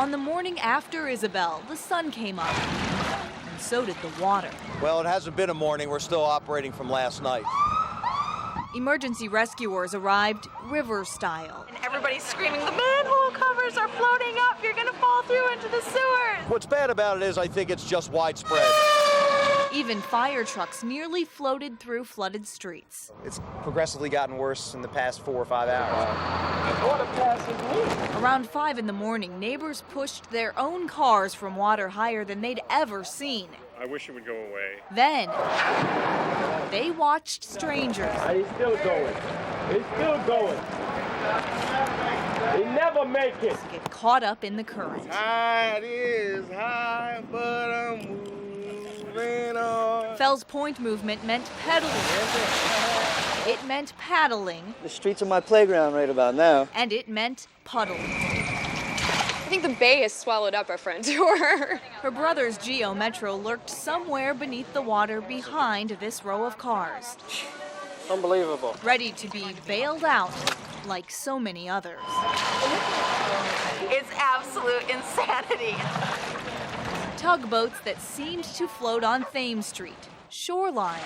On the morning after Isabel, the sun came up, and so did the water. Well, it hasn't been a morning. We're still operating from last night. Emergency rescuers arrived river style. And everybody's screaming, the manhole covers are floating up, you're gonna fall through into the sewers. What's bad about it is I think it's just widespread. Even fire trucks nearly floated through flooded streets. It's progressively gotten worse in the past 4 or 5 hours. Around 5 in the morning, neighbors pushed their own cars from water higher than they'd ever seen. I wish it would go away. Then, they watched strangers. He's still going. He's still going. He never make it. Get caught up in the current. Tide is high, but I'm moving on. Fells Point movement meant pedaling. It meant paddling. The streets are my playground right about now. And it meant puddling. I think the bay has swallowed up our friend tour. Her brother's Geo Metro lurked somewhere beneath the water behind this row of cars. Unbelievable. Ready to be bailed out like so many others. It's absolute insanity. Tugboats that seemed to float on Thames Street, shoreline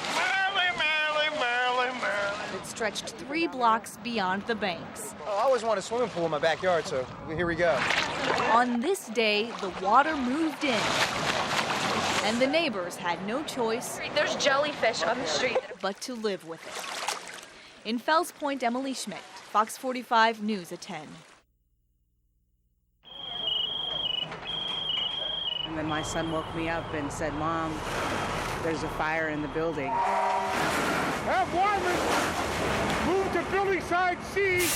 that stretched 3 blocks beyond the banks. I always wanted a swimming pool in my backyard, so here we go. On this day, the water moved in, and the neighbors had no choice There's jellyfish on the street. but to live with it. In Fells Point, Emily Schmidt, Fox 45 News at 10. And then my son woke me up and said, Mom, there's a fire in the building. Have Wyman move to building side C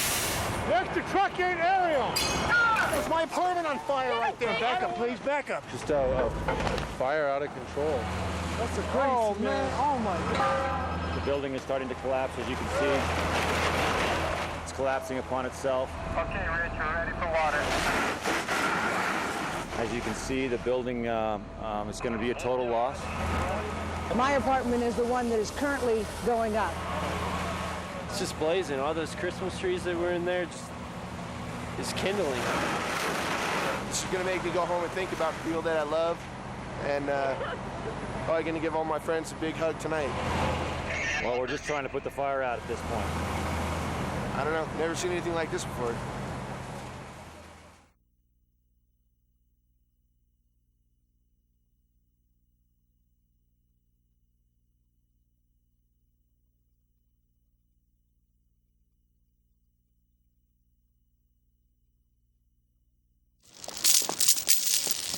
next to truck 8 aerial. There's my apartment on fire right there. Back up, please, back up. Just a fire out of control. That's a crazy, oh, man. Oh, my God. The building is starting to collapse, as you can see. It's collapsing upon itself. Okay, Rich, we're ready for water. As you can see, the building is going to be a total loss. My apartment is the one that is currently going up. It's just blazing. All those Christmas trees that were in there is kindling. This is gonna make me go home and think about people that I love, and probably gonna give all my friends a big hug tonight. Well, we're just trying to put the fire out at this point. I don't know, never seen anything like this before.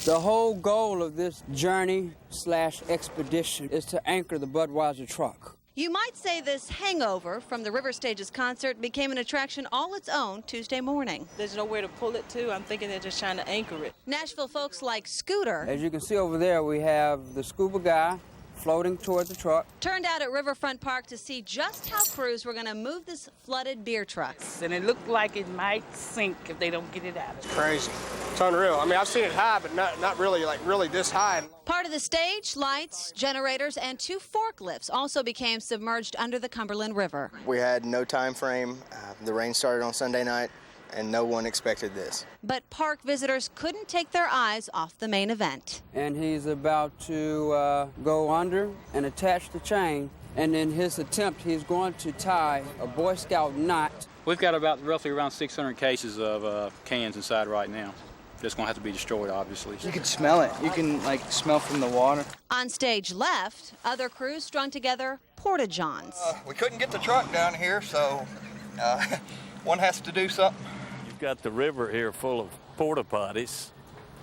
The whole goal of this journey/expedition is to anchor the Budweiser truck. You might say this hangover from the River Stages concert became an attraction all its own Tuesday morning. There's nowhere to pull it to. I'm thinking they're just trying to anchor it. Nashville folks like Scooter. As you can see over there, we have the scuba guy floating toward the truck. Turned out at Riverfront Park to see just how crews were going to move this flooded beer truck. And it looked like it might sink if they don't get it out. It's crazy. It's unreal. I mean, I've seen it high, but not really, like, really this high. Part of the stage, lights, generators, and 2 forklifts also became submerged under the Cumberland River. We had no time frame. The rain started on Sunday night, and no one expected this. But park visitors couldn't take their eyes off the main event. And he's about to go under and attach the chain. And in his attempt, he's going to tie a Boy Scout knot. We've got roughly around 600 cases of cans inside right now. That's going to have to be destroyed, obviously. You can smell it. You can, like, smell from the water. On stage left, other crews strung together porta-johns. We couldn't get the truck down here, so one has to do something. You've got the river here full of porta potties,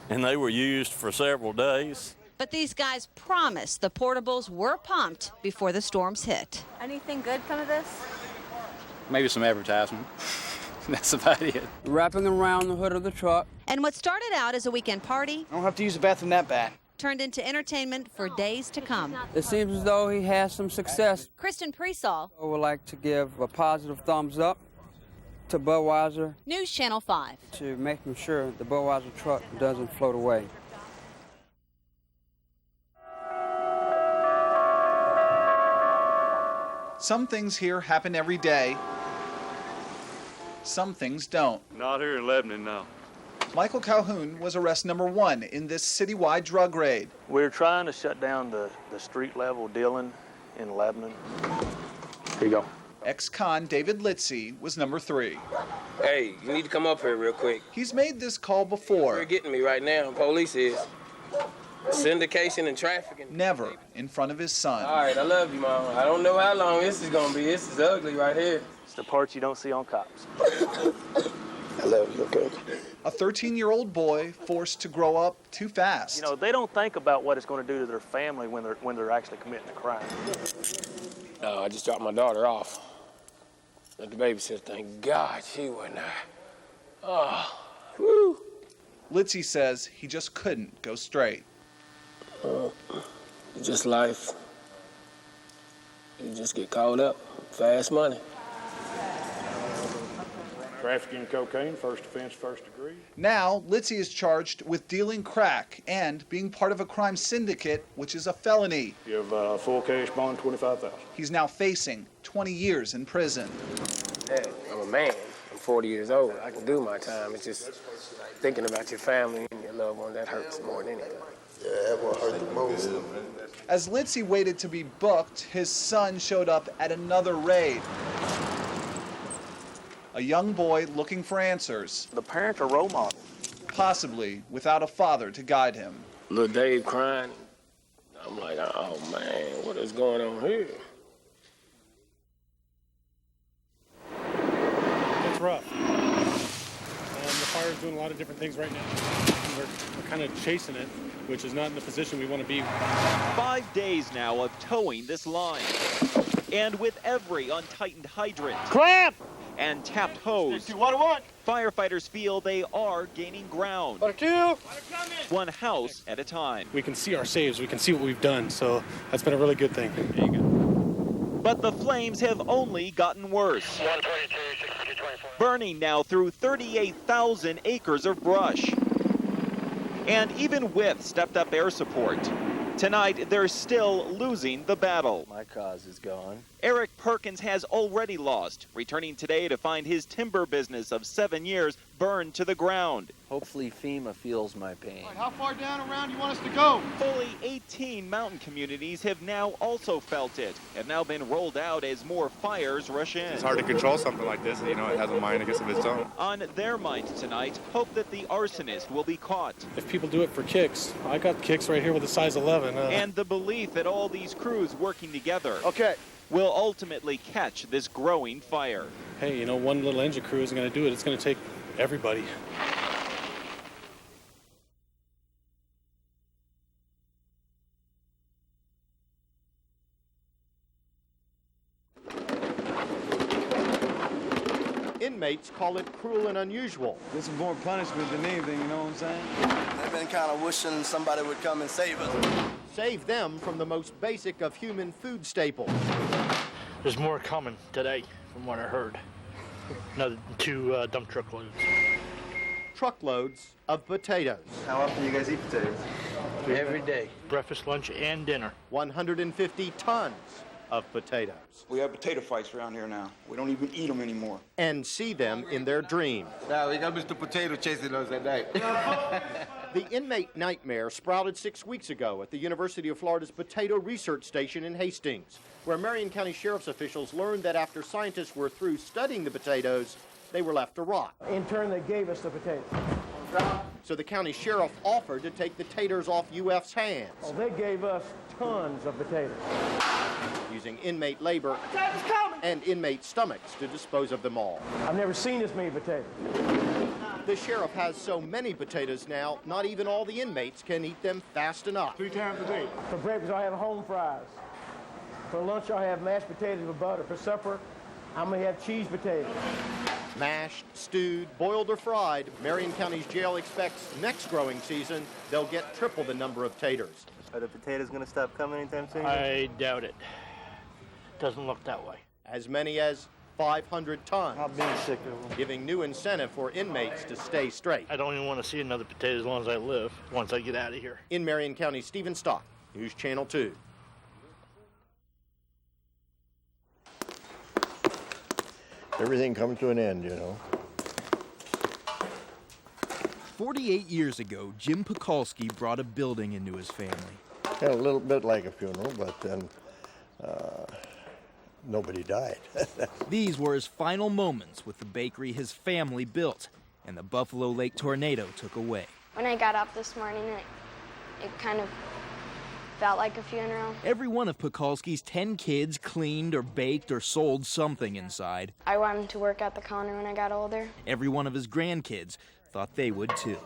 and they were used for several days. But these guys promised the portables were pumped before the storms hit. Anything good come of this? Maybe some advertisement. That's about it. Wrapping around the hood of the truck. And what started out as a weekend party I don't have to use the bathroom that bad. turned into entertainment for days to come. It seems as though he has some success. Kristen Presall. I would like to give a positive thumbs up to Budweiser. News Channel 5. To making sure the Budweiser truck doesn't float away. Some things here happen every day. Some things don't. Not here in Lebanon, no. Michael Calhoun was arrest number 1 in this citywide drug raid. We're trying to shut down the street level dealing in Lebanon. Here you go. Ex-con David Litzy was number 3. Hey, you need to come up here real quick. He's made this call before. You're getting me right now. Police is. Syndication and trafficking. Never in front of his son. All right, I love you, Mom. I don't know how long this is going to be. This is ugly right here. It's the parts you don't see on cops. I love you, okay? A 13-year-old boy forced to grow up too fast. You know, they don't think about what it's going to do to their family when they're actually committing a crime. I just dropped my daughter off at the babysitter. Thank God she wasn't there. Oh, whew. Litzy says he just couldn't go straight. Just life. You just get caught up. Fast money. Trafficking cocaine, first offense, first degree. Now, Litzy is charged with dealing crack and being part of a crime syndicate, which is a felony. You have full cash bond, $25,000. He's now facing 20 years in prison. Hey, I'm a man. I'm 40 years old. I can do my time. It's just thinking about your family and your loved one that hurts more than anything. Yeah, that will hurt the most. As Litzy waited to be booked, his son showed up at another raid. A young boy looking for answers. The parents are role models. Possibly without a father to guide him. Little Dave crying. I'm like, oh man, what is going on here? It's rough. The fire's doing a lot of different things right now. We're kind of chasing it, which is not in the position we want to be. 5 days now of towing this line. And with every untightened hydrant. Clamp! And tapped hose. Firefighters feel they are gaining ground. One house at a time. We can see our saves, we can see what we've done, so that's been a really good thing. There you go. But the flames have only gotten worse. Burning now through 38,000 acres of brush. And even with stepped-up air support, tonight they're still losing the battle. My cause is gone. Eric Perkins has already lost, returning today to find his timber business of 7 years burned to the ground. Hopefully FEMA feels my pain. How far down around do you want us to go? Fully 18 mountain communities have now also felt it, have now been rolled out as more fires rush in. It's hard to control something like this. You know, it has a mind, I guess, of its own. On their mind tonight, hope that the arsonist will be caught. If people do it for kicks, I got kicks right here with a size 11. And the belief that all these crews working together will ultimately catch this growing fire. Hey, you know, one little engine crew isn't going to do it. It's going to take everybody. Inmates call it cruel and unusual. This is more punishment than anything, you know what I'm saying? They've been kind of wishing somebody would come and save us. Save them from the most basic of human food staples. There's more coming today, from what I heard. Another 2 dump truckloads. Truckloads of potatoes. How often do you guys eat potatoes? Every day. Breakfast, lunch, and dinner. 150 tons of potatoes. We have potato fights around here now. We don't even eat them anymore. And see them in their dreams. Now, we got Mr. Potato chasing us at night. The inmate nightmare sprouted 6 weeks ago at the University of Florida's Potato Research Station in Hastings, where Marion County Sheriff's officials learned that after scientists were through studying the potatoes, they were left to rot. In turn, they gave us the potatoes. So the county sheriff offered to take the taters off UF's hands. Well, they gave us tons of potatoes. Using inmate labor and inmate stomachs to dispose of them all. I've never seen this many potatoes. The sheriff has so many potatoes now, not even all the inmates can eat them fast enough. 3 times a day. For breakfast, I have home fries. For lunch, I have mashed potatoes with butter. For supper, I'm going to have cheese potatoes. Mashed, stewed, boiled, or fried, Marion County's jail expects next growing season they'll get triple the number of taters. Are the potatoes going to stop coming anytime soon? I doubt it. Doesn't look that way. As many as 500 tons. I've been sick of them. Giving new incentive for inmates to stay straight. I don't even want to see another potato as long as I live, once I get out of here. In Marion County, Stephen Stock, News Channel 2. Everything comes to an end, you know. 48 years ago, Jim Pekulski brought a building into his family. A little bit like a funeral, but then nobody died. These were his final moments with the bakery his family built, and the Buffalo Lake tornado took away. When I got up this morning, it kind of felt like a funeral. Every one of Pekulski's 10 kids cleaned or baked or sold something inside. I wanted to work at the counter when I got older. Every one of his grandkids thought they would too.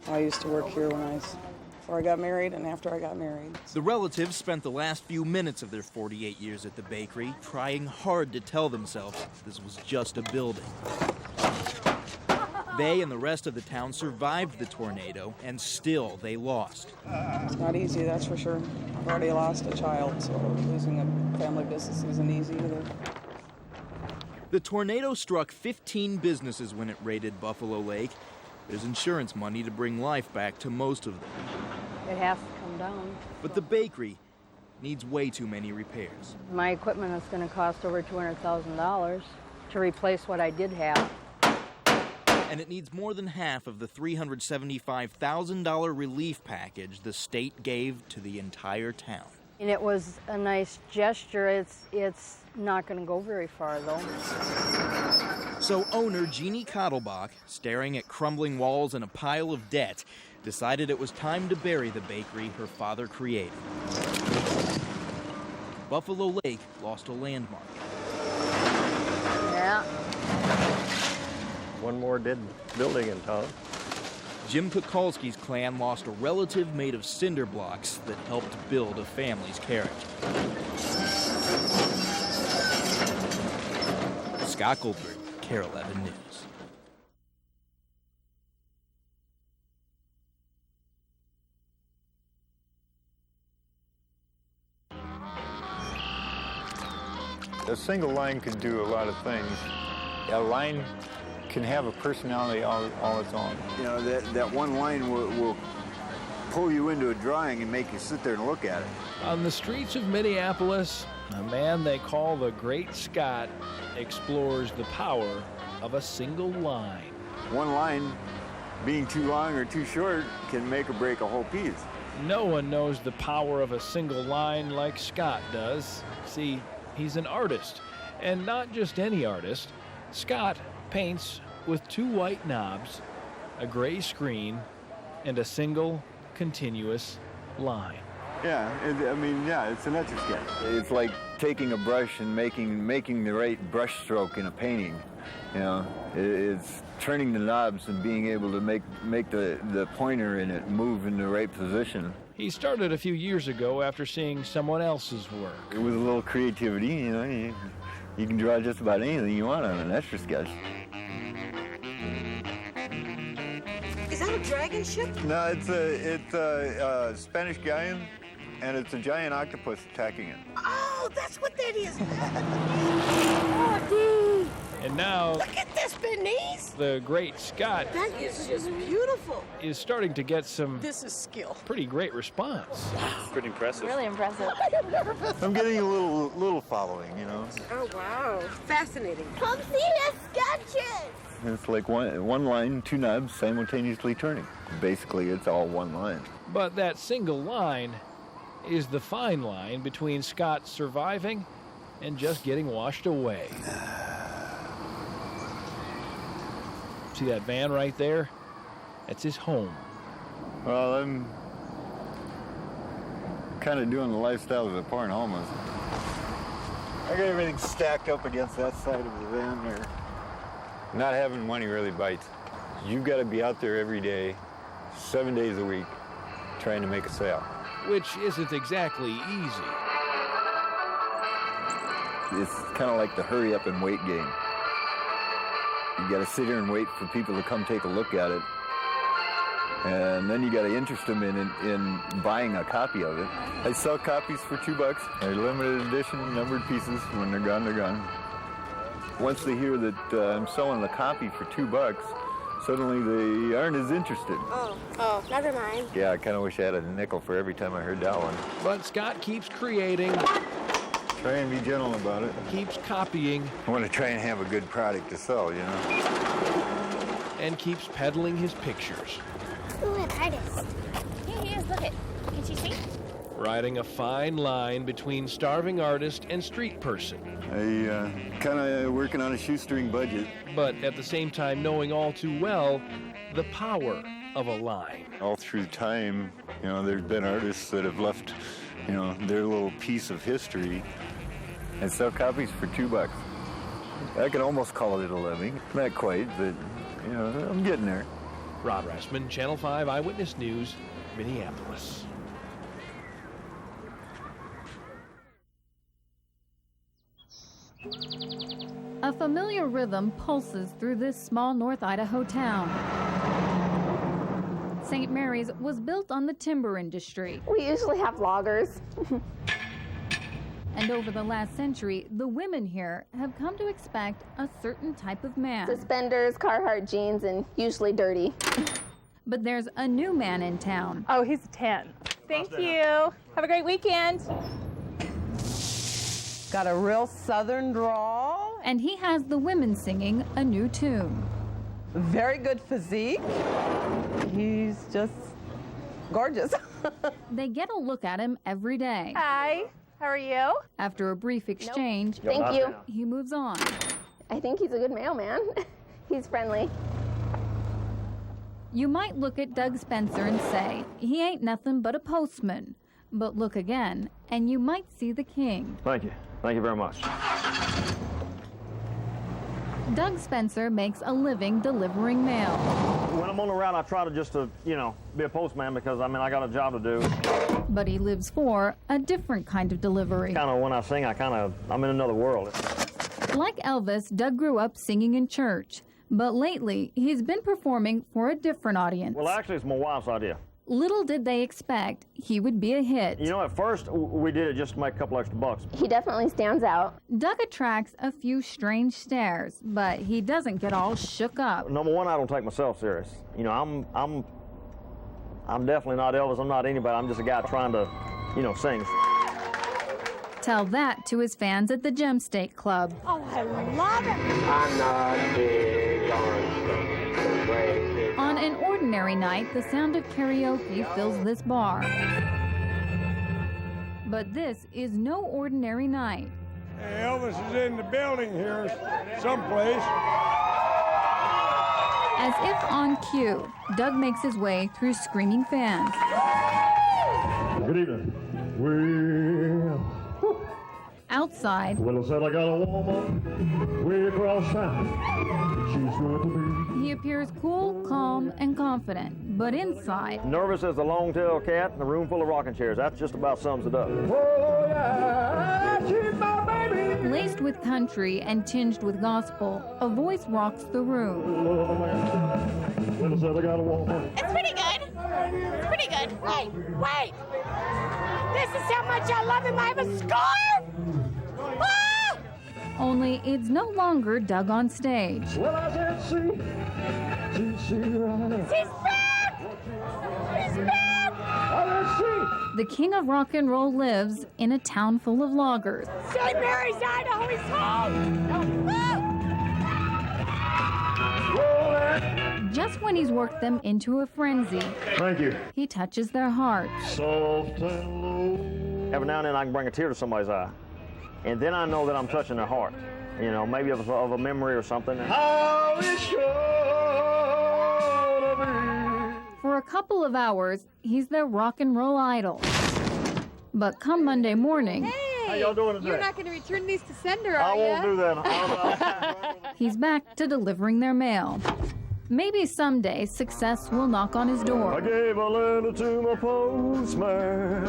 I used to work here before I got married and after I got married. The relatives spent the last few minutes of their 48 years at the bakery trying hard to tell themselves this was just a building. They and the rest of the town survived the tornado, and still they lost. It's not easy, that's for sure. I've already lost a child, so losing a family business isn't easy either. The tornado struck 15 businesses when it raided Buffalo Lake. There's insurance money to bring life back to most of them. It has to come down. But the bakery needs way too many repairs. My equipment is going to cost over $200,000 to replace what I did have. And it needs more than half of the $375,000 relief package the state gave to the entire town. And it was a nice gesture. It's not going to go very far, though. So owner Jeannie Cottlebach, staring at crumbling walls and a pile of debt, decided it was time to bury the bakery her father created. Buffalo Lake lost a landmark. Yeah. One more dead building in town. Jim Pekulski's clan lost a relative made of cinder blocks that helped build a family's character. Scott Goldberg, KARE 11 News. A single line can do a lot of things. A line can have a personality all its own. You know, that one line will pull you into a drawing and make you sit there and look at it. On the streets of Minneapolis, a man they call the Great Scott explores the power of a single line. One line being too long or too short can make or break a whole piece. No one knows the power of a single line like Scott does. See, he's an artist, and not just any artist. Scott paints with 2 white knobs, a gray screen, and a single continuous line. Yeah, it's an etch a sketch. It's like taking a brush and making the right brush stroke in a painting. You know, it's turning the knobs and being able to make the pointer in it move in the right position. He started a few years ago after seeing someone else's work. With a little creativity, you know, you can draw just about anything you want on an etch a sketch. Is that a dragon ship? No, it's a Spanish galleon, and it's a giant octopus attacking it. Oh, that's what that is. Oh, dude. And now, look at this, Bernice. The Great Scott. That is just beautiful. Is starting to get some. This is skill. Pretty great response. Pretty impressive. Really impressive. I'm getting a little following, you know. Oh wow, fascinating. Come see the sketches. It's like one line, 2 knobs simultaneously turning. Basically, it's all one line. But that single line is the fine line between Scott surviving and just getting washed away. See that van right there? That's his home. Well, I'm kind of doing the lifestyle of a pouring homeless. I got everything stacked up against that side of the van there. Not having money really bites. You've got to be out there every day, 7 days a week, trying to make a sale. Which isn't exactly easy. It's kind of like the hurry up and wait game. You got to sit here and wait for people to come take a look at it. And then you got to interest them in buying a copy of it. I sell copies for $2. They're limited edition, numbered pieces. When they're gone, they're gone. Once they hear that I'm selling a copy for $2, suddenly they aren't as interested. Oh, never mind. Yeah, I kind of wish I had a nickel for every time I heard that one. But Scott keeps creating. Try and be gentle about it. Keeps copying. I want to try and have a good product to sell, you know. and keeps peddling his pictures. Ooh, an artist. Here he is, look it. Can she see? Riding a fine line between starving artist and street person. Kind of working on a shoestring budget. But at the same time knowing all too well the power of a line. All through time, you know, there's been artists that have left, you know, their little piece of history. And sell copies for $2. I could almost call it a living. Not quite, but, you know, I'm getting there. Rod Rassman, Channel 5 Eyewitness News, Minneapolis. A familiar rhythm pulses through this small North Idaho town. St. Mary's was built on the timber industry. We usually have loggers. And over the last century, the women here have come to expect a certain type of man. Suspenders, Carhartt jeans, and usually dirty. But there's a new man in town. Oh, he's a 10. Thank you. Have a great weekend. Got a real southern drawl. And he has the women singing a new tune. Very good physique. He's just gorgeous. They get a look at him every day. Hi, how are you? After a brief exchange, Thank you. He moves on. I think he's a good mailman. He's friendly. You might look at Doug Spencer and say, he ain't nothing but a postman. But look again, and you might see the king. Thank you. Thank you very much. Doug Spencer makes a living delivering mail. When I'm on the route, I try to just be a postman because, I got a job to do. But he lives for a different kind of delivery. When I sing, I'm in another world. Like Elvis, Doug grew up singing in church. But lately, he's been performing for a different audience. Well, actually, it's my wife's idea. Little did they expect he would be a hit. At first, we did it just to make a couple extra bucks. He definitely stands out. Doug attracts a few strange stares, but he doesn't get all shook up. Number one, I don't take myself serious. I'm definitely not Elvis. I'm not anybody. I'm just a guy trying to, sing. Tell that to his fans at the Gem State Club. Oh, I love it. I'm not big on great. On an ordinary night, the sound of karaoke fills this bar. But this is no ordinary night. Hey, Elvis is in the building here someplace. As if on cue, Doug makes his way through screaming fans. Good evening. Outside, Well, I said I got a woman way across town. She's good to me. he appears cool, calm, and confident. But inside, Nervous as the long-tailed cat in a room full of rocking chairs. That just about sums it up. Oh, yeah, she's my baby. laced with country and tinged with gospel, a voice rocks the room. Well, I said I got a woman. It's pretty good. It's pretty good. Wait. This is how much I love him. I have a scar. Ah! Only it's no longer Doug on stage. Well, I said, see right. He's back! He's back! I see. The king of rock and roll lives in a town full of loggers. St. Mary's, Idaho, he's home! Just when he's worked them into a frenzy, Thank you. he touches their hearts. Soft and low. Every now and then I can bring a tear to somebody's eye. And then I know that I'm touching their heart. Maybe of a memory or something. How it should be. For a couple of hours, he's their rock and roll idol. But come Monday morning, How y'all doing today? You're not going to return these to sender, are I you? won't do that. he's back to delivering their mail. Maybe someday success will knock on his I door. gave a letter to my postman.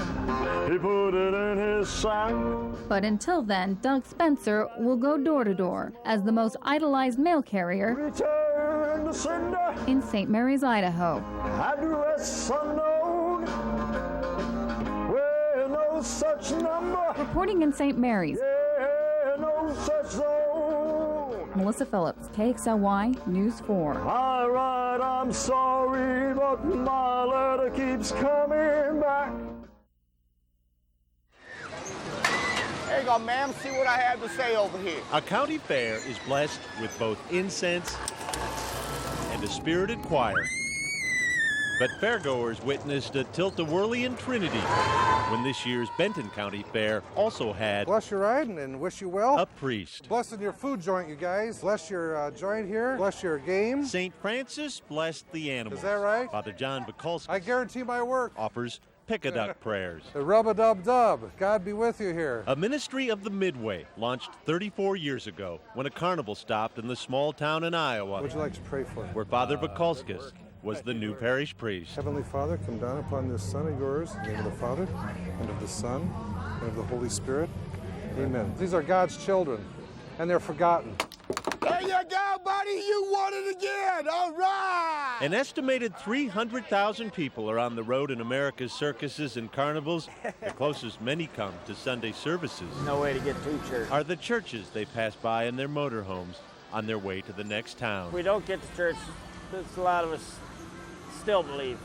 He put it in his sack. But until then, Doug Spencer will go door to door as the most idolized mail carrier Return to sender. in St. Mary's, Idaho. Address unknown. Where no such number. Reporting in St. Mary's, Yeah, no such zone. Melissa Phillips, KXLY News 4. All right, I'm sorry, but my letter keeps coming back. There you go, ma'am. See what I have to say over here. A county fair is blessed with both incense and and a spirited choir. But fairgoers witnessed a tilt-a-whirly Trinity when this year's Benton County Fair also had, bless your riding and wish you well, a priest. Blessing your food joint, you guys. Bless your joint here. Bless your game. St. Francis blessed the animals. Is that right? Father John Bukowski, I guarantee my work, offers pick-a-duck prayers. The rub-a-dub-dub. God be with you here. A ministry of the Midway launched 34 years ago when a carnival stopped in the small town in Iowa. What would you like to pray for? Where Father Bukalskis was the new parish priest. Heavenly Father, come down upon this son of yours, in the name of the Father, and of the Son, and of the Holy Spirit. Amen. These are God's children, and they're forgotten. There you go, buddy. You won it again. All right. An estimated 300,000 people are on the road in America's circuses and carnivals. The closest many come to Sunday services. No way to get to church. Are the churches they pass by in their motorhomes on their way to the next town. If we don't get to church, there's a lot of us still believe,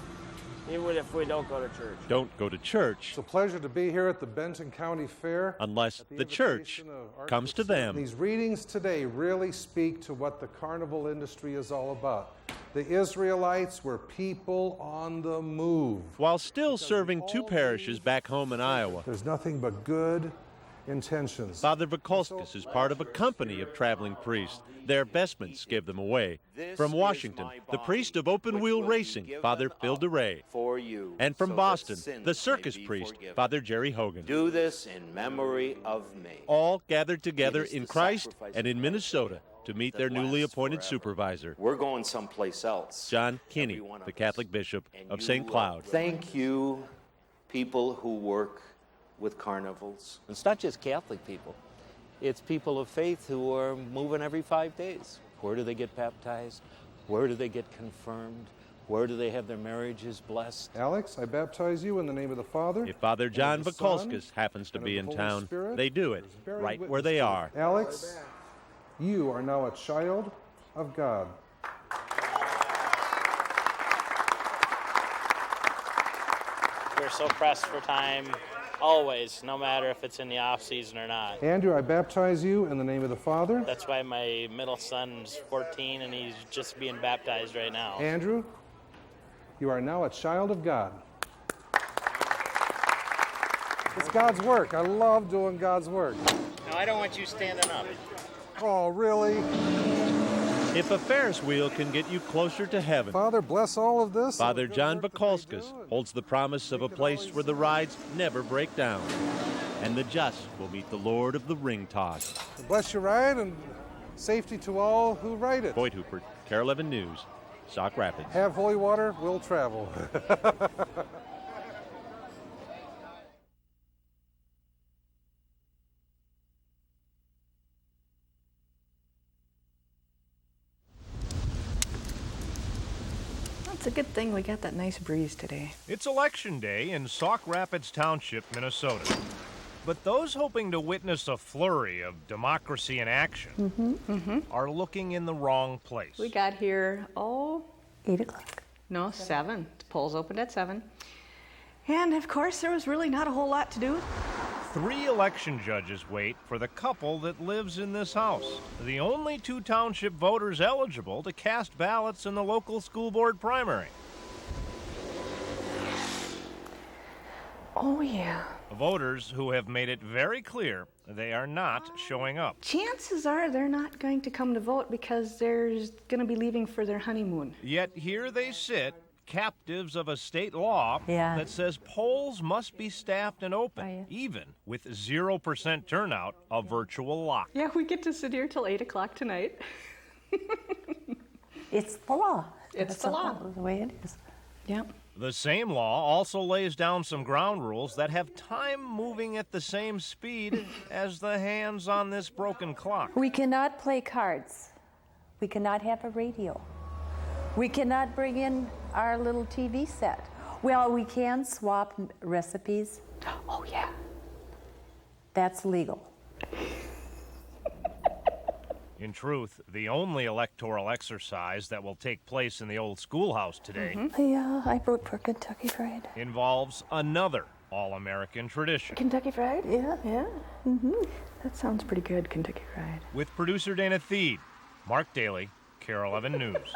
even if we don't go to church. Don't go to church. It's a pleasure to be here at the Benton County Fair. Unless the church comes to them. These readings today really speak to what the carnival industry is all about. The Israelites were people on the move. While still serving 2 parishes back home in Iowa. There's nothing but good intentions. Father Bukalskis is part of a company of traveling priests. Their vestments give them away. From Washington, the priest of open-wheel racing, Father Phil DeRay. For you. And from Boston, the circus priest, Father Jerry Hogan. Do this in memory of me. All gathered together in Christ and in Minnesota to meet their newly appointed supervisor. We're going someplace else. John Kinney, the Catholic Bishop of St. Cloud. Thank you, people who work with carnivals. It's not just Catholic people. It's people of faith who are moving every 5 days. Where do they get baptized? Where do they get confirmed? Where do they have their marriages blessed? Alex, I baptize you in the name of the Father. If Father John Bukalskis happens to be in town, they do it right where they are. Alex, you are now a child of God. We're so pressed for time. Always, no matter if it's in the off season or not. Andrew, I baptize you in the name of the Father. That's why my middle son's 14 and he's just being baptized right now. Andrew, you are now a child of God. It's God's work. I love doing God's work. No, I don't want you standing up. Oh, really? If a Ferris wheel can get you closer to heaven, Father, bless all of this. Father John Bukalskis holds the promise of a place where the rides never break down, and the just will meet the Lord of the ring toss. Bless your ride and safety to all who ride it. Boyd Hooper, KARE 11 News, Sauk Rapids. Have holy water, we'll travel. It's a good thing we got that nice breeze today. It's Election Day in Sauk Rapids Township, Minnesota. But those hoping to witness a flurry of democracy in action are looking in the wrong place. We got here, 8 o'clock. No, 7. The polls opened at 7. And, of course, there was really not a whole lot to do. 3 election judges wait for the couple that lives in this house, the only 2 township voters eligible to cast ballots in the local school board primary. Oh, yeah. Voters who have made it very clear they are not showing up. Chances are they're not going to come to vote because they're going to be leaving for their honeymoon. Yet here they sit, captives of a state law that says polls must be staffed and open, even with 0% turnout, a virtual lock. Yeah, we get to sit here till 8 o'clock tonight. It's the law. It's the law. The way it is. Yep. The same law also lays down some ground rules that have time moving at the same speed as the hands on this broken clock. We cannot play cards. We cannot have a radio. We cannot bring in our little TV set. Well, we can swap recipes. Oh, yeah. That's legal. In truth, the only electoral exercise that will take place in the old schoolhouse today Yeah, I vote for Kentucky Fried. involves another all-American tradition. Kentucky Fried? Yeah, yeah. That sounds pretty good, Kentucky Fried. With producer Dana Theed, Mark Daly, KARE 11 News.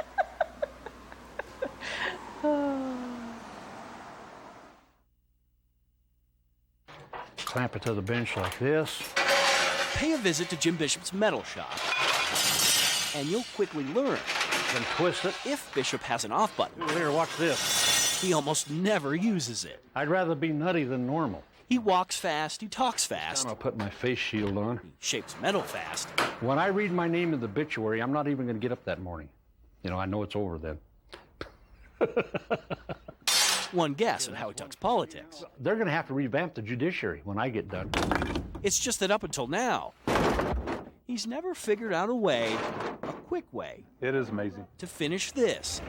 Clamp it to the bench like this. Pay a visit to Jim Bishop's metal shop, and you'll quickly learn. Then twist it. If Bishop has an off button, here, watch this. He almost never uses it. I'd rather be nutty than normal. He walks fast, he talks fast. I'll put my face shield on. He shapes metal fast. When I read my name in the obituary, I'm not even going to get up that morning. You know, I know it's over then. One guess at how he talks politics. They're going to have to revamp the judiciary when I get done. It's just that up until now, he's never figured out a way, a quick way. It is amazing. To finish this.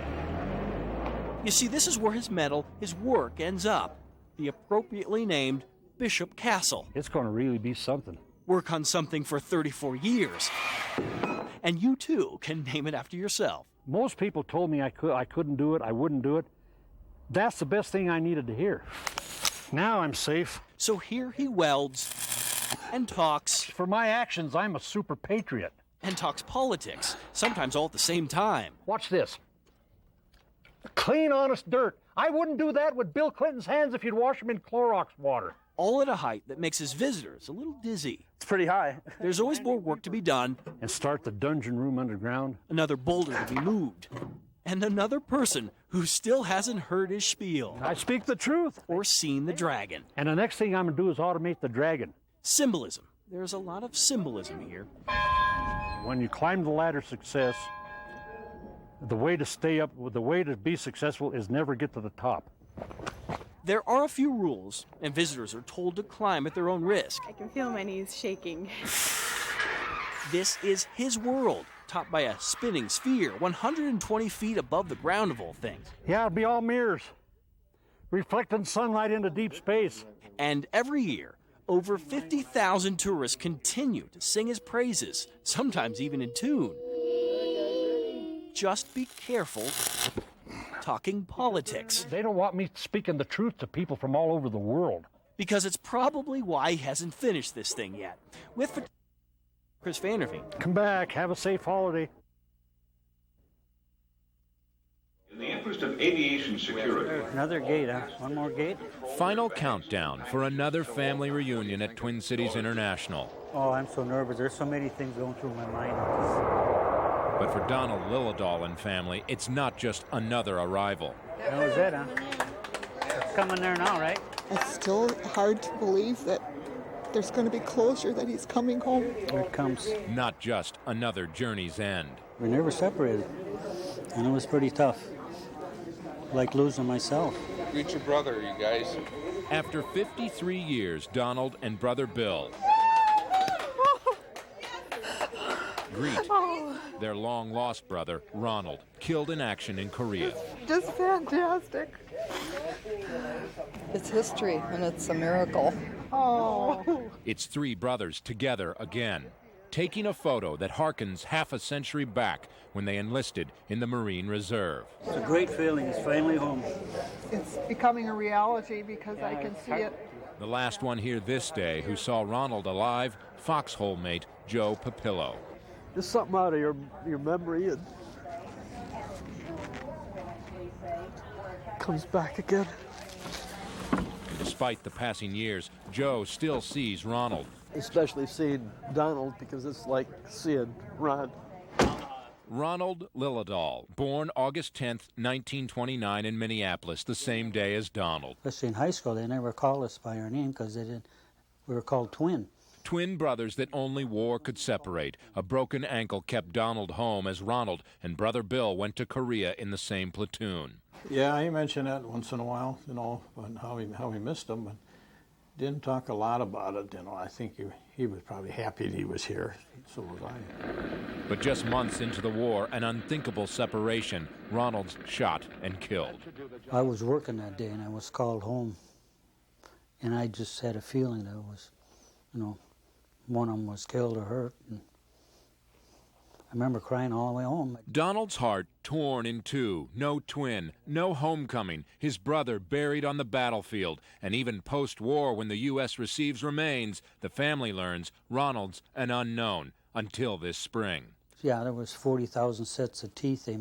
You see, this is where his medal, his work ends up. The appropriately named Bishop Castle. It's going to really be something. Work on something for 34 years. And you too can name it after yourself. Most people told me I couldn't do it, I wouldn't do it. That's the best thing I needed to hear. Now I'm safe. So here he welds and talks. For my actions, I'm a super patriot. And talks politics, sometimes all at the same time. Watch this. Clean, honest dirt. I wouldn't do that with Bill Clinton's hands if you'd wash them in Clorox water. All at a height that makes his visitors a little dizzy. It's pretty high. There's always more work to be done. And start the dungeon room underground. Another boulder to be moved. And another person who still hasn't heard his spiel. I speak the truth. Or seen the dragon. And the next thing I'm going to do is automate the dragon. Symbolism. There's a lot of symbolism here. When you climb the ladder of success, the way to be successful is never get to the top. There are a few rules, and visitors are told to climb at their own risk. I can feel my knees shaking. This is his world, topped by a spinning sphere 120 feet above the ground of all things. Yeah, it'll be all mirrors, reflecting sunlight into deep space. And every year, over 50,000 tourists continue to sing his praises, sometimes even in tune. Just be careful talking politics. They don't want me speaking the truth to people from all over the world. Because it's probably why he hasn't finished this thing yet. With Chris Vanderveen. Come back. Have a safe holiday. In the interest of aviation security. Another gate, huh? One more gate? Final countdown for another family reunion at Twin Cities International. Oh, I'm so nervous. There's so many things going through my mind. But for Donald Lillidahl and family, it's not just another arrival. That was it, huh? It's coming there now, right? It's still hard to believe that there's going to be closure, that he's coming home. Here it comes. Not just another journey's end. We never separated, and it was pretty tough. Like losing myself. Greet your brother, you guys. After 53 years, Donald and brother Bill greet their long-lost brother, Ronald, killed in action in Korea. Just fantastic. It's history, and it's a miracle. Oh. It's three brothers together again, taking a photo that harkens half a century back when they enlisted in the Marine Reserve. It's a great feeling. It's finally home. It's becoming a reality because I can see it. The last one here this day who saw Ronald alive, foxhole mate Joe Papillo. Just something out of your memory and comes back again. Despite the passing years, Joe still sees Ronald. Especially seeing Donald, because it's like seeing Ron. Ronald Lillidahl, born August 10th, 1929 in Minneapolis, the same day as Donald. Especially in high school, they never called us by our name because we were called twin. Twin brothers that only war could separate. A broken ankle kept Donald home as Ronald and brother Bill went to Korea in the same platoon. Yeah, he mentioned that once in a while, how he missed him, but didn't talk a lot about it. I think he was probably happy that he was here. So was I. But just months into the war, an unthinkable separation. Ronald's shot and killed. I was working that day and I was called home, and I just had a feeling that it was, one of them was killed or hurt. And I remember crying all the way home. Donald's heart torn in two. No twin, no homecoming. His brother buried on the battlefield. And even post-war, when the U.S. receives remains, the family learns Ronald's an unknown until this spring. Yeah, there was 40,000 sets of teeth they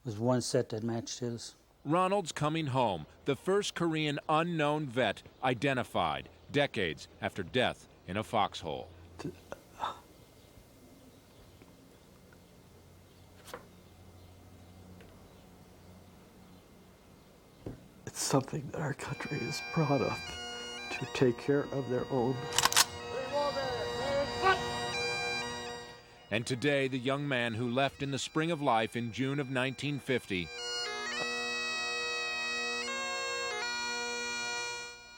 was one set that matched his. Ronald's coming home, the first Korean unknown vet identified decades after death in a foxhole. It's something that our country is proud of, to take care of their own. And today, the young man who left in the spring of life in June of 1950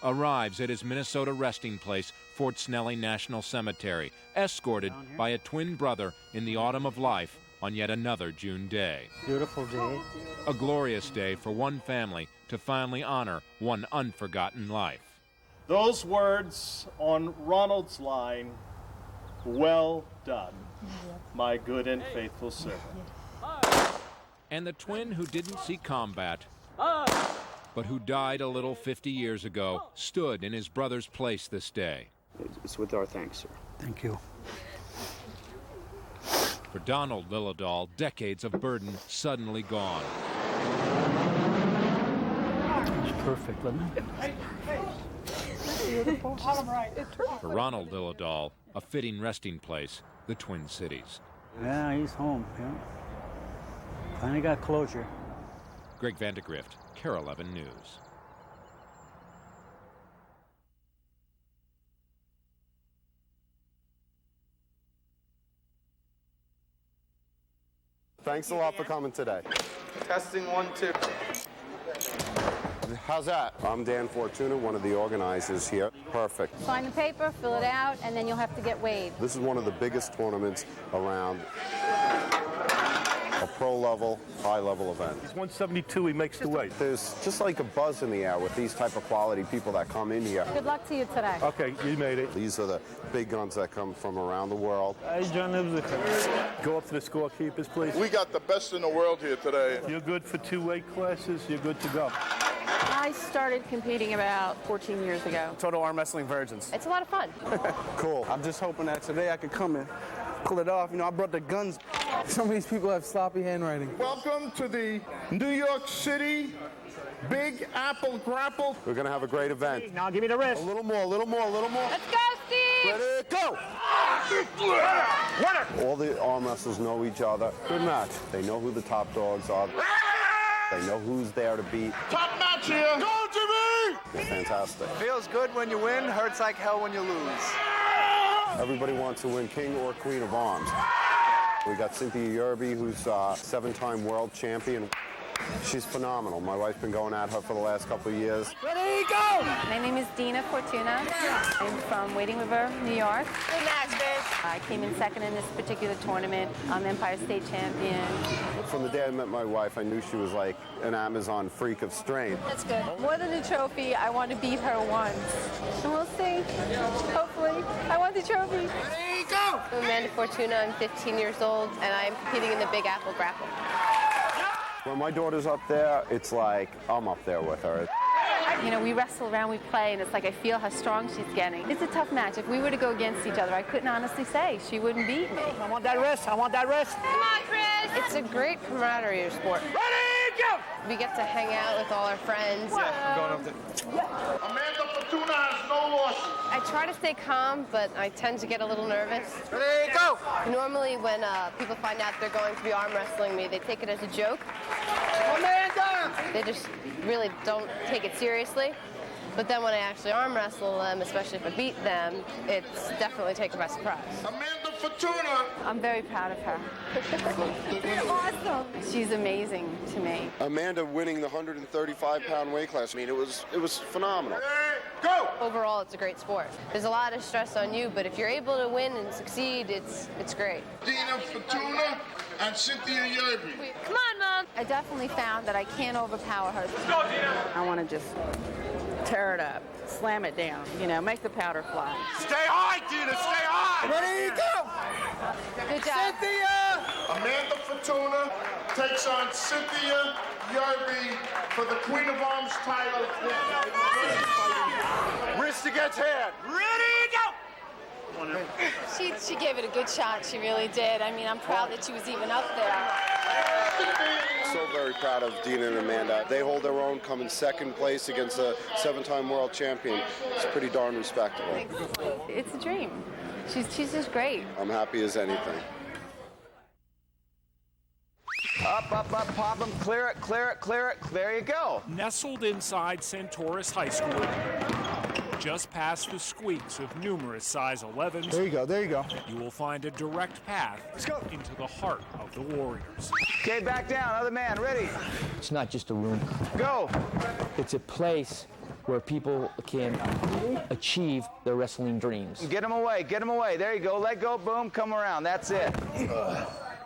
arrives at his Minnesota resting place, Fort Snelling National Cemetery, escorted by a twin brother in the autumn of life on yet another June day. Beautiful day. A glorious day for one family to finally honor one unforgotten life. Those words on Ronald's line, "Well done, my good and faithful servant." And the twin who didn't see combat, but who died a little 50 years ago, stood in his brother's place this day. It's with our thanks, sir. Thank you. For Donald Lillidahl, decades of burden suddenly gone. It's perfect, wasn't it? Beautiful. For Ronald Lillidahl, a fitting resting place, the Twin Cities. Yeah, he's home. Yeah. Finally got closure. Greg Vandegrift, KARE 11 News. Thanks a lot for coming today. Testing 1, 2. How's that? I'm Dan Fortuna, one of the organizers here. Perfect. Sign the paper, fill it out, and then you'll have to get weighed. This is one of the biggest tournaments around. A pro-level, high-level event. He's 172, he makes the weight. There's just like a buzz in the air with these type of quality people that come in here. Good luck to you today. Okay, you made it. These are the big guns that come from around the world. Hey, John, go up to the scorekeepers, please. We got the best in the world here today. You're good for 2 weight classes. You're good to go. I started competing about 14 years ago. Total arm wrestling virgins. It's a lot of fun. Cool. I'm just hoping that today I could come and pull it off. You know, I brought the guns. Some of these people have sloppy handwriting. Welcome to the New York City Big Apple Grapple. We're going to have a great event. Now give me the wrist. A little more, a little more, a little more. Let's go, Steve! Ready, go! All the arm wrestlers know each other. Good match. They know who the top dogs are. They know who's there to beat. Top match here. Go, Jimmy! It's fantastic. Feels good when you win, hurts like hell when you lose. Everybody wants to win king or queen of arms. We got Cynthia Yerby, who's a 7-time world champion. She's phenomenal. My wife's been going at her for the last couple of years. Ready, go! My name is Dina Fortuna. I'm from Wading River, New York. Good match, bitch. I came in second in this particular tournament. I'm Empire State Champion. From the day I met my wife, I knew she was like an Amazon freak of strength. That's good. More than a trophy, I want to beat her once. And we'll see. Hopefully. I want the trophy. Ready, go! I'm Amanda Fortuna. I'm 15 years old, and I'm competing in the Big Apple Grapple. When my daughter's up there, it's like I'm up there with her. You know, we wrestle around, we play, and it's like I feel how strong she's getting. It's a tough match. If we were to go against each other, I couldn't honestly say she wouldn't beat me. I want that wrist. I want that wrist. Come on, Chris! It's a great camaraderie sport. Ready, go! We get to hang out with all our friends. I'm going up there. Amanda Fortuna has no losses. I try to stay calm, but I tend to get a little nervous. Ready, go! Normally, when people find out they're going to be arm wrestling me, they take it as a joke. Amanda! They just really don't take it seriously. But then when I actually arm wrestle them, especially if I beat them, it's definitely taken by surprise. Amanda Fortuna! I'm very proud of her. Awesome! She's amazing to me. Amanda winning the 135-pound weight class, I mean, it was phenomenal. Go! Overall, it's a great sport. There's a lot of stress on you, but if you're able to win and succeed, it's great. Dina Fortuna and Cynthia Yerby. Come on, Mom! I definitely found that I can't overpower her. Let's go, Dina! I want to just tear it up, slam it down, you know, make the powder fly. Stay high, Dina, stay high! Ready, go! Good job. Cynthia! Amanda Fortuna takes on Cynthia Yerby for the Queen of Arms title. Wrist against hand. Ready, go! She gave it a good shot. She really did. I mean, I'm proud that she was even up there. So very proud of Dina and Amanda. They hold their own, come in second place against a 7-time world champion. It's pretty darn respectable. It's a dream. She's just great. I'm happy as anything. Up, pop them, clear it, clear it, clear it. There you go. Nestled inside Centaurus High School, just past the squeaks of numerous size 11s. There you go, there you go. You will find a direct path into the heart of the Warriors. Okay, back down, other man, ready. It's not just a room. Go. It's a place where people can achieve their wrestling dreams. Get them away, get them away. There you go, let go, boom, come around, that's it.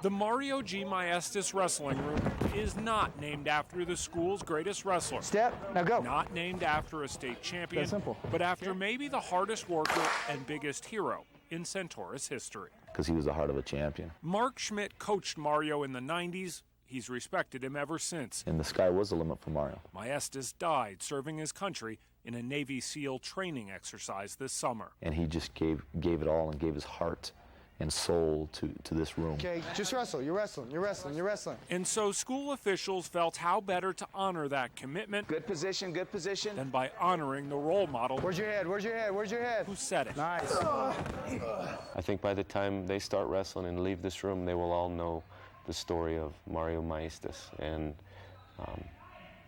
The Mario G. Maestas Wrestling Room is not named after the school's greatest wrestler. Step, now go. Not named after a state champion, That's simple. but after maybe the hardest worker and biggest hero in Centaurus history. Because he was the heart of a champion. Mark Schmidt coached Mario in the 90s. He's respected him ever since. And the sky was the limit for Mario. Maestas died serving his country in a Navy SEAL training exercise this summer. And he just gave it all and gave his heart and soul to this room. Okay, just wrestle. You're wrestling. You're wrestling. You're wrestling. And so school officials felt how better to honor that commitment. Good position, good position. Than by honoring the role model. Where's your head? Where's your head? Where's your head? Who said it? Nice. I think by the time they start wrestling and leave this room, they will all know the story of Mario Maestas, and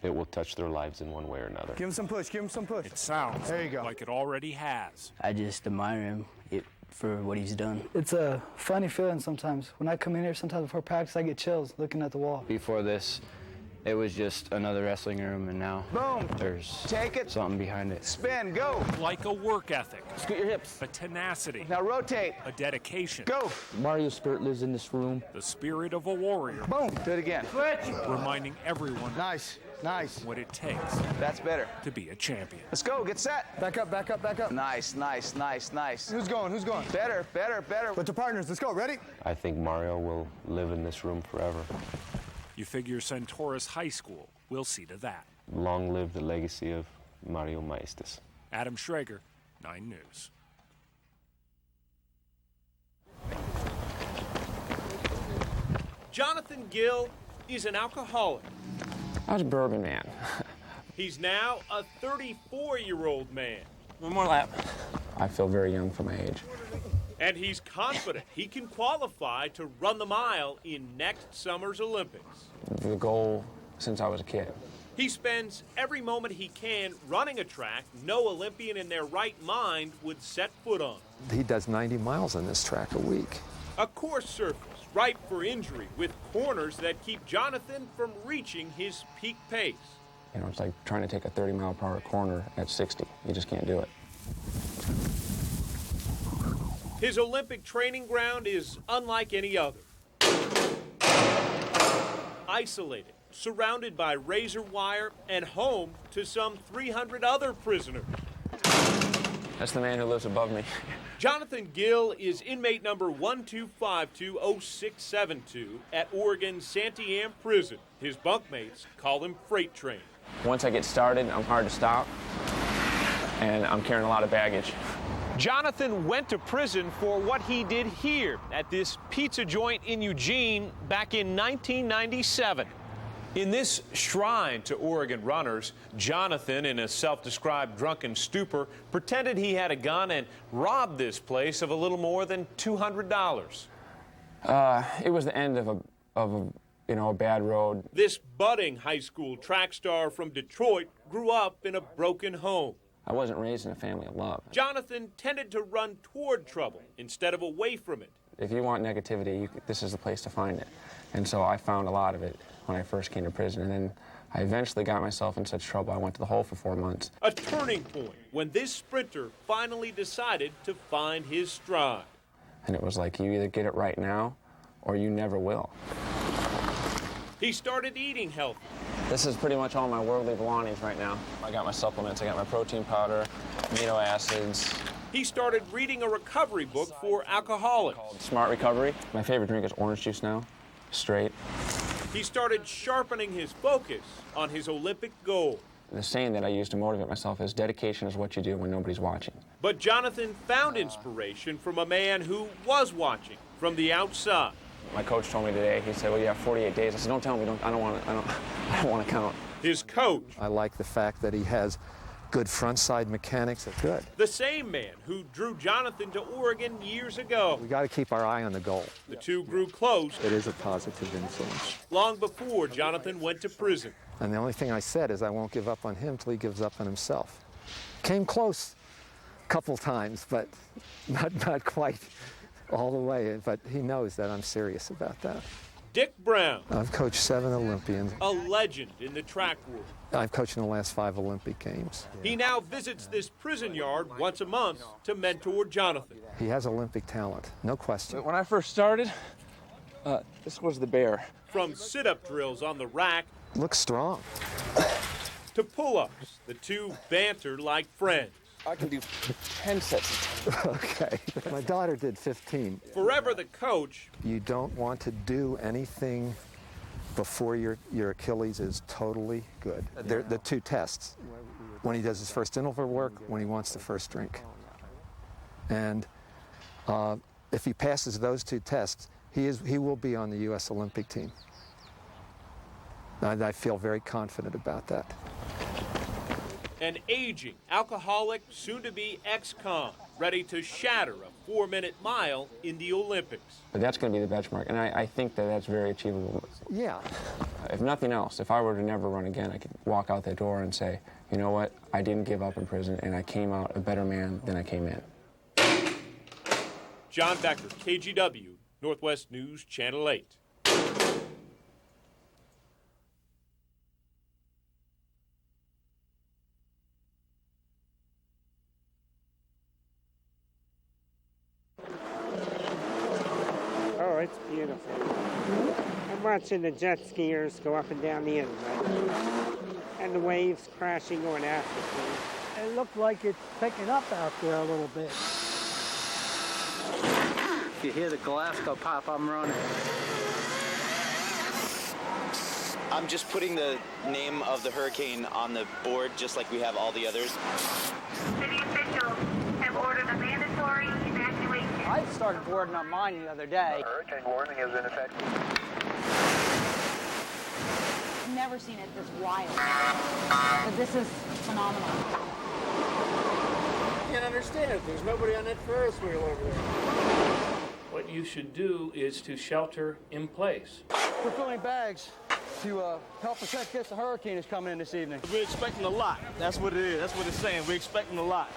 it will touch their lives in one way or another. Give him some push. Give him some push. It sounds there you go. Like it already has. I just admire him for what he's done. It's a funny feeling sometimes. When I come in here, sometimes before practice, I get chills looking at the wall. Before this, it was just another wrestling room, and now boom, there's take it, something behind it. Spin, go. Like a work ethic. Scoot your hips. A tenacity. Now rotate. A dedication. Go. Mario's spirit lives in this room. The spirit of a warrior. Boom. Do it again. Switch. Reminding everyone. Nice. Nice. What it takes. That's better. To be a champion. Let's go. Get set. Back up, back up, back up. Nice, nice, nice, nice. Who's going? Who's going? Better, better, better. With the partners. Let's go. Ready? I think Mario will live in this room forever. You figure Centaurus High School will see to that. Long live the legacy of Mario Maestas. Adam Schrager, 9 News. Jonathan Gill is an alcoholic. I was a bourbon man. He's now a 34-year-old man. One more lap. I feel very young for my age. And he's confident he can qualify to run the mile in next summer's Olympics. The goal since I was a kid. He spends every moment he can running a track no Olympian in their right mind would set foot on. He does 90 miles on this track a week. A course surface ripe for injury with corners that keep Jonathan from reaching his peak pace. You know, it's like trying to take a 30-mile-per-hour corner at 60. You just can't do it. His Olympic training ground is unlike any other. Isolated, surrounded by razor wire, and home to some 300 other prisoners. That's the man who lives above me. Jonathan Gill is inmate number 12520672 at Oregon's Santiam Prison. His bunkmates call him Freight Train. Once I get started, I'm hard to stop, and I'm carrying a lot of baggage. Jonathan went to prison for what he did here at this pizza joint in Eugene back in 1997. In this shrine to Oregon runners, Jonathan, in a self-described drunken stupor, pretended he had a gun and robbed this place of a little more than $200. It was the end of a bad road. This budding high school track star from Detroit grew up in a broken home. I wasn't raised in a family of love. Jonathan tended to run toward trouble instead of away from it. If you want negativity, this is the place to find it. And so I found a lot of it when I first came to prison. And then I eventually got myself in such trouble, I went to the hole for 4 months. A turning point when this sprinter finally decided to find his stride. And it was like, you either get it right now or you never will. He started eating healthy. This is pretty much all my worldly belongings right now. I got my supplements, I got my protein powder, amino acids. He started reading a recovery book for alcoholics. Smart Recovery. My favorite drink is orange juice now, straight. He started sharpening his focus on his Olympic goal. The saying that I use to motivate myself is dedication is what you do when nobody's watching. But Jonathan found inspiration from a man who was watching from the outside. My coach told me today, he said, well, you have 48 days. I said, don't tell me, I don't want to count. His coach, I like the fact that he has good front side mechanics. That's good. the same man who drew Jonathan to Oregon years ago. We got to keep our eye on the goal. The two grew close It is a positive influence. long before Jonathan went to prison. And the only thing I said is I won't give up on him till he gives up on himself. Came close a couple times, but not quite all the way. But he knows that I'm serious about that. Dick Brown, I've coached 7 Olympians. a legend in the track world. I've coached in the last 5 Olympic Games. He now visits this prison yard once a month to mentor Jonathan. He has Olympic talent, no question. When I first started, this was the bear. From sit-up drills on the rack Looks strong. to pull-ups, the two banter like friends. I can do 10 sets. Okay. My daughter did 15. Forever the coach, You don't want to do anything before your Achilles is totally good. They're the 2 tests. When he does his first interval work, when he wants the first drink. And if he passes those 2 tests, he will be on the U.S. Olympic team. And I feel very confident about that. an aging, alcoholic, soon-to-be ex-con, ready to shatter a 4-minute mile in the Olympics. But that's going to be the benchmark, and I think that that's very achievable. Yeah. If nothing else, if I were to never run again, I could walk out that door and say, you know what, I didn't give up in prison, and I came out a better man than I came in. John Becker, KGW, Northwest News, Channel 8. Oh, it's beautiful. I'm watching the jet skiers go up and down the inlet, and the waves crashing on after. It looked like it's picking up out there a little bit. If you hear the glass go pop, I'm running. I'm just putting the name of the hurricane on the board, just like we have all the others. City officials have ordered a mandatory evacuation. I started boarding up mine the other day. Hurricane warning is in effect. I've never seen it this wild. But this is phenomenal. I can't understand it. There's nobody on that Ferris wheel over there. What you should do is to shelter in place. We're filling bags to help protect against the hurricane that's coming in this evening. We're expecting a lot. That's what it is. That's what it's saying. We're expecting a lot.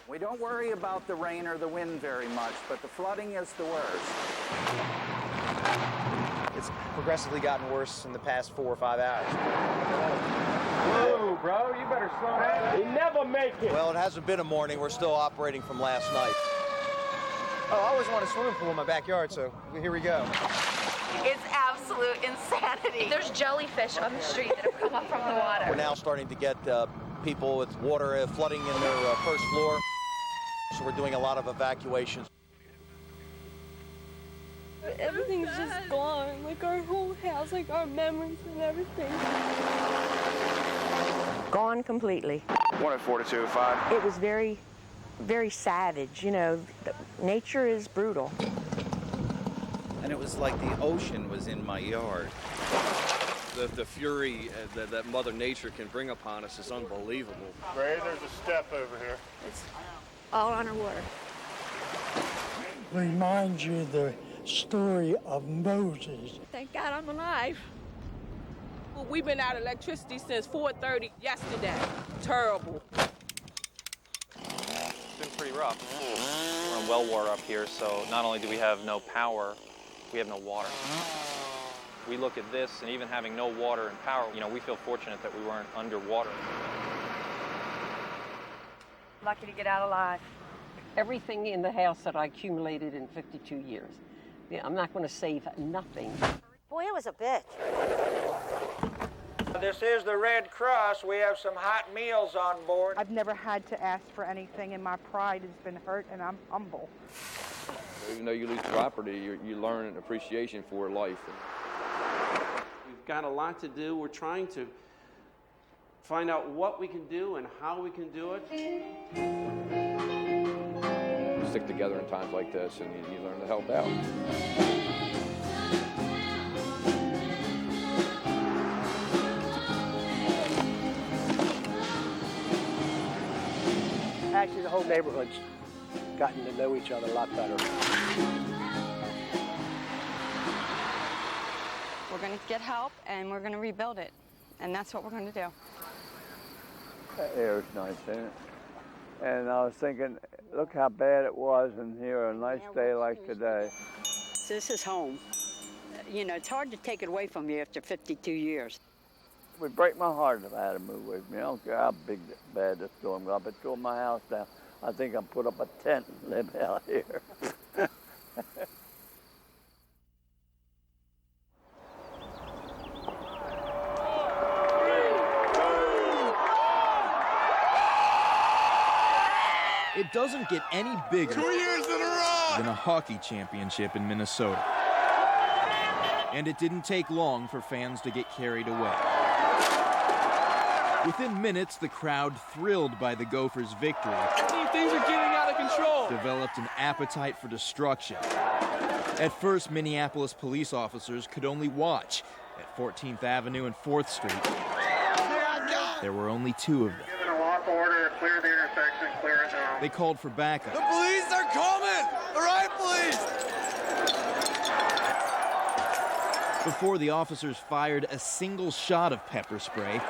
We don't worry about the rain or the wind very much, but the flooding is the worst. It's progressively gotten worse in the past 4 or 5 hours. Whoa, bro, you better slow down. We never make it. Well, it hasn't been a morning. We're still operating from last night. Oh, I always want a swimming pool in my backyard, so here we go. It's absolute insanity. There's jellyfish on the street that have come up from the water. We're now starting to get people with water flooding in their first floor, so we're doing a lot of evacuations. Everything's just gone, like our whole house, like our memories and everything. Gone completely. 1 at 42.5. It was very, very savage. You know, nature is brutal. And it was like the ocean was in my yard. The fury that Mother Nature can bring upon us is unbelievable. Ray, there's a step over here. It's all underwater. Reminds you of the story of Moses. Thank God I'm alive. Well, we've been out of electricity since 4:30 yesterday. Terrible. It's been pretty rough. We're in well water up here, so not only do we have no power, we have no water. We look at this, and even having no water and power, you know, we feel fortunate that we weren't underwater. Lucky to get out alive. Everything in the house that I accumulated in 52 years. Yeah, I'm not going to save nothing. Boy, it was a bitch. This is the Red Cross. We have some hot meals on board. I've never had to ask for anything, and my pride has been hurt, and I'm humble. Even though you lose property, you learn an appreciation for life. We've got a lot to do. We're trying to find out what we can do and how we can do it. You stick together in times like this, and you learn to help out. whole neighborhood's gotten to know each other a lot better. We're going to get help, and we're going to rebuild it, and that's what we're going to do. That air is nice, isn't it? And I was thinking, look how bad it was in here, a nice day like today. So this is home. You know, it's hard to take it away from you after 52 years. It would break my heart if I had to move with me. I don't care how bad the storm was. If it tore my house down, I think I'd put up a tent and live out here. It doesn't get any bigger 2 years in a row than a hockey championship in Minnesota. And it didn't take long for fans to get carried away. Within minutes, the crowd, thrilled by the Gophers' victory, Things are getting out of control. developed an appetite for destruction. At first, Minneapolis police officers could only watch. At 14th Avenue and 4th Street, there were only 2 of them. Given a walk order, clear the intersection, clear it down. They called for backup. The police are coming! The right police! Before the officers fired a single shot of pepper spray,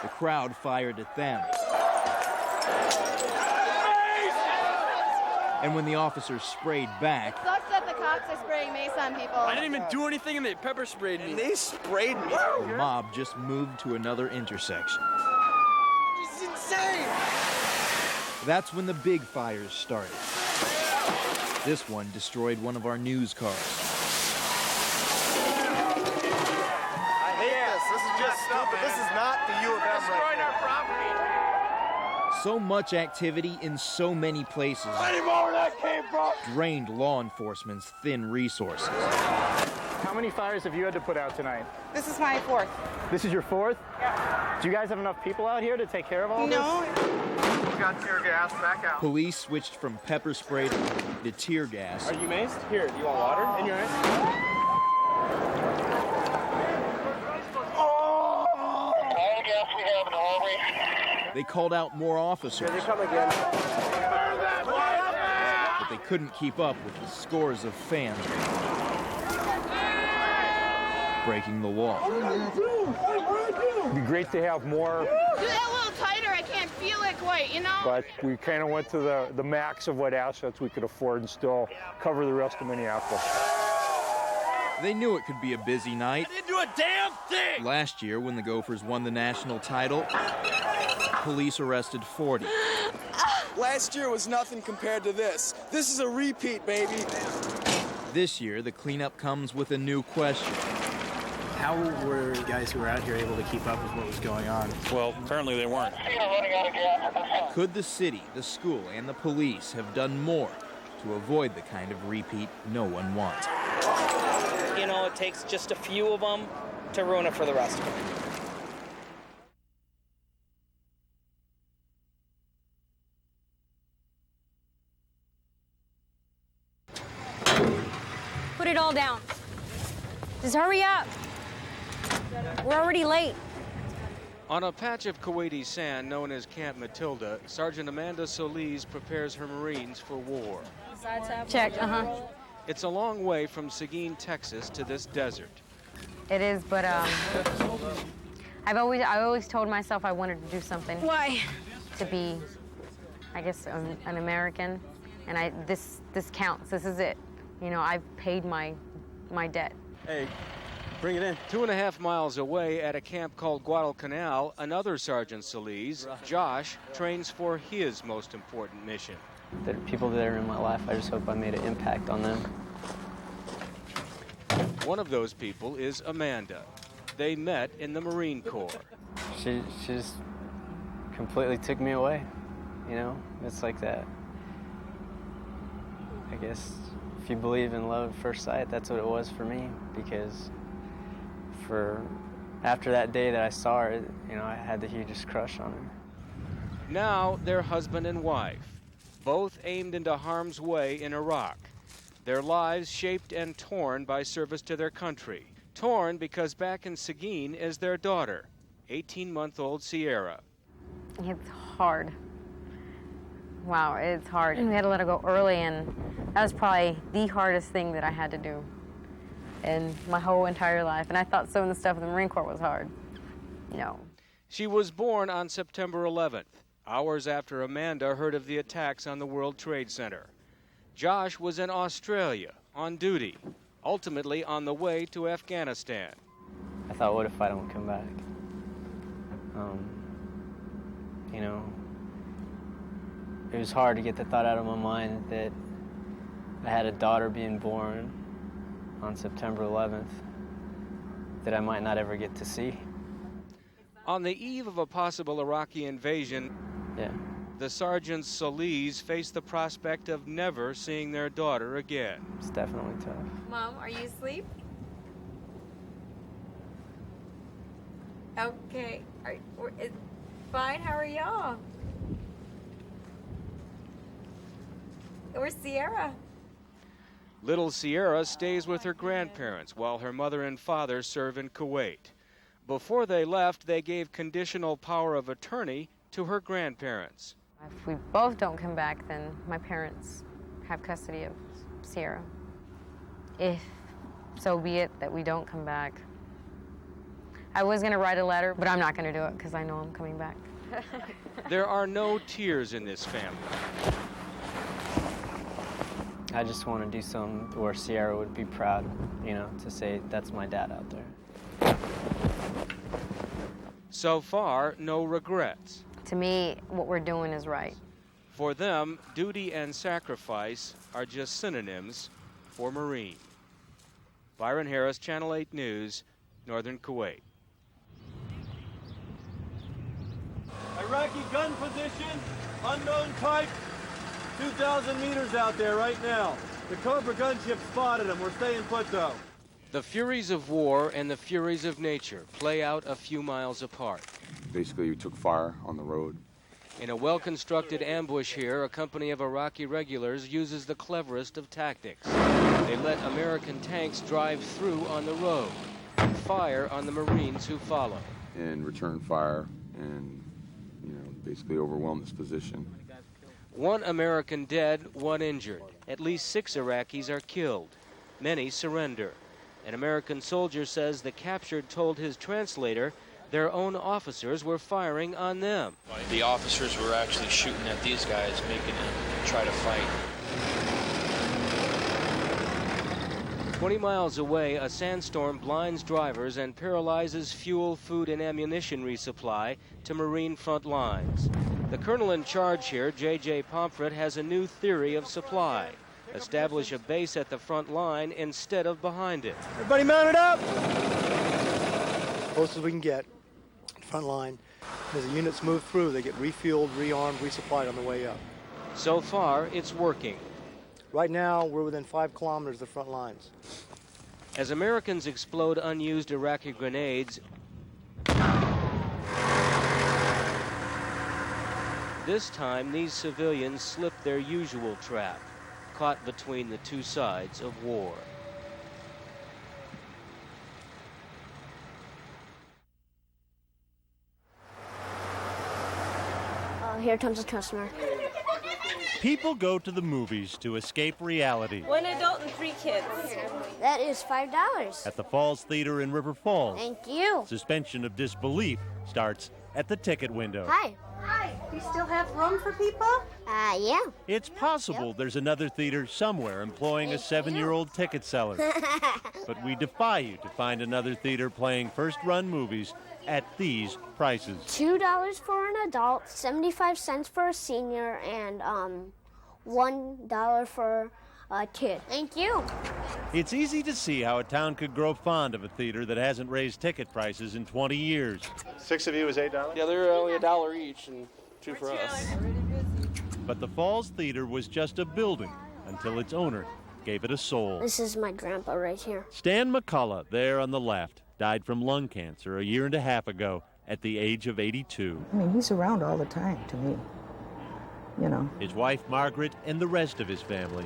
the crowd fired at them. And when the officers sprayed back, Sucks that the cops are spraying mace on people. I didn't even do anything and they pepper sprayed me. they sprayed me. The mob just moved to another intersection. It's insane! That's when the big fires started. This one destroyed one of our news cars. I hate this. This is just stupid. This is not the U of M right now. So much activity in so many places I need more where that came from. drained law enforcement's thin resources. How many fires have you had to put out tonight? This is my 4th. This is your 4th? Yeah. Do you guys have enough people out here to take care of all No. this? We got tear gas, back out. Police switched from pepper spray to tear gas. Are you maced? Here, do you want water? In your eyes? All the gas we have in the hallway. They called out more officers, Here they come again. but they couldn't keep up with the scores of fans breaking the law. It'd be great to have more, Do that a little tighter. I can't feel it quite, you know? but we kind of went to the max of what assets we could afford and still cover the rest of Minneapolis. They knew it could be a busy night. I didn't do a damn thing! Last year, when the Gophers won the national title, police arrested 40. Last year was nothing compared to this. This is a repeat, baby. This year, the cleanup comes with a new question. How were you guys who were out here able to keep up with what was going on? Well, apparently they weren't. Running out of gas. Could the city, the school, and the police have done more to avoid the kind of repeat no one wants? You know, it takes just a few of them to ruin it for the rest of them. Put it all down. Just hurry up. We're already late. On a patch of Kuwaiti sand known as Camp Matilda, Sergeant Amanda Solis prepares her Marines for war. Check, It's a long way from Seguin, Texas to this desert. It is, but I always told myself I wanted to do something. Why? To be, I guess, an American, and this counts. This is it. You know, I've paid my debt. Hey, bring it in. 2.5 miles away at a camp called Guadalcanal, another Sergeant Solis, Josh, trains for his most important mission. The people that are in my life, I just hope I made an impact on them. One of those people is Amanda. They met in the Marine Corps. She just completely took me away, you know? It's like that. I guess if you believe in love at first sight, that's what it was for me, because after that day that I saw her, you know, I had the hugest crush on her. Now they're husband and wife, both aimed into harm's way in Iraq. Their lives shaped and torn by service to their country. Torn because back in Seguin is their daughter, 18-month-old Sierra. It's hard. wow, it's hard. And we had to let her go early, and that was probably the hardest thing that I had to do in my whole entire life. And I thought some of the stuff in the Marine Corps was hard. No. She was born on September 11th, hours after Amanda heard of the attacks on the World Trade Center. Josh was in Australia on duty, ultimately on the way to Afghanistan. I thought, what if I don't come back? You know, it was hard to get the thought out of my mind that I had a daughter being born on September 11th that I might not ever get to see. On the eve of a possible Iraqi invasion, the sergeants Solis face the prospect of never seeing their daughter again. It's definitely tough. Mom, are you asleep? Okay. Fine, how are y'all? Where's Sierra? Little Sierra stays with her grandparents while her mother and father serve in Kuwait. Before they left, they gave conditional power of attorney to her grandparents. If we both don't come back, then my parents have custody of Sierra. If so be it that we don't come back. I was going to write a letter, but I'm not going to do it because I know I'm coming back. There are no tears in this family. I just want to do something where Sierra would be proud, you know, to say, that's my dad out there. So far, no regrets. To me, what we're doing is right. For them, duty and sacrifice are just synonyms for Marine. Byron Harris, Channel 8 News, Northern Kuwait. Iraqi gun position, unknown type, 2,000 meters out there right now. The Cobra gunship spotted them. We're staying put though. The furies of war and the furies of nature play out a few miles apart. Basically, we took fire on the road. In a well-constructed ambush here, a company of Iraqi regulars uses the cleverest of tactics. They let American tanks drive through on the road and fire on the Marines who follow. And return fire and, basically overwhelm this position. One American dead, one injured. At least 6 Iraqis are killed. Many surrender. An American soldier says the captured told his translator their own officers were firing on them. The officers were actually shooting at these guys, making them try to fight. 20 miles away, a sandstorm blinds drivers and paralyzes fuel, food, and ammunition resupply to Marine front lines. The colonel in charge here, J.J. Pomfret, has a new theory of supply. Establish a base at the front line instead of behind it. Everybody mounted up! As close as we can get. Front line. As the units move through, they get refueled, rearmed, resupplied on the way up. So far, it's working. Right now, we're within 5 kilometers of the front lines. As Americans explode unused Iraqi grenades, this time these civilians slip their usual trap, caught between the two sides of war. Here comes a customer. People go to the movies to escape reality. 1 adult and 3 kids. That is $5. At the Falls Theater in River Falls. Thank you. Suspension of disbelief starts at the ticket window. Hi. Hi. Do you still have room for people? Yeah. It's possible there's another theater somewhere employing a 7-year-old ticket seller. But we defy you to find another theater playing first-run movies at these prices. $2 for an adult, 75 cents for a senior, and $1 for a kid. Thank you. It's easy to see how a town could grow fond of a theater that hasn't raised ticket prices in 20 years. 6 of you is $8? Yeah, they're only $1 each and 2 for us. But the Falls Theater was just a building until its owner gave it a soul. This is my grandpa right here. Stan McCullough, there on the left, died from lung cancer a year and a half ago at the age of 82. I mean, he's around all the time to me, you know. His wife, Margaret, and the rest of his family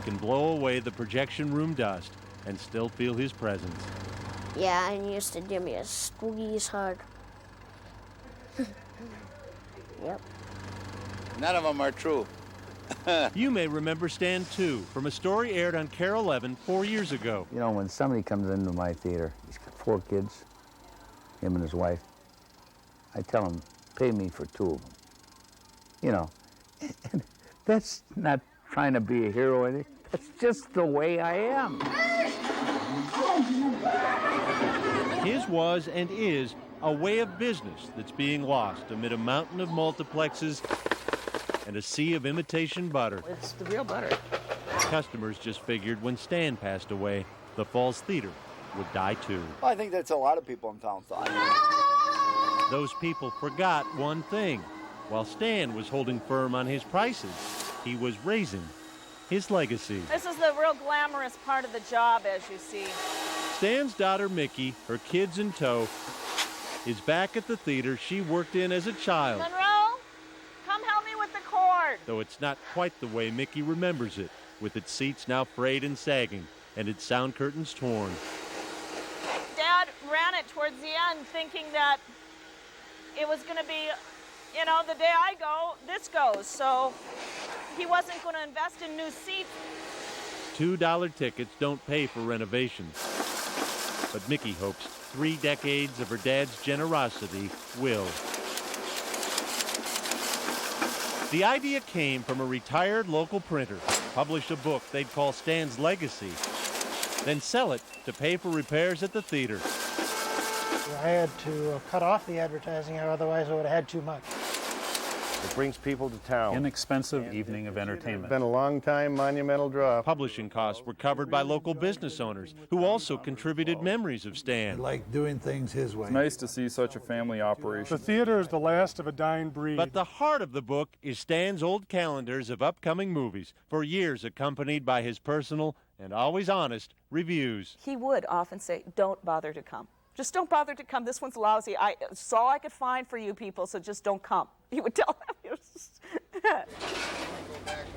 can blow away the projection room dust and still feel his presence. Yeah, and he used to give me a squeeze hug. Yep. None of them are true. You may remember Stan, too, from a story aired on Care 11 4 years ago. You know, when somebody comes into my theater, he's got 4 kids, him and his wife, I tell him, pay me for 2 of them. You know, and that's not trying to be a hero or anything. That's just the way I am. His was and is a way of business that's being lost amid a mountain of multiplexes and a sea of imitation butter. It's the real butter. Customers just figured when Stan passed away, the Falls Theater would die too. Well, I think that's a lot of people in town thought. Those people forgot one thing. While Stan was holding firm on his prices, he was raising his legacy. This is the real glamorous part of the job, as you see. Stan's daughter, Mickey, her kids in tow, is back at the theater she worked in as a child. Monroe, come help me with the cord. Though it's not quite the way Mickey remembers it, with its seats now frayed and sagging, and its sound curtains torn. Dad ran it towards the end thinking that it was going to be, you know, the day I go, this goes. So he wasn't going to invest in new seats. $2 tickets don't pay for renovations. But Mickey hopes 3 decades of her dad's generosity will. The idea came from a retired local printer, publish a book they'd call Stan's Legacy, then sell it to pay for repairs at the theater. I had to cut off the advertising, or otherwise I would have had too much. It brings people to town. Inexpensive evening of entertainment. It's been a long time, monumental draw. Publishing costs were covered by local business owners who also contributed memories of Stan. Like doing things his way. It's nice to see such a family operation. The theater is the last of a dying breed. But the heart of the book is Stan's old calendars of upcoming movies, for years accompanied by his personal and always honest reviews. He would often say, don't bother to come. Just don't bother to come. This one's lousy. It's all I could find for you people, so just don't come. He would tell them.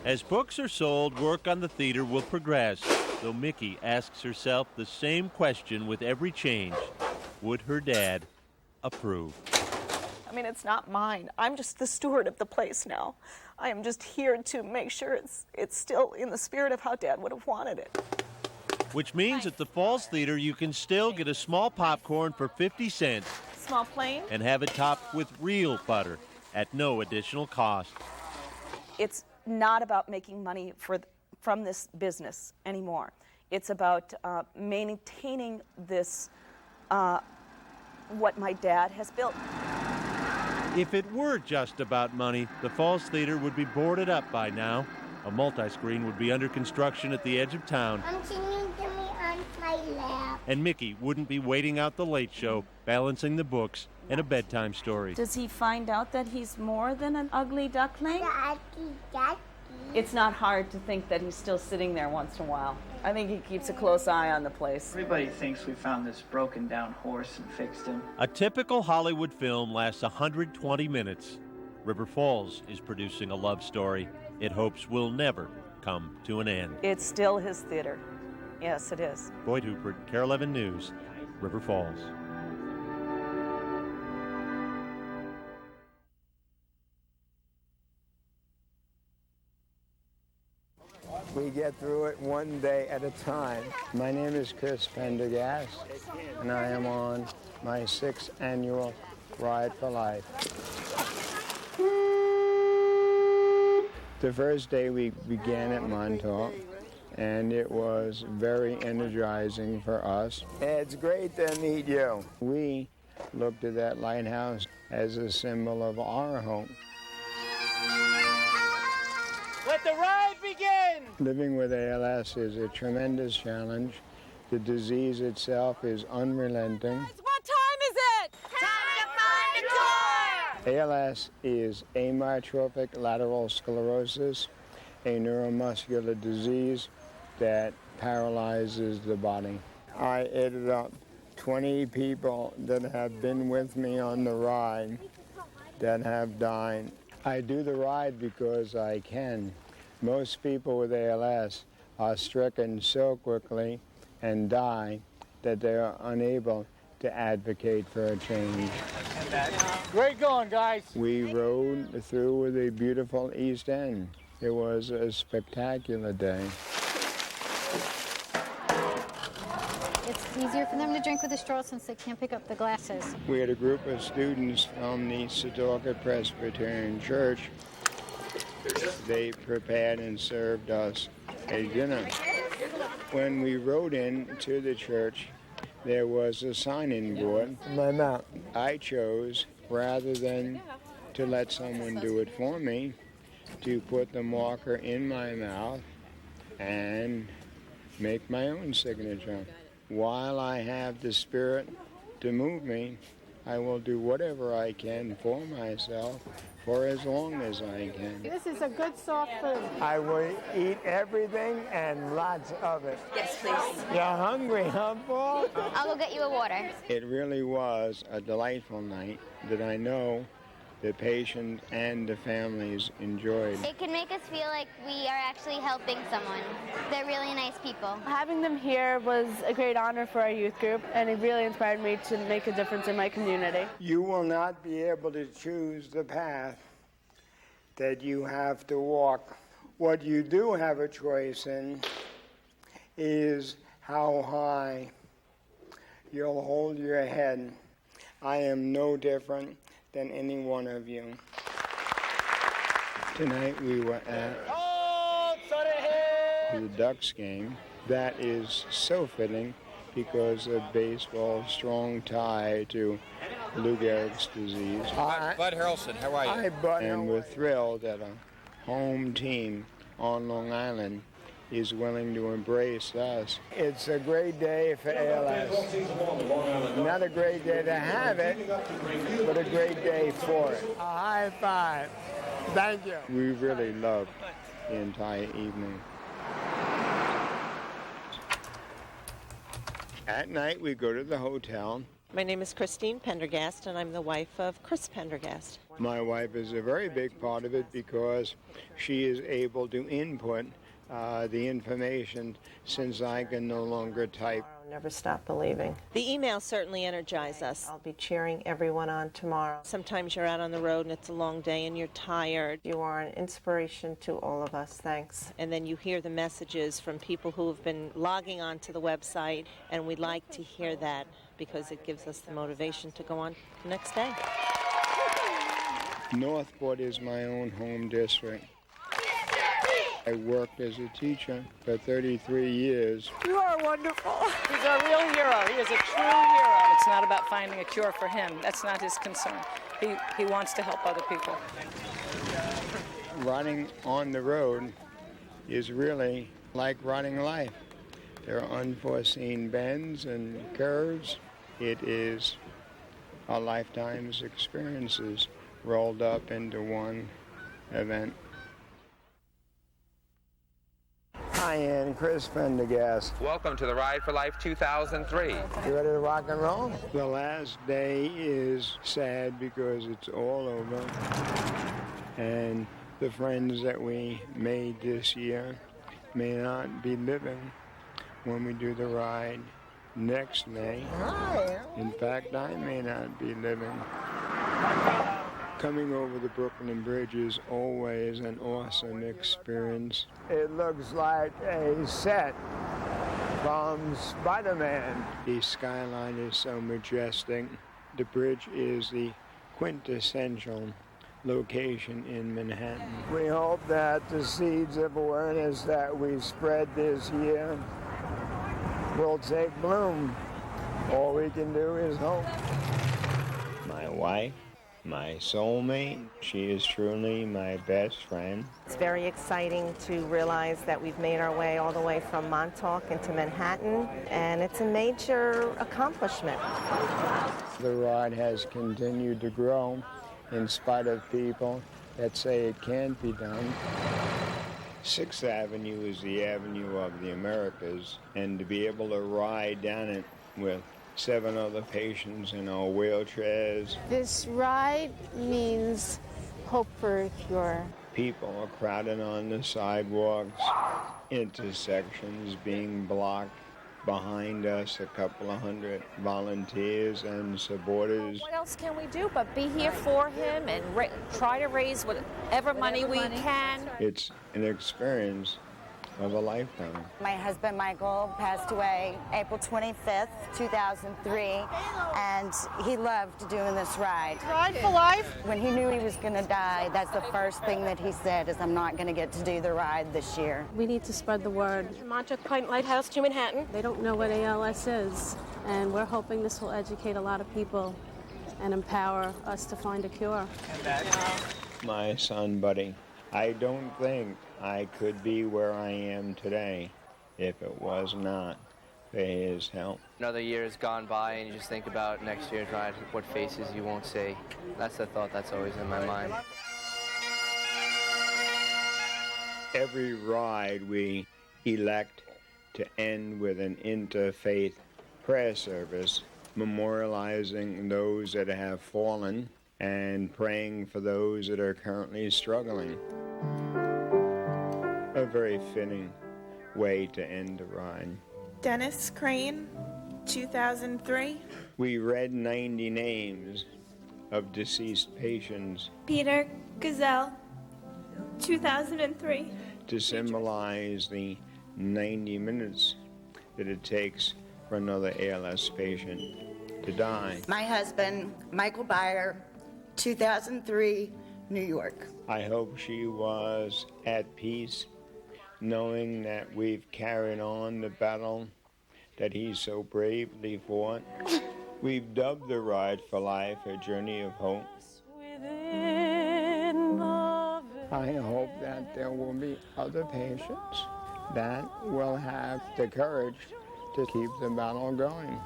As books are sold, work on the theater will progress, though Mickey asks herself the same question with every change. Would her dad approve? I mean, it's not mine. I'm just the steward of the place now. I am just here to make sure it's still in the spirit of how Dad would have wanted it. Which means at the Falls Theater you can still get a small popcorn for 50 cents. Small plane. And have it topped with real butter at no additional cost. It's not about making money from this business anymore. It's about maintaining this, what my dad has built. If it were just about money, the Falls Theater would be boarded up by now. A multi-screen would be under construction at the edge of town. Singing to me on my lap. And Mickey wouldn't be waiting out the late show, balancing the books and a bedtime story. Does he find out that he's more than an ugly duckling? It's not hard to think that he's still sitting there once in a while. I think he keeps a close eye on the place. Everybody thinks we found this broken down horse and fixed him. A typical Hollywood film lasts 120 minutes. River Falls is producing a love story it hopes will never come to an end. It's still his theater. Yes, it is. Boyd Hooper, Care 11 News, River Falls. We get through it one day at a time. My name is Chris Pendergast, and I am on my 6th annual Ride for Life. The first day we began at Montauk, and it was very energizing for us. It's great to meet you. We looked at that lighthouse as a symbol of our home. Let the ride begin! Living with ALS is a tremendous challenge. The disease itself is unrelenting. What time is it? Time to find a door! ALS is amyotrophic lateral sclerosis, a neuromuscular disease that paralyzes the body. I added up 20 people that have been with me on the ride that have died. I do the ride because I can. Most people with ALS are stricken so quickly and die that they are unable to advocate for a change. Great going, guys. We rode through the beautiful East End. It was a spectacular day. It's easier for them to drink with a straw since they can't pick up the glasses. We had a group of students from the Sedoka Presbyterian Church. They prepared and served us a dinner. When we rode into the church, there was a sign-in board. My mouth. I chose, rather than to let someone do it for me, to put the marker in my mouth and make my own signature. While I have the spirit to move me, I will do whatever I can for myself for as long as I can. This is a good soft food. I will eat everything and lots of it. Yes, please. You're hungry, huh, Paul? I'll go get you a water. It really was a delightful night that I know the patients and the families enjoyed. It can make us feel like we are actually helping someone. They're really nice people. Having them here was a great honor for our youth group, and it really inspired me to make a difference in my community. You will not be able to choose the path that you have to walk. What you do have a choice in is how high you'll hold your head. I am no different than any one of you. Tonight we were at the Ducks game. That is so fitting because of baseball's strong tie to Lou Gehrig's disease. Bud Harrelson, how are you? And we're thrilled that a home team on Long Island is willing to embrace us. It's a great day for ALS. Not a great day to have it, but a great day for it. A high five. Thank you. We really loved the entire evening. At night, we go to the hotel. My name is Christine Pendergast, and I'm the wife of Chris Pendergast. My wife is a very big part of it because she is able to input the information since I can no longer type. Never stop believing. The emails certainly energize us. I'll be cheering everyone on tomorrow. Sometimes you're out on the road and it's a long day and you're tired. You are an inspiration to all of us. Thanks. And then you hear the messages from people who have been logging onto the website, and we like to hear that because it gives us the motivation to go on the next day. Northport is my own home district. I worked as a teacher for 33 years. You are wonderful. He's a real hero. He is a true hero. It's not about finding a cure for him. That's not his concern. He wants to help other people. Riding on the road is really like riding life. There are unforeseen bends and curves. It is a lifetime's experiences rolled up into one event. Hi, Ann. Chris Pendergast. Welcome to the Ride for Life 2003. You ready to rock and roll? The last day is sad because it's all over. And the friends that we made this year may not be living when we do the ride next May. In fact, I may not be living. Coming over the Brooklyn Bridge is always an awesome experience. It looks like a set from Spider-Man. The skyline is so majestic. The bridge is the quintessential location in Manhattan. We hope that the seeds of awareness that we spread this year will take bloom. All we can do is hope. My wife, my soulmate, she is truly my best friend. It's very exciting to realize that we've made our way all the way from Montauk into Manhattan, and it's a major accomplishment. The ride has continued to grow in spite of people that say it can't be done. 6th Avenue is the avenue of the Americas, and to be able to ride down it with 7 other patients in our wheelchairs. This ride means hope for a cure. People are crowded on the sidewalks, intersections being blocked. Behind us, a couple of hundred volunteers and supporters. What else can we do but be here for him and try to raise whatever money we can? It's an experience of a lifetime. My husband Michael passed away April 25th, 2003, and he loved doing this ride. Ride for life? When he knew he was going to die, that's the first thing that he said is, I'm not going to get to do the ride this year. We need to spread the word. Montauk Point Lighthouse to Manhattan. They don't know what ALS is, and we're hoping this will educate a lot of people and empower us to find a cure. My son, Buddy, I don't think I could be where I am today if it was not for his help. Another year has gone by and you just think about next year's ride, what faces you won't see. That's the thought that's always in my mind. Every ride we elect to end with an interfaith prayer service, memorializing those that have fallen and praying for those that are currently struggling. A very fitting way to end the ride. Dennis Crane, 2003. We read 90 names of deceased patients Peter Gazelle, 2003. to symbolize the 90 minutes that it takes for another ALS patient to die. My husband, Michael Byer, 2003, New York. I hope she was at peace, knowing that we've carried on the battle that he so bravely fought. We've dubbed the Ride for Life a journey of hope. I hope that there will be other patients that will have the courage to keep the battle going.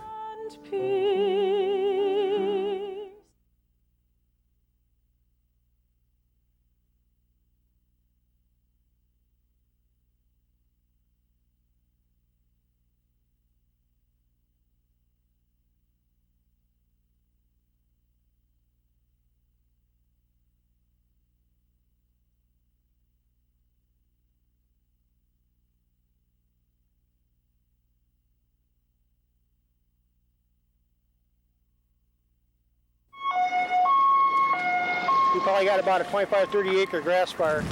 We probably got about a 25, 30 acre grass fire.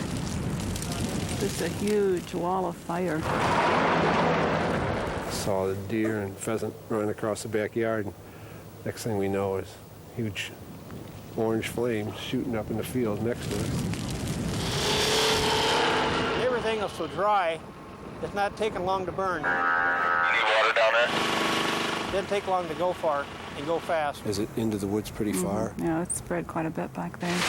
It's a huge wall of fire. Saw the deer and pheasant running across the backyard. Next thing we know is huge orange flames shooting up in the field next to it. Everything is so dry, it's not taking long to burn. You need water down there? It doesn't take long to go far and go fast. Is it into the woods pretty far? Yeah, it's spread quite a bit back there.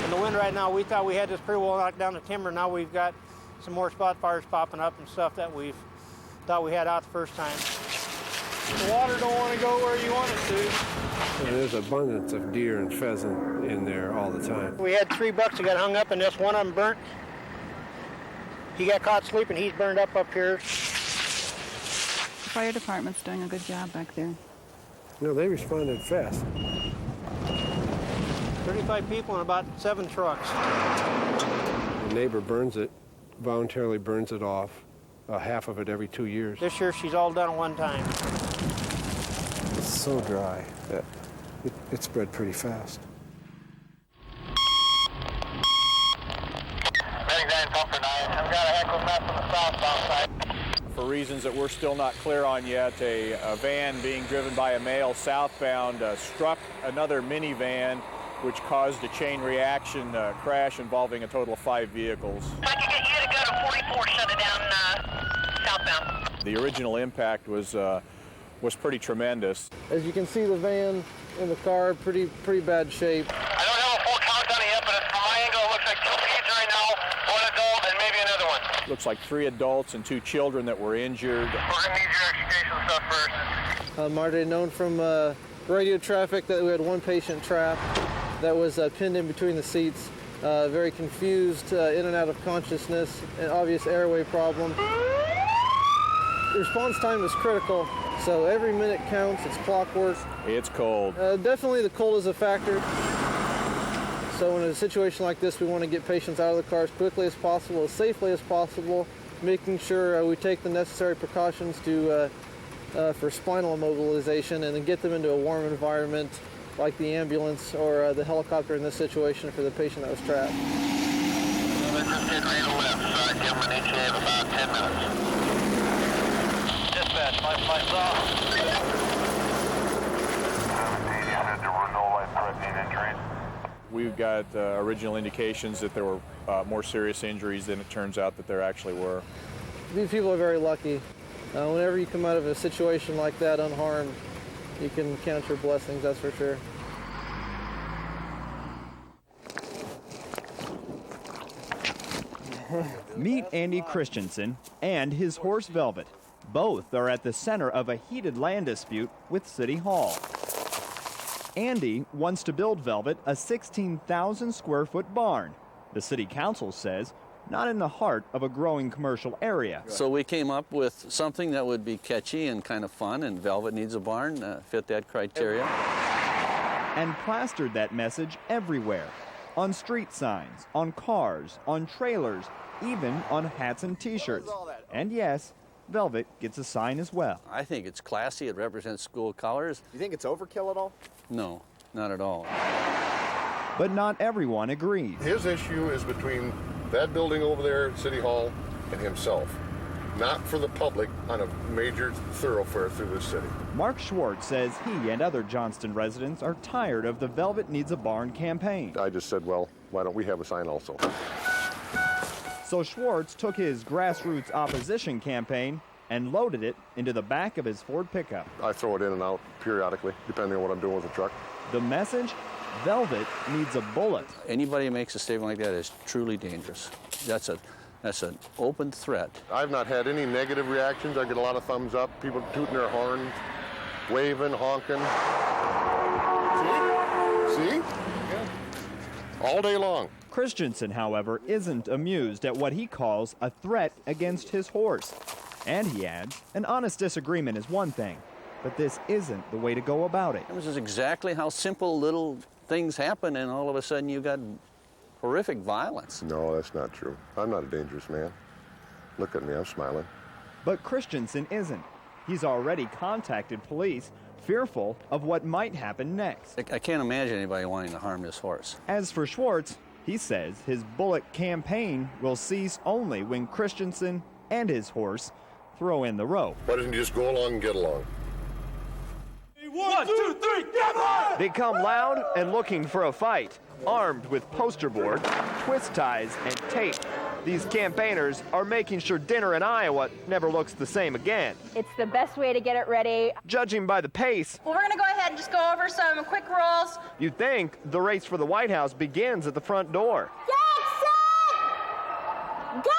In the wind right now, we thought we had this pretty well knocked down the timber. Now we've got some more spot fires popping up and stuff that we thought we had out the first time. The water don't want to go where you want it to. And there's abundance of deer and pheasant in there all the time. We had 3 bucks that got hung up in this. One of them burnt. He got caught sleeping. He's burned up here. The fire department's doing a good job back there. No, they responded fast. 35 people and about 7 trucks. The neighbor burns it, voluntarily burns it off, half of it every 2 years. This year she's all done at one time. It's so dry that it spread pretty fast. I've got a heck of a mess on the southbound side. For reasons that we're still not clear on yet, a van being driven by a male southbound struck another minivan, which caused a chain reaction crash involving a total of 5 vehicles. If I can get you to go to 44, shut it down southbound. The original impact was pretty tremendous. As you can see, the van and the car pretty bad shape. I don't have a full count on it yet, but from my angle, it looks like 2 kids right now, 1 adult, and maybe another one. Looks like 3 adults and 2 children that were injured. We're going to need your extrication stuff first. Marty, known from radio traffic that we had 1 patient trapped that was pinned in between the seats, very confused, in and out of consciousness, an obvious airway problem. The response time is critical, so every minute counts. It's clockwork. It's cold. Definitely the cold is a factor. So in a situation like this, we want to get patients out of the car as quickly as possible, as safely as possible, making sure we take the necessary precautions for spinal immobilization and then get them into a warm environment like the ambulance or the helicopter in this situation for the patient that was trapped. Let's just get ready to lift. Give them an ETA of about 10 minutes. Dispatch, my flight's off. 17, you said there were no life-threatening injuries? We've got original indications that there were more serious injuries than it turns out that there actually were. These people are very lucky. Whenever you come out of a situation like that unharmed, you can count your blessings, that's for sure. Meet Andy Christensen and his horse Velvet. Both are at the center of a heated land dispute with City Hall. Andy wants to build Velvet a 16,000 square foot barn. The city council says not in the heart of a growing commercial area. So we came up with something that would be catchy and kind of fun, and Velvet Needs a Barn fit that criteria. And plastered that message everywhere. On street signs, on cars, on trailers, even on hats and t-shirts. And yes, Velvet gets a sign as well. I think it's classy. It represents school colors. You think it's overkill at all? No, not at all. But not everyone agrees. His issue is between that building over there at City Hall and himself, not for the public on a major thoroughfare through this city. Mark Schwartz says he and other Johnston residents are tired of the Velvet Needs a Barn campaign. I just said, well, why don't we have a sign also? So Schwartz took his grassroots opposition campaign and loaded it into the back of his Ford pickup. I throw it in and out periodically, depending on what I'm doing with the truck. The message? Velvet needs a bullet. Anybody who makes a statement like that is truly dangerous. That's an open threat. I've not had any negative reactions. I get a lot of thumbs up, people tooting their horns, waving, honking. See? Yeah. All day long. Christensen, however, isn't amused at what he calls a threat against his horse. And he adds, an honest disagreement is one thing, but this isn't the way to go about it. This is exactly how simple little things happen, and all of a sudden you got horrific violence. No, that's not true. I'm not a dangerous man. Look at me, I'm smiling. But Christensen isn't. He's already contacted police, fearful of what might happen next. I can't imagine anybody wanting to harm this horse. As for Schwartz, he says his bullet campaign will cease only when Christensen and his horse throw in the rope. Why doesn't he just go along and get along? 1, 2, 3, get on! They come loud and looking for a fight, armed with poster board, twist ties, and tape. These campaigners are making sure dinner in Iowa never looks the same again. It's the best way to get it ready. Judging by the pace, Well, we're going to go ahead and just go over some quick rules. you'd think the race for the White House begins at the front door. Go!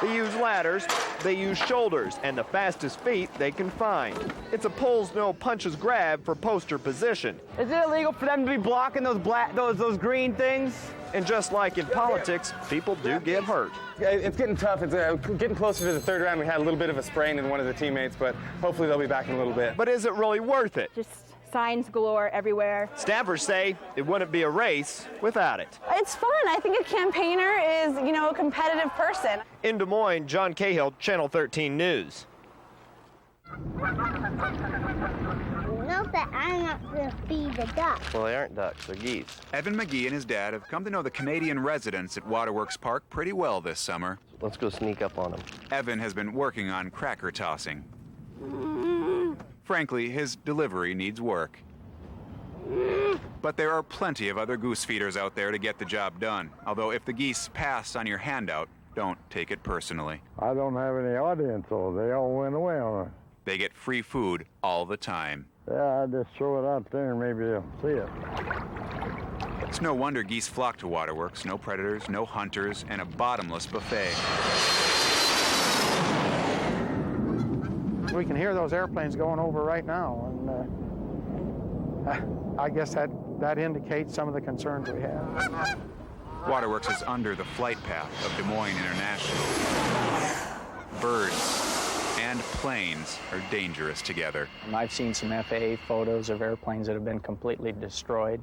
They use ladders, they use shoulders, and the fastest feet they can find. It's a pulls no punches grab for poster position. Is it illegal for them to be blocking those green things? And just like in politics, people do get hurt. It's getting tough. It's getting closer to the third round. We had a little bit of a sprain in one of the teammates, but hopefully they'll be back in a little bit. But is it really worth it? Just signs galore everywhere. Staffers say it wouldn't be a race without it. It's fun. I think a campaigner is, a competitive person. In Des Moines, John Cahill, Channel 13 News. Note that I'm not going to feed the ducks. Well, they aren't ducks, they're geese. Evan McGee and his dad have come to know the Canadian residents at Waterworks Park pretty well this summer. Let's go sneak up on them. Evan has been working on cracker tossing. Frankly, his delivery needs work. But there are plenty of other goose feeders out there to get the job done. Although if the geese pass on your handout, don't take it personally. I don't have any audience, so they all went away on it. They get free food all the time. Yeah, I just throw it out there and maybe they'll see it. It's no wonder geese flock to Waterworks. No predators, no hunters, and a bottomless buffet. We can hear those airplanes going over right now, and I guess that indicates some of the concerns we have. Waterworks is under the flight path of Des Moines International. Birds and planes are dangerous together. I've seen some FAA photos of airplanes that have been completely destroyed,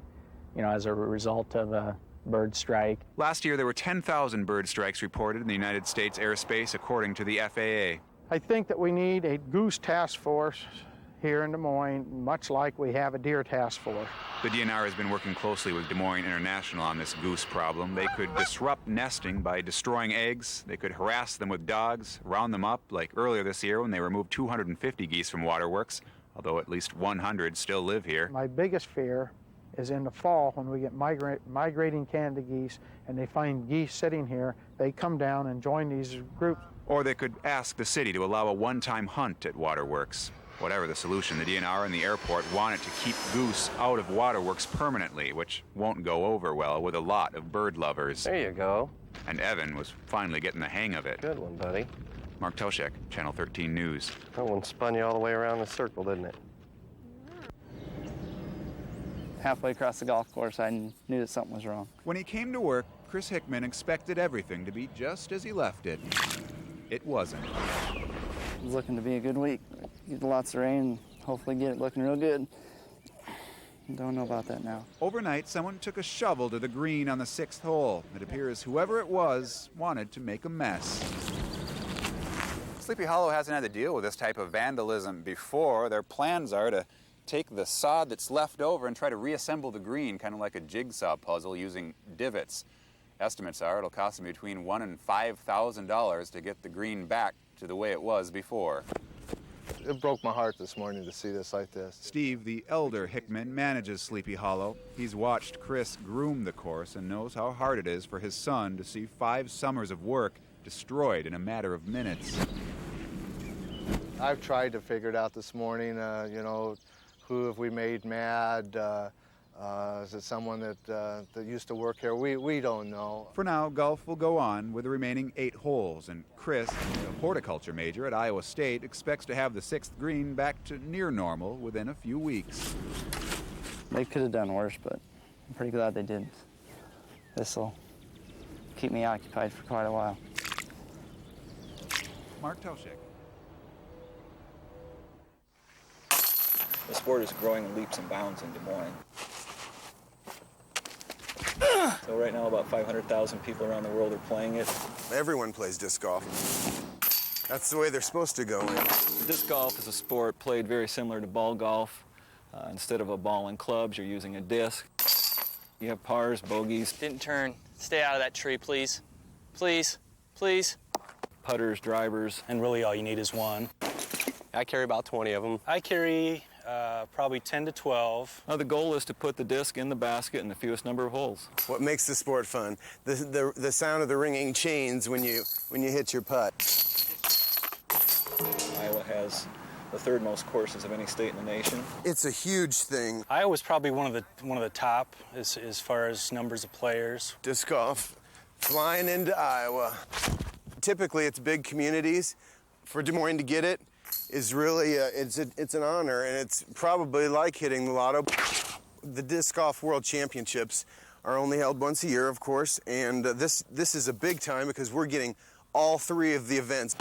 as a result of bird strike. Last year, there were 10,000 bird strikes reported in the United States airspace, according to the FAA. I think that we need a goose task force here in Des Moines, much like we have a deer task force. The DNR has been working closely with Des Moines International on this goose problem. They could disrupt nesting by destroying eggs. They could harass them with dogs, round them up, like earlier this year when they removed 250 geese from waterworks, although at least 100 still live here. My biggest fear is in the fall when we get migrating Canada geese and they find geese sitting here, they come down and join these groups. Or they could ask the city to allow a one-time hunt at waterworks. Whatever the solution, the DNR and the airport wanted to keep goose out of waterworks permanently, which won't go over well with a lot of bird lovers. There you go. And Evan was finally getting the hang of it. Good one, buddy. Mark Toshek, Channel 13 News. That one spun you all the way around the circle, didn't it? Halfway across the golf course, I knew that something was wrong. When he came to work, Chris Hickman expected everything to be just as he left it. It wasn't. It was looking to be a good week. Get lots of rain, hopefully get it looking real good. Don't know about that now. Overnight, someone took a shovel to the green on the 6th hole. It appears whoever it was wanted to make a mess. Sleepy Hollow hasn't had to deal with this type of vandalism before. Their plans are to take the sod that's left over and try to reassemble the green, kind of like a jigsaw puzzle using divots. Estimates are it'll cost them between $1,000 and $5,000 to get the green back to the way it was before. It broke my heart this morning to see this like this. Steve, the elder Hickman, manages Sleepy Hollow. He's watched Chris groom the course and knows how hard it is for his son to see 5 summers of work destroyed in a matter of minutes. I've tried to figure it out this morning, you know, who have we made mad? Is it someone that used to work here? We don't know. For now, golf will go on with the remaining 8 holes, and Chris, a horticulture major at Iowa State, expects to have the 6th green back to near normal within a few weeks. They could have done worse, but I'm pretty glad they didn't. This'll keep me occupied for quite a while. Mark Toshek. The sport is growing in leaps and bounds in Des Moines. So right now about 500,000 people around the world are playing it. Everyone plays disc golf. That's the way they're supposed to go in. Disc golf is a sport played very similar to ball golf. Instead of a ball and clubs, you're using a disc. You have pars, bogeys. Didn't turn. Stay out of that tree, please. Please, please. Putters, drivers. And really all you need is one. I carry about 20 of them. I carry probably 10 to 12. Now the goal is to put the disc in the basket in the fewest number of holes. What makes the sport fun? The sound of the ringing chains when you hit your putt. Iowa has the 3rd most courses of any state in the nation. It's a huge thing. Iowa's probably one of the top as far as numbers of players. Disc golf flying into Iowa. Typically it's big communities. For Des Moines to get it is really it's an honor, and it's probably like hitting the lotto. The Disc Golf World Championships are only held once a year, of course, and this is a big time because we're getting all 3 of the events.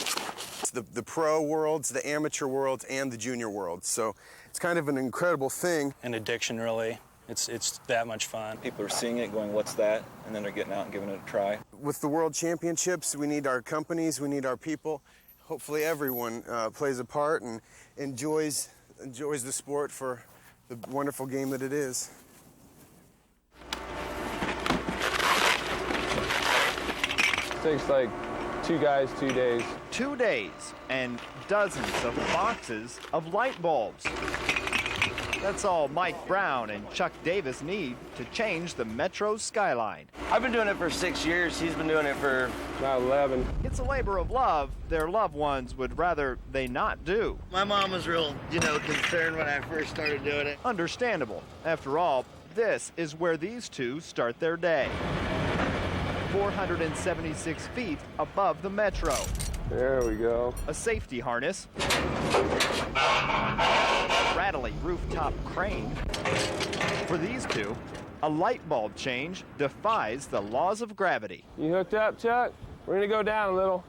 The pro worlds, the amateur worlds, and the junior worlds. So it's kind of an incredible thing. An addiction, really. It's that much fun. People are seeing it, going, what's that? And then they're getting out and giving it a try. With the World Championships, we need our companies, we need our people. Hopefully everyone plays a part and enjoys the sport for the wonderful game that it is. Takes like 2 guys, 2 days. 2 days and dozens of boxes of light bulbs. That's all Mike Brown and Chuck Davis need to change the Metro skyline. I've been doing it for 6 years. He's been doing it for about 11. It's a labor of love their loved ones would rather they not do. My mom was real, concerned when I first started doing it. Understandable. After all, this is where these two start their day. 476 feet above the Metro. There we go. A safety harness. Rattly rooftop crane. For these two, a light bulb change defies the laws of gravity. You hooked up, Chuck? We're gonna go down a little.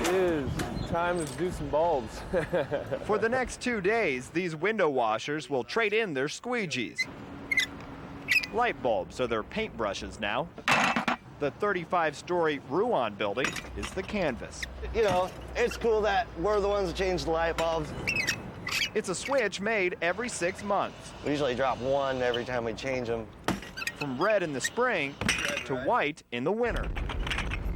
It is time to do some bulbs. For the next 2 days, these window washers will trade in their squeegees. Light bulbs are their paintbrushes now. The 35-story Ruan building is the canvas. You know, it's cool that we're the ones that change the light bulbs. It's a switch made every 6 months. We usually drop one every time we change them. From red in the spring to white in the winter.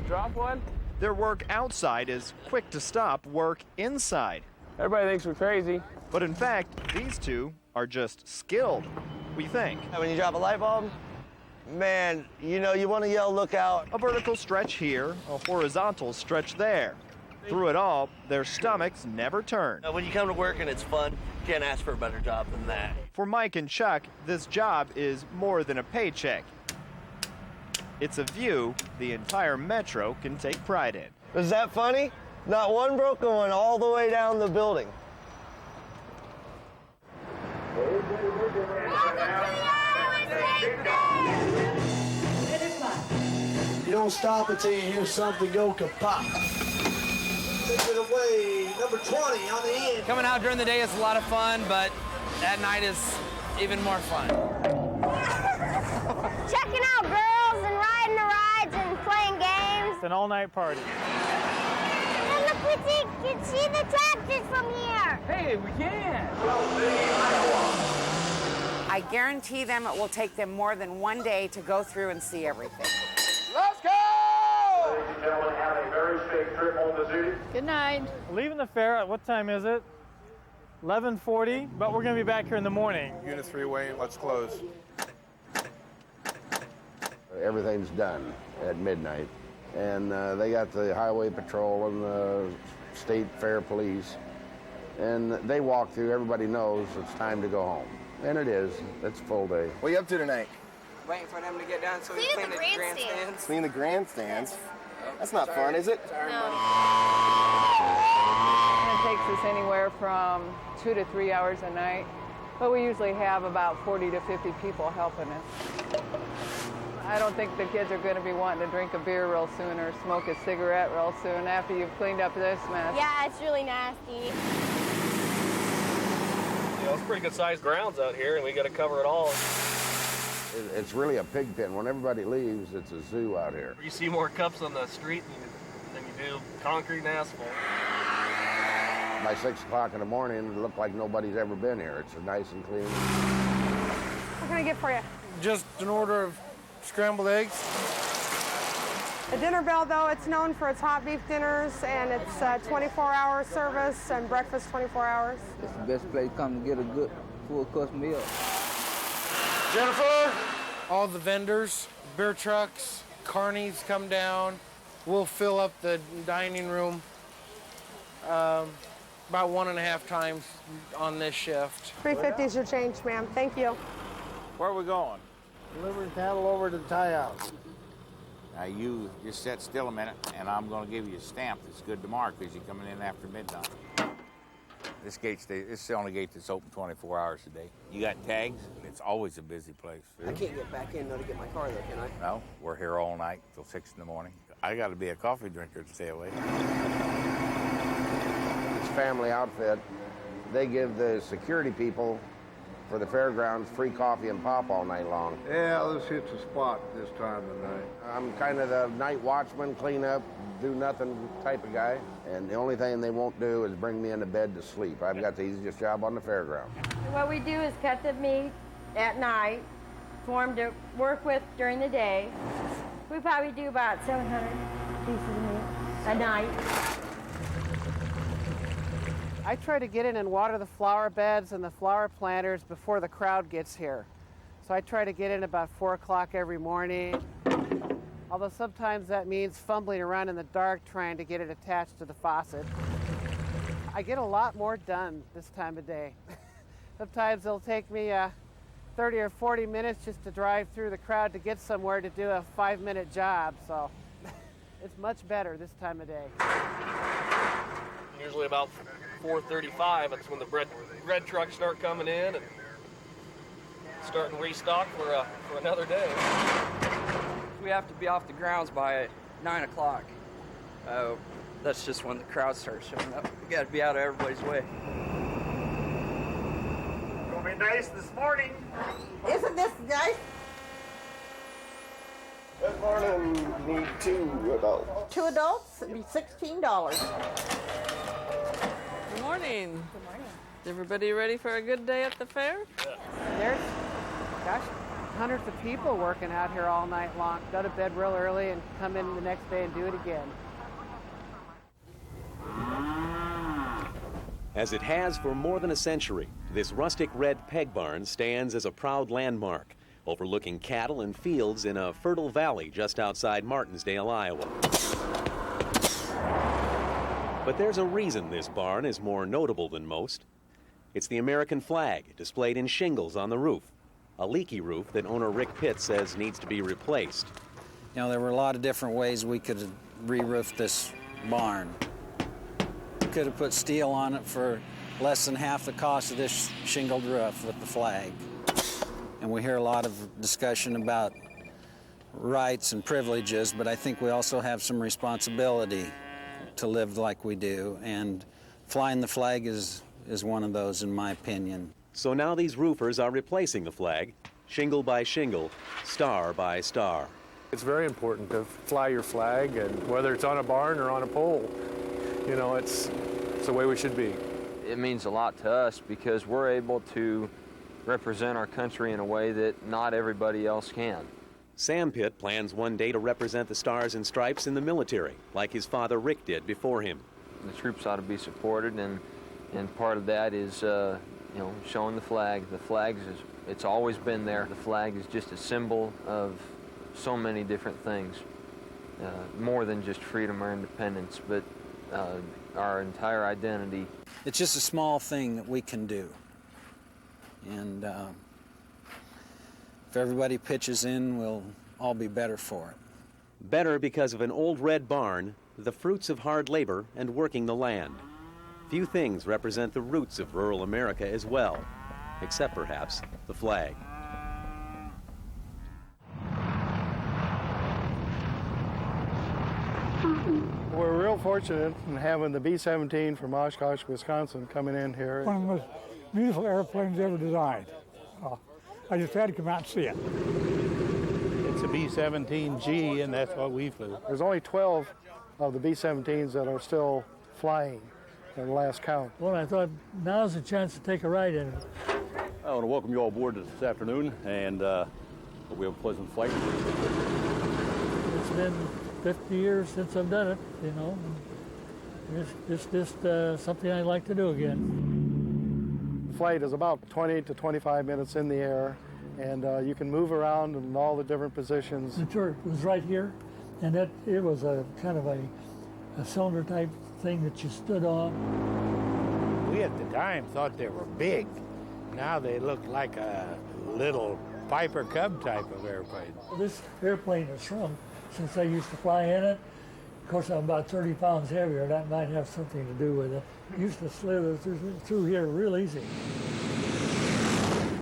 Drop one? Their work outside is quick to stop work inside. Everybody thinks we're crazy. But in fact, these two are just skilled, we think. When you drop a light bulb, man, you know, you want to yell, look out. A vertical stretch here, a horizontal stretch there. Through it all, their stomachs never turn. When you come to work and it's fun, you can't ask for a better job than that. For Mike and Chuck, this job is more than a paycheck. It's a view the entire metro can take pride in. Was that funny? Not one broken one all the way down the building. You don't stop until you hear something go kaput. Take it away, number 20 on the end. Coming out during the day is a lot of fun, but at night is even more fun. Checking out girls and riding the rides and playing games. It's an all-night party. And look, we can see the taxes from here. Hey, we can. I guarantee them it will take them more than one day to go through and see everything. Let's go! Ladies and gentlemen, have a very safe trip home to Zurich. Good night. Leaving the fair at what time is it? 11:40, but we're going to be back here in the morning. Unit 3 Wayne, let's close. Everything's done at midnight, and they got the highway patrol and the state fair police, and they walk through. Everybody knows it's time to go home, and it is. It's a full day. What are you up to tonight? Waiting for them to get done so we Clean clean the the grandstands. Clean the grandstands? That's not fun, is it? It takes us anywhere from 2 to 3 hours a night, but we usually have about 40 to 50 people helping us. I don't think the kids are going to be wanting to drink a beer real soon or smoke a cigarette real soon after you've cleaned up this mess. Yeah, it's really nasty. You know, it's pretty good sized grounds out here, and we got to cover it all. It's really a pig pen. When everybody leaves, it's a zoo out here. You see more cups on the street than you do concrete and asphalt. By 6 o'clock in the morning, it looked like nobody's ever been here. It's nice and clean. What can I get for you? Just an order of scrambled eggs. The dinner bell, though, it's known for its hot beef dinners, and it's 24-hour service and breakfast 24 hours. It's the best place to come to get a good full-course meal. Jennifer, all the vendors, beer trucks, carnies come down. We'll fill up the dining room about 1.5 times on this shift. $3.50 is your change, ma'am. Thank you. Where are we going? Delivering cattle over to the tie house. Now you just sit still a minute, and I'm going to give you a stamp that's good to mark because you're coming in after midnight. This is the only gate that's open 24 hours a day. You got tags? It's always a busy place. I can't get back in, though, to get my car, though, can I? No, we're here all night till 6 in the morning. I got to be a coffee drinker to stay awake. It's a family outfit. They give the security people for the fairgrounds free coffee and pop all night long. Yeah, this hits a spot this time of night. I'm kind of the night watchman, clean up, do nothing type of guy. And the only thing they won't do is bring me into bed to sleep. I've got the easiest job on the fairground. What we do is cut the meat at night for them to work with during the day. We probably do about 700 pieces of meat a night. I try to get in and water the flower beds and the flower planters before the crowd gets here. So I try to get in about 4 o'clock every morning. Although sometimes that means fumbling around in the dark trying to get it attached to the faucet. I get a lot more done this time of day. Sometimes it'll take me 30 or 40 minutes just to drive through the crowd to get somewhere to do a 5-minute job, so it's much better this time of day. Usually about 4:35, that's when the bread trucks start coming in and starting to restock for another day. We have to be off the grounds by 9 o'clock. That's just when the crowd starts showing up. We got to be out of everybody's way. Gonna be nice this morning. Isn't this nice? Good morning. Need 2 adults. 2 adults, it'd be $16. Good morning. Good morning. Is everybody ready for a good day at the fair? There's, gosh, hundreds of people working out here all night long. Go to bed real early and come in the next day and do it again. As it has for more than a century, this rustic red peg barn stands as a proud landmark, overlooking cattle and fields in a fertile valley just outside Martinsdale, Iowa. But there's a reason this barn is more notable than most. It's the American flag displayed in shingles on the roof, a leaky roof that owner Rick Pitt says needs to be replaced. You know, there were a lot of different ways we could have re-roofed this barn. We could have put steel on it for less than half the cost of this shingled roof with the flag. And we hear a lot of discussion about rights and privileges, but I think we also have some responsibility to live like we do, and flying the flag is one of those, in my opinion. So now these roofers are replacing the flag, shingle by shingle, star by star. It's very important to fly your flag, and whether it's on a barn or on a pole, you know, it's the way we should be. It means a lot to us because we're able to represent our country in a way that not everybody else can. Sam Pitt plans one day to represent the Stars and Stripes in the military, like his father Rick did before him. The troops ought to be supported, and part of that is showing the flag. The flag it's always been there. The flag is just a symbol of so many different things, more than just freedom or independence, but our entire identity. It's just a small thing that we can do. And if everybody pitches in, we'll all be better for it. Better because of an old red barn, the fruits of hard labor, and working the land. Few things represent the roots of rural America as well, except perhaps the flag. We're real fortunate in having the B-17 from Oshkosh, Wisconsin coming in here. One of the most beautiful airplanes ever designed. I just had to come out and see it. It's a B-17G, and that's what we flew. There's only 12 of the B-17s that are still flying at the last count. Well, I thought now's the chance to take a ride in it. I want to welcome you all aboard this afternoon, and hope we have a pleasant flight. It's been 50 years since I've done it, you know. It's just something I'd like to do again. The flight is about 20 to 25 minutes in the air, and you can move around in all the different positions. The turret was right here, and it was a kind of a cylinder type thing that you stood on. We at the time thought they were big. Now they look like a little Piper Cub type of airplane. This airplane has shrunk since I used to fly in it. Of course, I'm about 30 pounds heavier. That might have something to do with it. Used to slither through here real easy.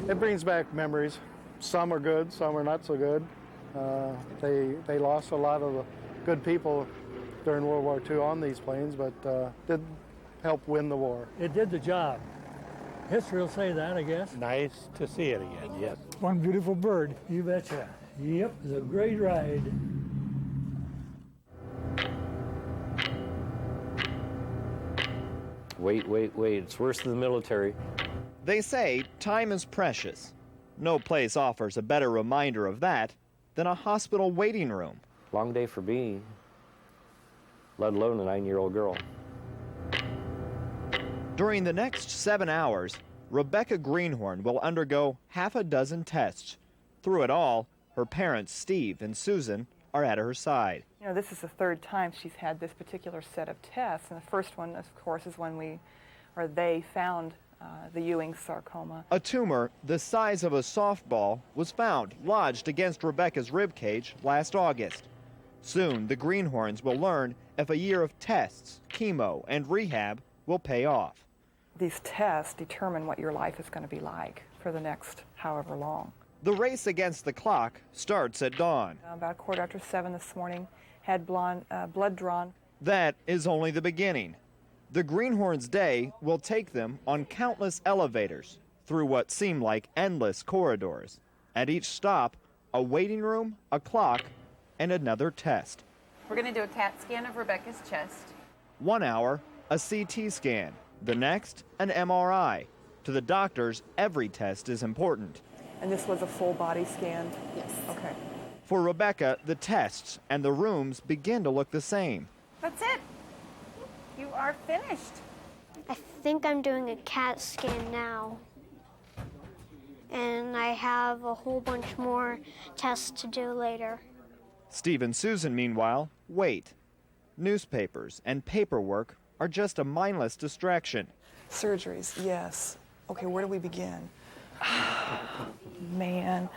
It brings back memories. Some are good, some are not so good. They lost a lot of good people during World War II on these planes, but did help win the war. It did the job. History will say that, I guess. Nice to see it again, yes. One beautiful bird. You betcha. Yep, it was a great ride. Wait, it's worse than the military. They say time is precious. No place offers a better reminder of that than a hospital waiting room. Long day for me, let alone a 9-year-old girl. During the next 7 hours, Rebecca Greenhorn will undergo half a dozen tests. Through it all, her parents, Steve and Susan, are at her side. You know, this is the third time she's had this particular set of tests, and the first one, of course, is when they found the Ewing sarcoma. A tumor the size of a softball was found lodged against Rebecca's rib cage last August. Soon, the Greenhorns will learn if a year of tests, chemo, and rehab will pay off. These tests determine what your life is going to be like for the next however long. The race against the clock starts at dawn. About 7:15 this morning, had blood drawn. That is only the beginning. The Greenhorns' day will take them on countless elevators through what seem like endless corridors. At each stop, a waiting room, a clock, and another test. We're going to do a CAT scan of Rebecca's chest. 1 hour, a CT scan. The next, an MRI. To the doctors, every test is important. And this was a full body scan? Yes. Okay. For Rebecca, the tests and the rooms begin to look the same. That's it. You are finished. I think I'm doing a CAT scan now. And I have a whole bunch more tests to do later. Steve and Susan, meanwhile, wait. Newspapers and paperwork are just a mindless distraction. Surgeries, yes. Okay, where do we begin? Man.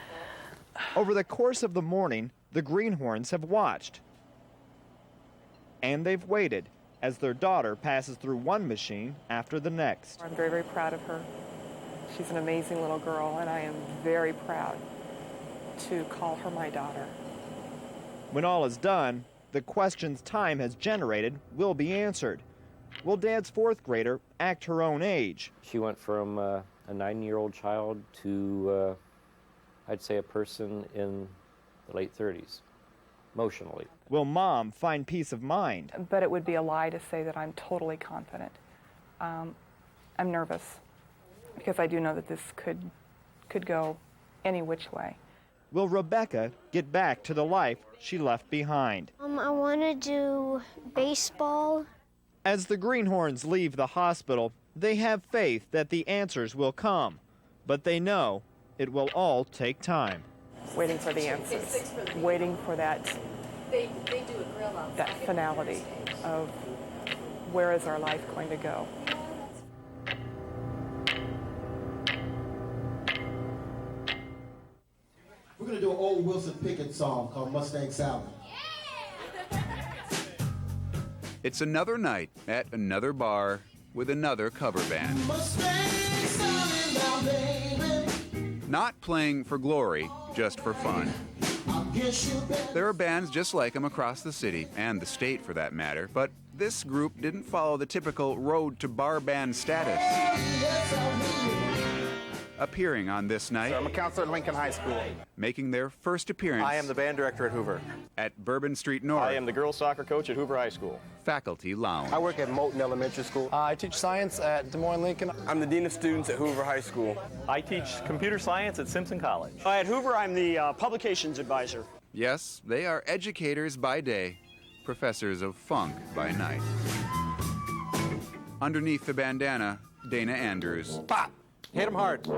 Over the course of the morning, the Greenhorns have watched. And they've waited as their daughter passes through one machine after the next. I'm very, very proud of her. She's an amazing little girl, and I am very proud to call her my daughter. When all is done, the questions time has generated will be answered. Will Dad's fourth grader act her own age? She went from a 9-year-old child to, I'd say, a person in the late 30s, emotionally. Will Mom find peace of mind? But it would be a lie to say that I'm totally confident. I'm nervous because I do know that this could go any which way. Will Rebecca get back to the life she left behind? I want to do baseball. As the Greenhorns leave the hospital, they have faith that the answers will come, but they know it will all take time. Waiting for the answers, waiting for that finality of where is our life going to go. We're going to do an old Wilson Pickett song called Mustang Salad. It's another night at another bar with another cover band. Not playing for glory, just for fun. There are bands just like them across the city, and the state for that matter, but this group didn't follow the typical road to bar band status. Appearing on this night, So I'm a counselor at Lincoln High School. making their first appearance I am the band director at Hoover. at Bourbon Street North. I am the girls soccer coach at Hoover High School. Faculty Lounge. I work at Moulton Elementary School. I teach science at Des Moines Lincoln. I'm the dean of students at Hoover High School. I teach computer science at Simpson College. At Hoover, I'm the publications advisor. Yes, they are educators by day, professors of funk by night. Underneath the bandana, Dana Andrews. Pop! Hit him hard.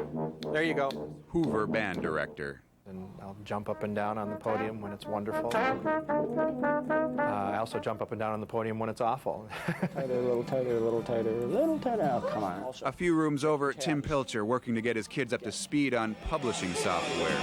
There you go. Hoover band director. And I'll jump up and down on the podium when it's wonderful. I also jump up and down on the podium when it's awful. Tighter, a little tighter, a little tighter, a little tighter. Oh, come on. A few rooms over, Tim Pilcher working to get his kids up to speed on publishing software.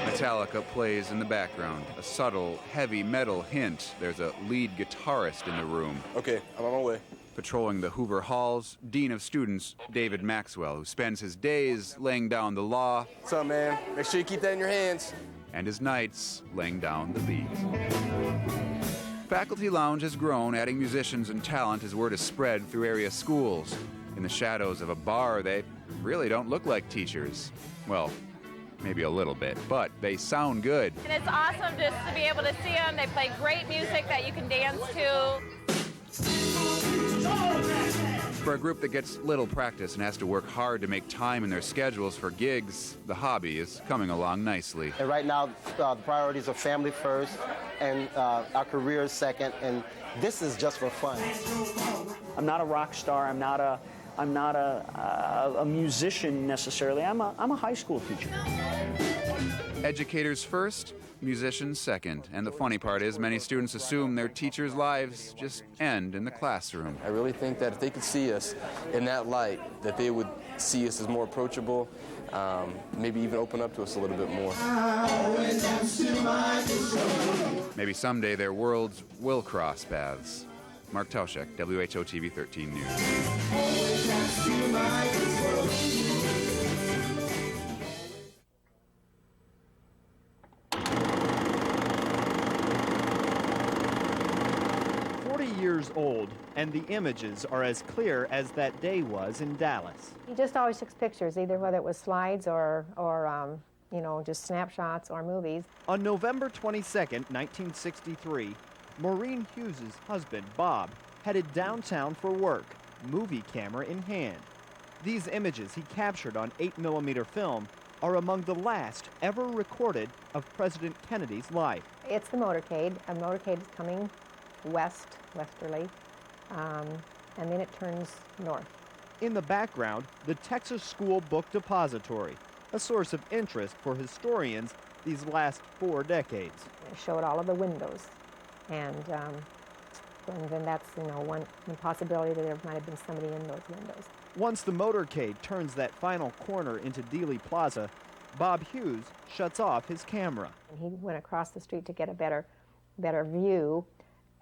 Metallica plays in the background, a subtle, heavy metal hint. There's a lead guitarist in the room. Okay, I'm on my way. Patrolling the Hoover halls, Dean of Students, David Maxwell, who spends his days laying down the law. What's up, man? Make sure you keep that in your hands. And his nights laying down the beat. Faculty Lounge has grown, adding musicians and talent as word is spread through area schools. In the shadows of a bar, they really don't look like teachers. Well, maybe a little bit, but they sound good. And it's awesome just to be able to see them. They play great music that you can dance to. For a group that gets little practice and has to work hard to make time in their schedules for gigs, the hobby is coming along nicely. And right now, the priorities are family first and our careers second, and this is just for fun. I'm not a rock star. I'm not a musician necessarily. I'm a high school teacher. Educators first, musicians second. And the funny part is many students assume their teachers' lives just end in the classroom. I really think that if they could see us in that light, that they would see us as more approachable, maybe even open up to us a little bit more. Maybe someday their worlds will cross paths. Mark Tauschek, WHO TV 13 News. 40 years old, and the images are as clear as that day was in Dallas. He just always took pictures, either whether it was slides or just snapshots or movies. On November 22nd, 1963, Maureen Hughes' husband, Bob, headed downtown for work, movie camera in hand. These images he captured on 8mm film are among the last ever recorded of President Kennedy's life. It's the motorcade. A motorcade is coming westerly, and then it turns north. In the background, the Texas School Book Depository, a source of interest for historians these last 4 decades. It showed all of the windows, and then that's one possibility that there might have been somebody in those windows. Once the motorcade turns that final corner into Dealey Plaza, Bob Hughes shuts off his camera. And he went across the street to get a better view,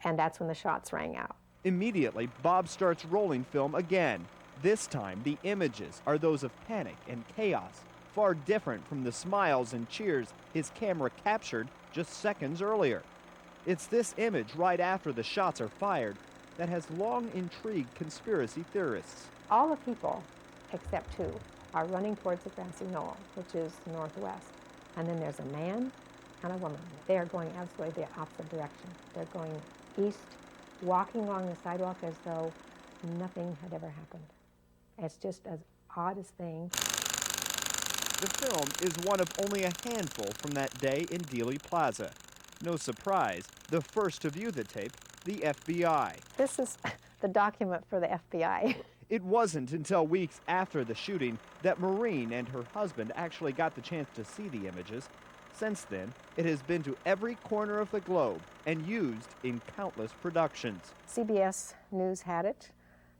and that's when the shots rang out. Immediately, Bob starts rolling film again. This time, the images are those of panic and chaos, far different from the smiles and cheers his camera captured just seconds earlier. It's this image right after the shots are fired that has long intrigued conspiracy theorists. All the people, except 2, are running towards the grassy knoll, which is northwest. And then there's a man and a woman. They are going absolutely the opposite direction. They're going east, walking along the sidewalk as though nothing had ever happened. It's just as odd as thing. The film is one of only a handful from that day in Dealey Plaza. No surprise, the first to view the tape, the FBI. This is the document for the FBI. It wasn't until weeks after the shooting that Maureen and her husband actually got the chance to see the images. Since then, it has been to every corner of the globe and used in countless productions. CBS News had it,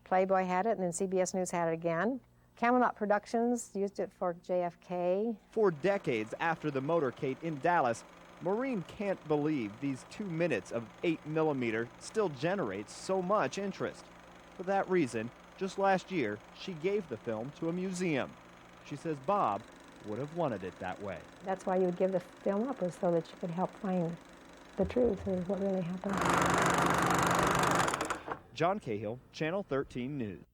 Playboy had it, and then CBS News had it again. Camelot Productions used it for JFK. 4 decades after the motorcade in Dallas, Maureen can't believe these 2 minutes of 8mm still generates so much interest. For that reason, just last year, she gave the film to a museum. She says Bob would have wanted it that way. That's why you would give the film up, was so that you could help find the truth of what really happened. John Cahill, Channel 13 News.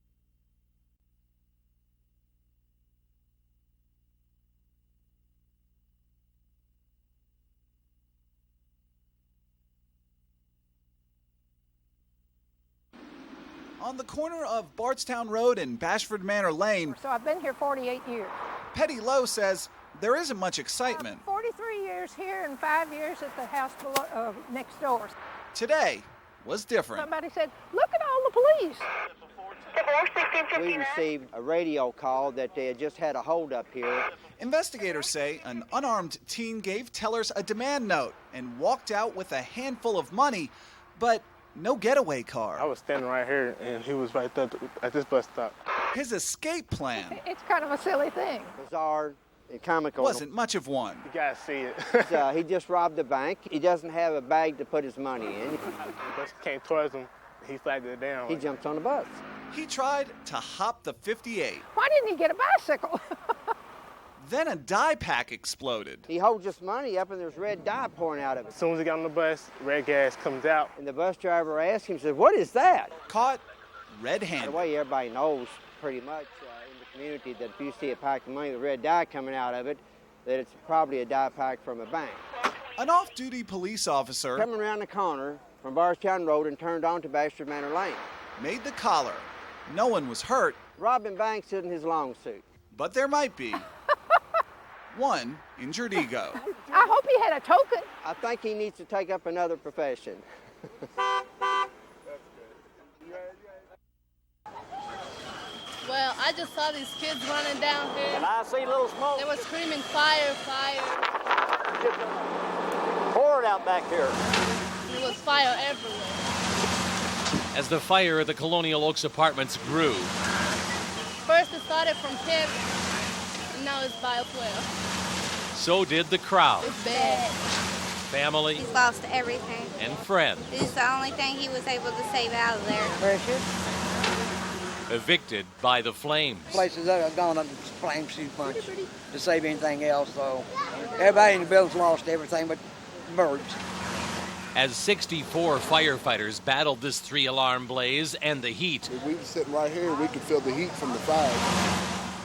On the corner of Bardstown Road and Bashford Manor Lane, So I've been here 48 years. Petty Lowe says there isn't much excitement. 43 years here and 5 years at the house below, next door. Today was different. Somebody said, look at all the police. We received a radio call that they had just had a holdup here. Investigators say an unarmed teen gave tellers a demand note and walked out with a handful of money, but no getaway car. I was standing right here, and he was right there at this bus stop. His escape plan. It's kind of a silly thing. Bizarre and comical. Wasn't much of one. You gotta see it. He just robbed a bank. He doesn't have a bag to put his money in. The bus came towards him. He flagged it down. He jumped on the bus. He tried to hop the 58. Why didn't he get a bicycle? Then a dye pack exploded. He holds his money up and there's red dye pouring out of it. As soon as he got on the bus, red gas comes out. And the bus driver asked him, said, what is that? Caught red-handed. The way everybody knows pretty much in the community that if you see a pack of money with red dye coming out of it, that it's probably a dye pack from a bank. An off-duty police officer coming around the corner from Bardstown Road and turned onto Bashford Manor Lane. Made the collar. No one was hurt. Robbing banks isn't his long suit. But there might be. One injured ego. I hope he had a token. I think he needs to take up another profession. Well, I just saw these kids running down here. And I see little smoke. They were screaming, fire, fire. Pour it out back here. There was fire everywhere. As the fire at the Colonial Oaks apartments grew. First it started from Kevin, and now it's by 12. So did the crowd. It's bad. Family. He's lost everything. And friends. This is the only thing he was able to save out of there. Precious. Evicted by the flames. Places that have gone up in flames too much to save anything else, so everybody in the building's lost everything but birds. As 64 firefighters battled this 3-alarm blaze and the heat. If we were sitting right here, we could feel the heat from the fire.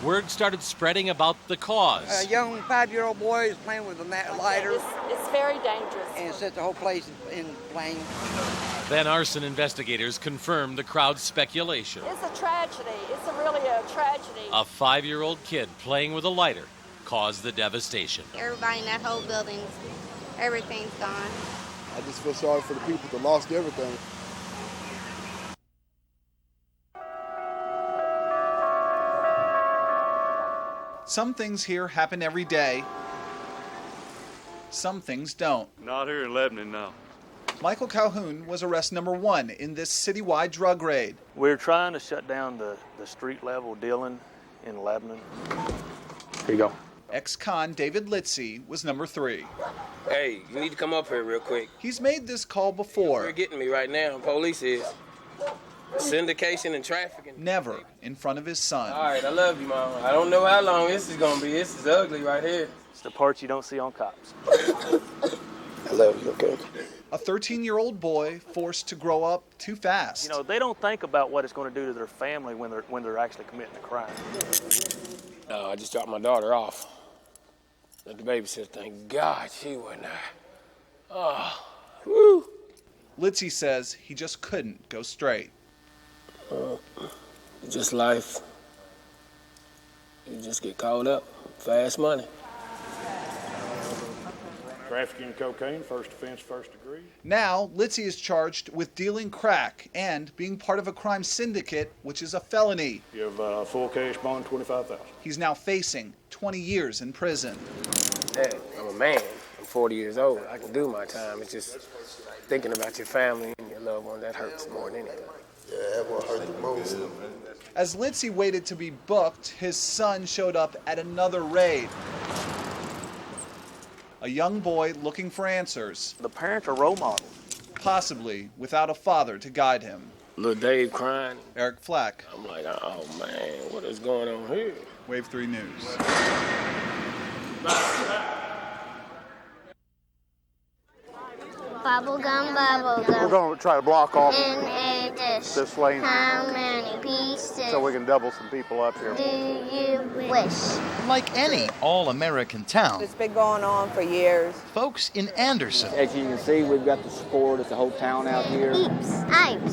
word started spreading about the cause. A young 5-year-old boy is playing with a lighter. It's very dangerous. And set the whole place in flames. Then arson investigators confirmed the crowd's speculation. It's a tragedy. It's really a tragedy. A 5-year-old kid playing with a lighter caused the devastation. Everybody in that whole building, everything's gone. I just feel sorry for the people that lost everything. Some things here happen every day. Some things don't. Not here in Lebanon, no. Michael Calhoun was arrest number 1 in this citywide drug raid. We're trying to shut down the street level dealing in Lebanon. Here you go. Ex-con David Litzy was number 3. Hey, you need to come up here real quick. He's made this call before. They're getting me right now. Police is. Syndication and trafficking. Never in front of his son. All right, I love you, Mom. I don't know how long this is going to be. This is ugly right here. It's the parts you don't see on cops. I love you, okay? A 13-year-old boy forced to grow up too fast. You know, they don't think about what it's going to do to their family when they're actually committing a crime. I just dropped my daughter off at the babysitter. Thank God she wasn't there. Oh, whew. Litzy says he just couldn't go straight. Just life. You just get caught up. Fast money. Trafficking cocaine, first offense, first degree. Now, Litzy is charged with dealing crack and being part of a crime syndicate, which is a felony. You have a full cash bond, $25,000. He's now facing 20 years in prison. Hey, I'm a man. I'm 40 years old. I can do my time. It's just thinking about your family and your loved one that hurts more than anything. Yeah, that will hurt the most. As Litzy waited to be booked, his son showed up at another raid. A young boy looking for answers. The parents are role models. Possibly without a father to guide him. Little Dave crying. Eric Flack. I'm like, oh man, what is going on here? Wave 3 News. Bubblegum, We're bubblegum. going to try to block off In a dish. this lane How many pieces so we can double some people up here. do you wish? Like any all-American town, It's been going on for years. folks in Anderson As you can see, we've got the support of the whole town out here. Heaps.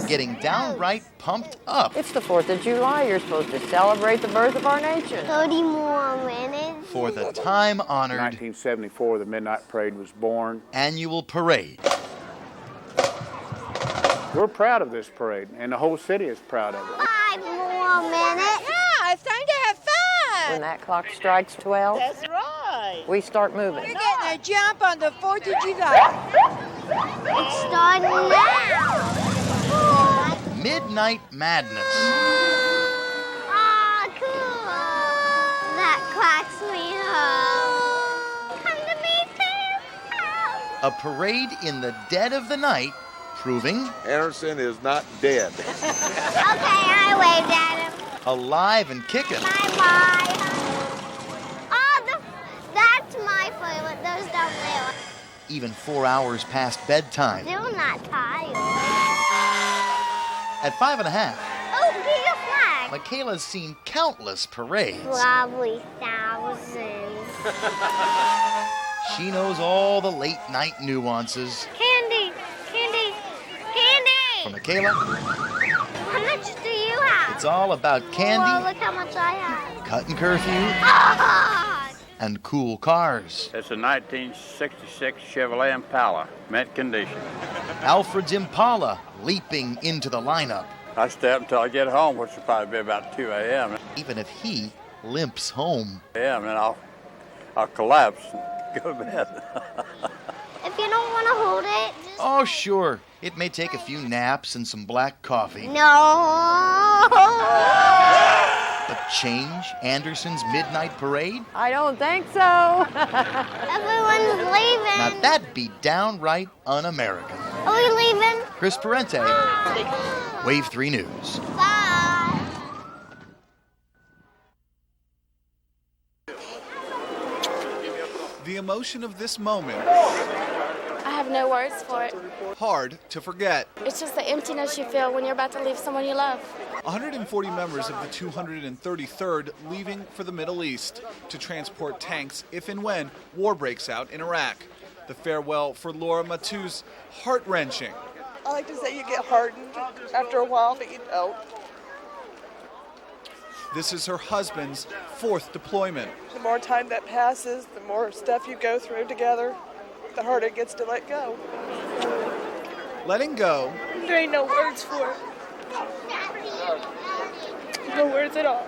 getting downright pumped up It's the 4th of July. You're supposed to celebrate the birth of our nation. 30 more minutes. for the time-honored 1974, the Midnight Parade was born. annual parade. We're proud of this parade, and the whole city is proud of it. 5 more minutes. Yeah, it's time to have fun. When that clock strikes 12, That's right. we start moving. We're getting a jump on the 4th of July. It's starting now. Midnight Madness. Ah, cool. That cracks me up. Come to me, too. A parade in the dead of the night, proving Anderson is not dead. Okay, I waved at him. alive and kicking. Bye-bye. Oh, that's my favorite. Those don't live. Even 4 hours past bedtime. Still not tired. At 5.5, Oh, get your flag. Michaela's seen countless parades. Probably thousands. She knows all the late-night nuances. Candy, candy, candy. For Michaela, How much do you have? it's all about Well, candy, look how much I have. cutting curfew, Ah! and cool cars. It's a 1966 Chevrolet Impala, mint condition. Alfred's Impala leaping into the lineup. I stay up until I get home, which will probably be about 2 a.m. Even if he limps home. Yeah, and then I'll collapse and go to bed. If you don't want to hold it, just... Oh, sure. It may take a few naps and some black coffee. No. But change Anderson's midnight parade? I don't think so. Everyone's leaving. Now that'd be downright un-American. Are we leaving? Chris Parente, Wave 3 News. Bye. The emotion of this moment, I have no words for it. hard to forget. It's just the emptiness you feel when you're about to leave someone you love. 140 members of the 233rd leaving for the Middle East to transport tanks if and when war breaks out in Iraq. The farewell for Laura Matou's heart-wrenching. I like to say you get hardened after a while, but you don't. This is her husband's 4th deployment. The more time that passes, the more stuff you go through together, the harder it gets to let go. Letting go. There ain't no words for it. No words at all.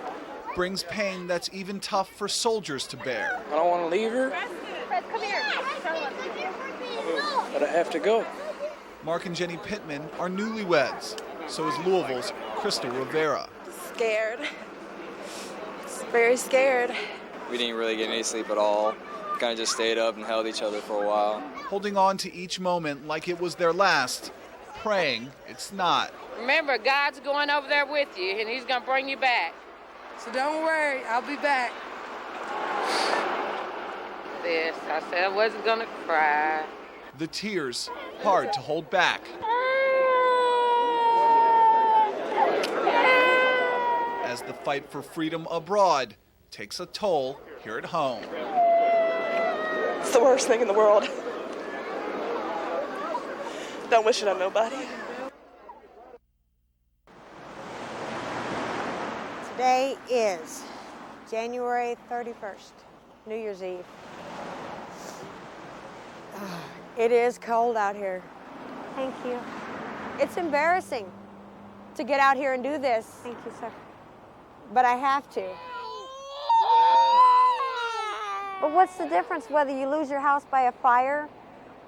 Brings pain that's even tough for soldiers to bear. I don't want to leave her, Come here. but I have to go. Mark and Jenny Pittman are newlyweds. So is Louisville's Crystal Rivera. Scared. Very scared. We didn't really get any sleep at all. Kind of just stayed up and held each other for a while. Holding on to each moment like it was their last, praying it's not. Remember, God's going over there with you, and he's going to bring you back. So don't worry, I'll be back. This, I said I wasn't going to cry. The tears hard to hold back. As the fight for freedom abroad takes a toll here at home. It's the worst thing in the world. Don't wish it on nobody. Today is January 31st, New Year's Eve. It is cold out here. Thank you. It's embarrassing to get out here and do this. Thank you, sir. But I have to. But what's the difference whether you lose your house by a fire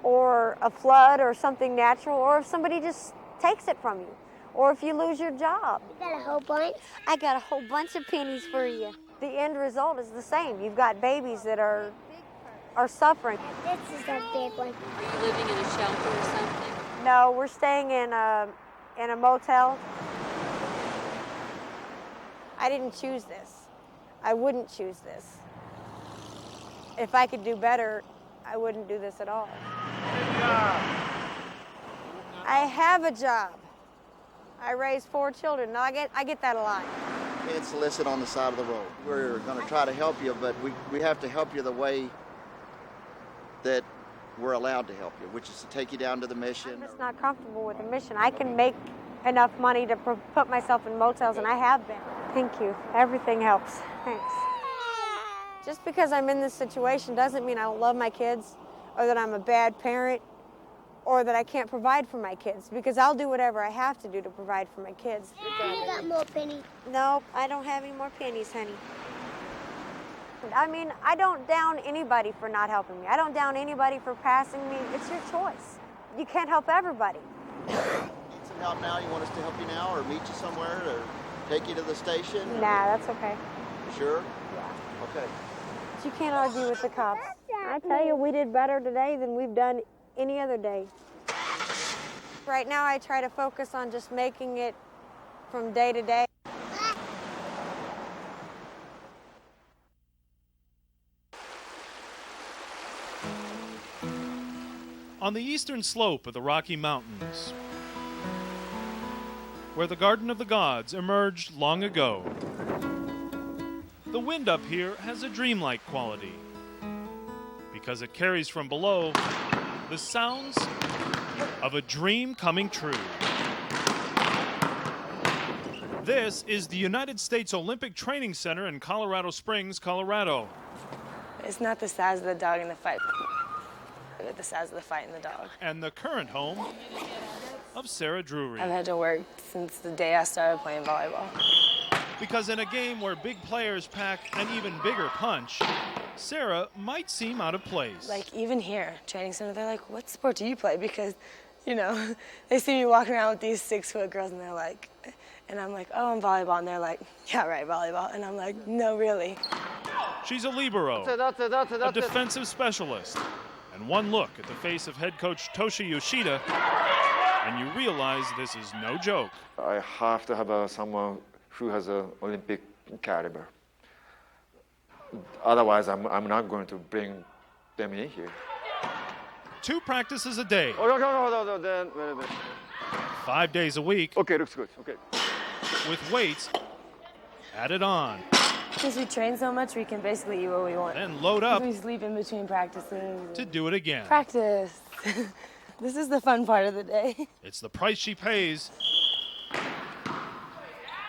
or a flood or something natural, or if somebody just takes it from you, or if you lose your job? You got a whole bunch? I got a whole bunch of pennies for you. The end result is the same. You've got babies that are suffering. This is a big one. Are you living in a shelter or something? No, we're staying in a motel. I didn't choose this. I wouldn't choose this. If I could do better, I wouldn't do this at all. I have a job. I raise 4 children. Now I get that a lot. It's solicit on the side of the road. We're going to try to help you, but we have to help you the way that we're allowed to help you, which is to take you down to the mission. I'm just not comfortable with the mission. I can make enough money to put myself in motels, and I have been. Thank you. Everything helps. Thanks. Just because I'm in this situation doesn't mean I don't love my kids, or that I'm a bad parent, or that I can't provide for my kids, because I'll do whatever I have to do to provide for my kids. You got more pennies. Nope, I don't have any more pennies, honey. I mean, I don't down anybody for not helping me. I don't down anybody for passing me. It's your choice. You can't help everybody. Need some help now? You want us to help you now, or meet you somewhere, or take you to the station? Nah, that's okay. You sure? Yeah. Okay. But you can't argue with the cops. I tell you, we did better today than we've done any other day. Right now, I try to focus on just making it from day to day. On the eastern slope of the Rocky Mountains, where the Garden of the Gods emerged long ago, the wind up here has a dreamlike quality because it carries from below the sounds of a dream coming true. This is the United States Olympic Training Center in Colorado Springs, Colorado. It's not the size of the dog in the fight, but the size of the fight in the dog. And the current home of Sarah Drury. I've had to work since the day I started playing volleyball. Because in a game where big players pack an even bigger punch, Sarah might seem out of place. Like, even here, training center, they're like, what sport do you play? Because, you know, they see me walking around with these 6-foot girls, and they're like, and I'm like, oh, I'm volleyball. And they're like, yeah, right, volleyball. And I'm like, no, really. She's a libero, a defensive specialist. And one look at the face of head coach Toshi Yoshida, and you realize this is no joke. I have to have someone who has an Olympic caliber. Otherwise, I'm not going to bring them in here. 2 practices a day. Oh, no, wait a minute. 5 days a week. Okay, looks good. Okay. with weights added on. Because we train so much, we can basically eat what we want. Then load up We sleep in between practices. to do it again. Practice. This is the fun part of the day. It's the price she pays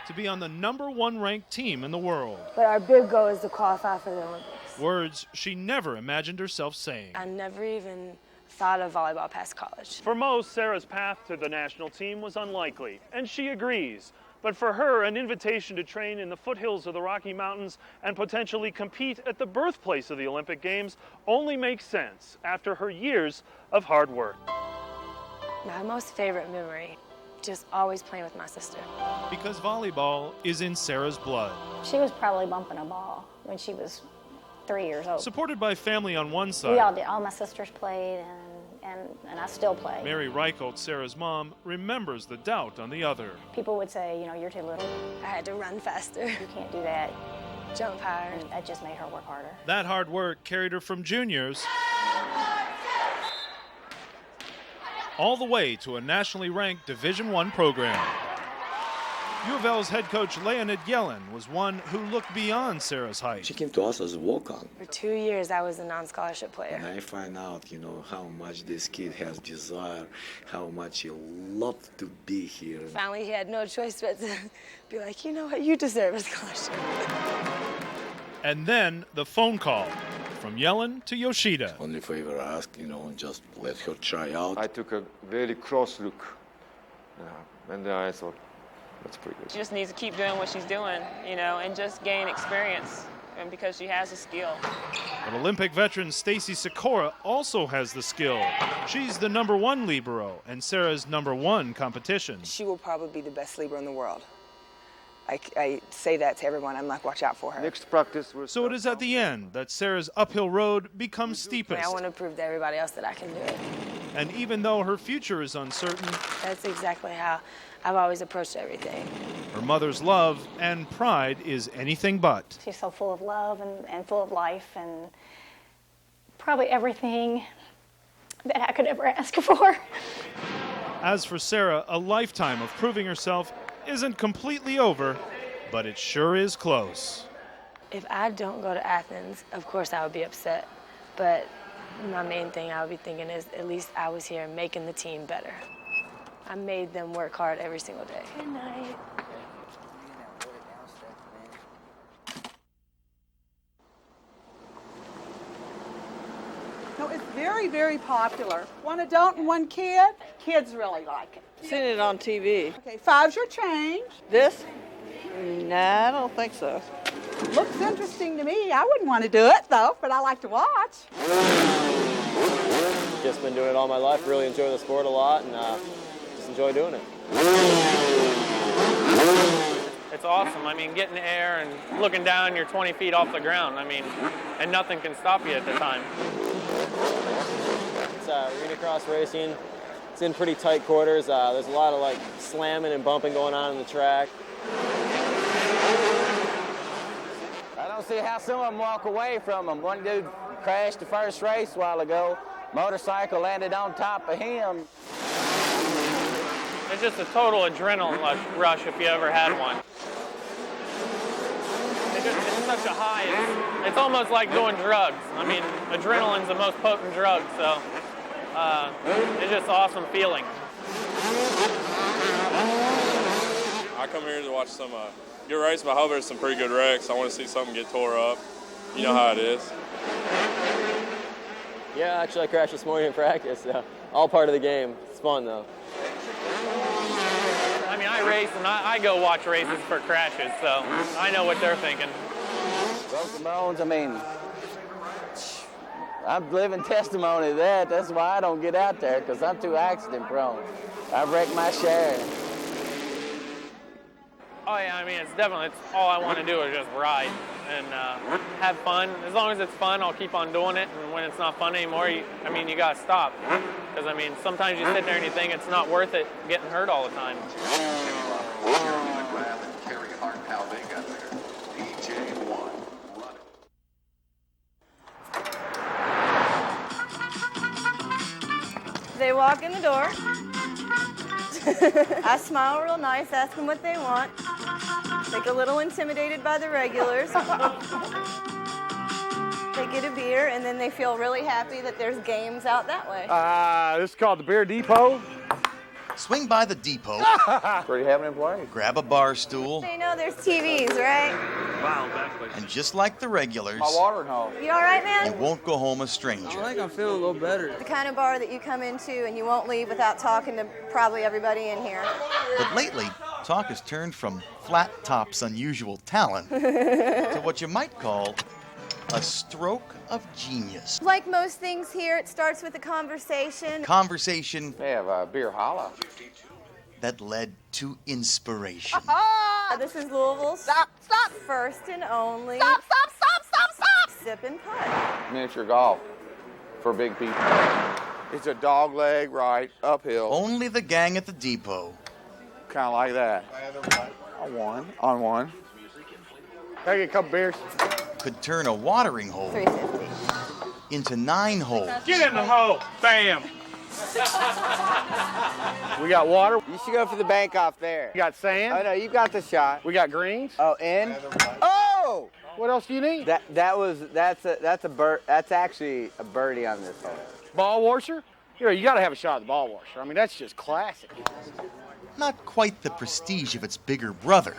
to be on the #1 ranked team in the world. But our big goal is to qualify for the Olympics. Words she never imagined herself saying. I never even thought of volleyball past college. For most, Sarah's path to the national team was unlikely, and she agrees. But for her, an invitation to train in the foothills of the Rocky Mountains and potentially compete at the birthplace of the Olympic Games only makes sense after her years of hard work. My most favorite memory, just always playing with my sister. Because volleyball is in Sarah's blood. She was probably bumping a ball when she was 3 years old. Supported by family on one side. We all did. All my sisters played, and I still play. Mary Reichelt, Sarah's mom, remembers the doubt on the other. People would say, you know, you're too little. I had to run faster. You can't do that. Jump higher. And that just made her work harder. That hard work carried her from juniors all the way to a nationally ranked Division I program. U of L's head coach Leonid Yellen was one who looked beyond Sarah's height. She came to us as a walk-on. For 2 years, I was a non-scholarship player. And I find out, you know, how much this kid has desire, how much he loves to be here. Finally, he had no choice but to be like, you know what, you deserve a scholarship. And then the phone call from Yellen to Yoshida. Only favor I ask, you know, just let her try out. I took a very close look, and then I thought, that's pretty good. She just needs to keep doing what she's doing, you know, and just gain experience, and because she has the skill. But Olympic veteran Stacy Sikora also has the skill. She's the #1 libero and Sarah's #1 competition. She will probably be the best libero in the world. I say that to everyone. I'm like, watch out for her. Next practice. So it is at the end that Sarah's uphill road becomes steepest. I want to prove to everybody else that I can do it. And even though her future is uncertain, that's exactly how I've always approached everything. Her mother's love and pride is anything but. She's so full of love and full of life and probably everything that I could ever ask for. As for Sarah, a lifetime of proving herself isn't completely over, but it sure is close. If I don't go to Athens, of course I would be upset, but my main thing I would be thinking is at least I was here making the team better. I made them work hard every single day. Good night. No, it's very, very popular. One adult and one kid. Kids really like it. Seen it on TV. Okay, 5's your change. This? Nah, I don't think so. Looks interesting to me. I wouldn't want to do it, though, but I like to watch. Just been doing it all my life. Really enjoy the sport a lot, and just enjoy doing it. It's awesome. I mean, getting the air and looking down, you're 20 feet off the ground. I mean, and nothing can stop you at the time. It's arena cross racing. It's in pretty tight quarters. There's a lot of like slamming and bumping going on in the track. I don't see how some of them walk away from them. One dude crashed the first race a while ago. Motorcycle landed on top of him. It's just a total adrenaline rush if you ever had one. It's such a high. It's almost like doing drugs. I mean, adrenaline's the most potent drug, so it's just awesome feeling. I come here to watch some good race, but I hope there's some pretty good wrecks. I want to see something get tore up. You know how it is. Yeah, actually I crashed this morning in practice. So all part of the game. It's fun though. I mean, I race and I go watch races for crashes, so I know what they're thinking. Broken bones, I mean, I'm living testimony to that. That's why I don't get out there, because I'm too accident prone. I've wrecked my share. Oh yeah, I mean, it's all I want to do is just ride and have fun. As long as it's fun, I'll keep on doing it. And when it's not fun anymore, you gotta stop. Because I mean, sometimes you sit there and you think it's not worth it getting hurt all the time. They walk in the door. I smile real nice, ask them what they want. They get a little intimidated by the regulars. They get a beer, and then they feel really happy that there's games out that way. This is called the Beer Depot. Swing by the depot. Pretty having him play. Grab a bar stool. So you know there's TVs, right? Wow, and just like the regulars, my watering hole. You all right, man? You won't go home a stranger. I think I'm feeling a little better. The kind of bar that you come into and you won't leave without talking to probably everybody in here. But lately, talk has turned from Flat Top's unusual talent to what you might call a stroke of genius. Like most things here, it starts with a conversation. Conversation. They have a beer holla. That led to inspiration. This is Louisville's Stop. first and only Stop. sip and putt. Miniature golf for big people. It's a dog leg right, uphill. Only the gang at the depot. Kind of like that. On one. Can I get a couple beers? Could turn a watering hole into 9 holes. Get in the hole. Bam. We got water. You should go for the bank off there. We got sand. Oh no, you got the shot. We got greens. Oh, in. Oh! What else do you need? That's actually a birdie on this hole. Ball washer? You got to have a shot at the ball washer. I mean, that's just classic. Not quite the prestige of its bigger brother.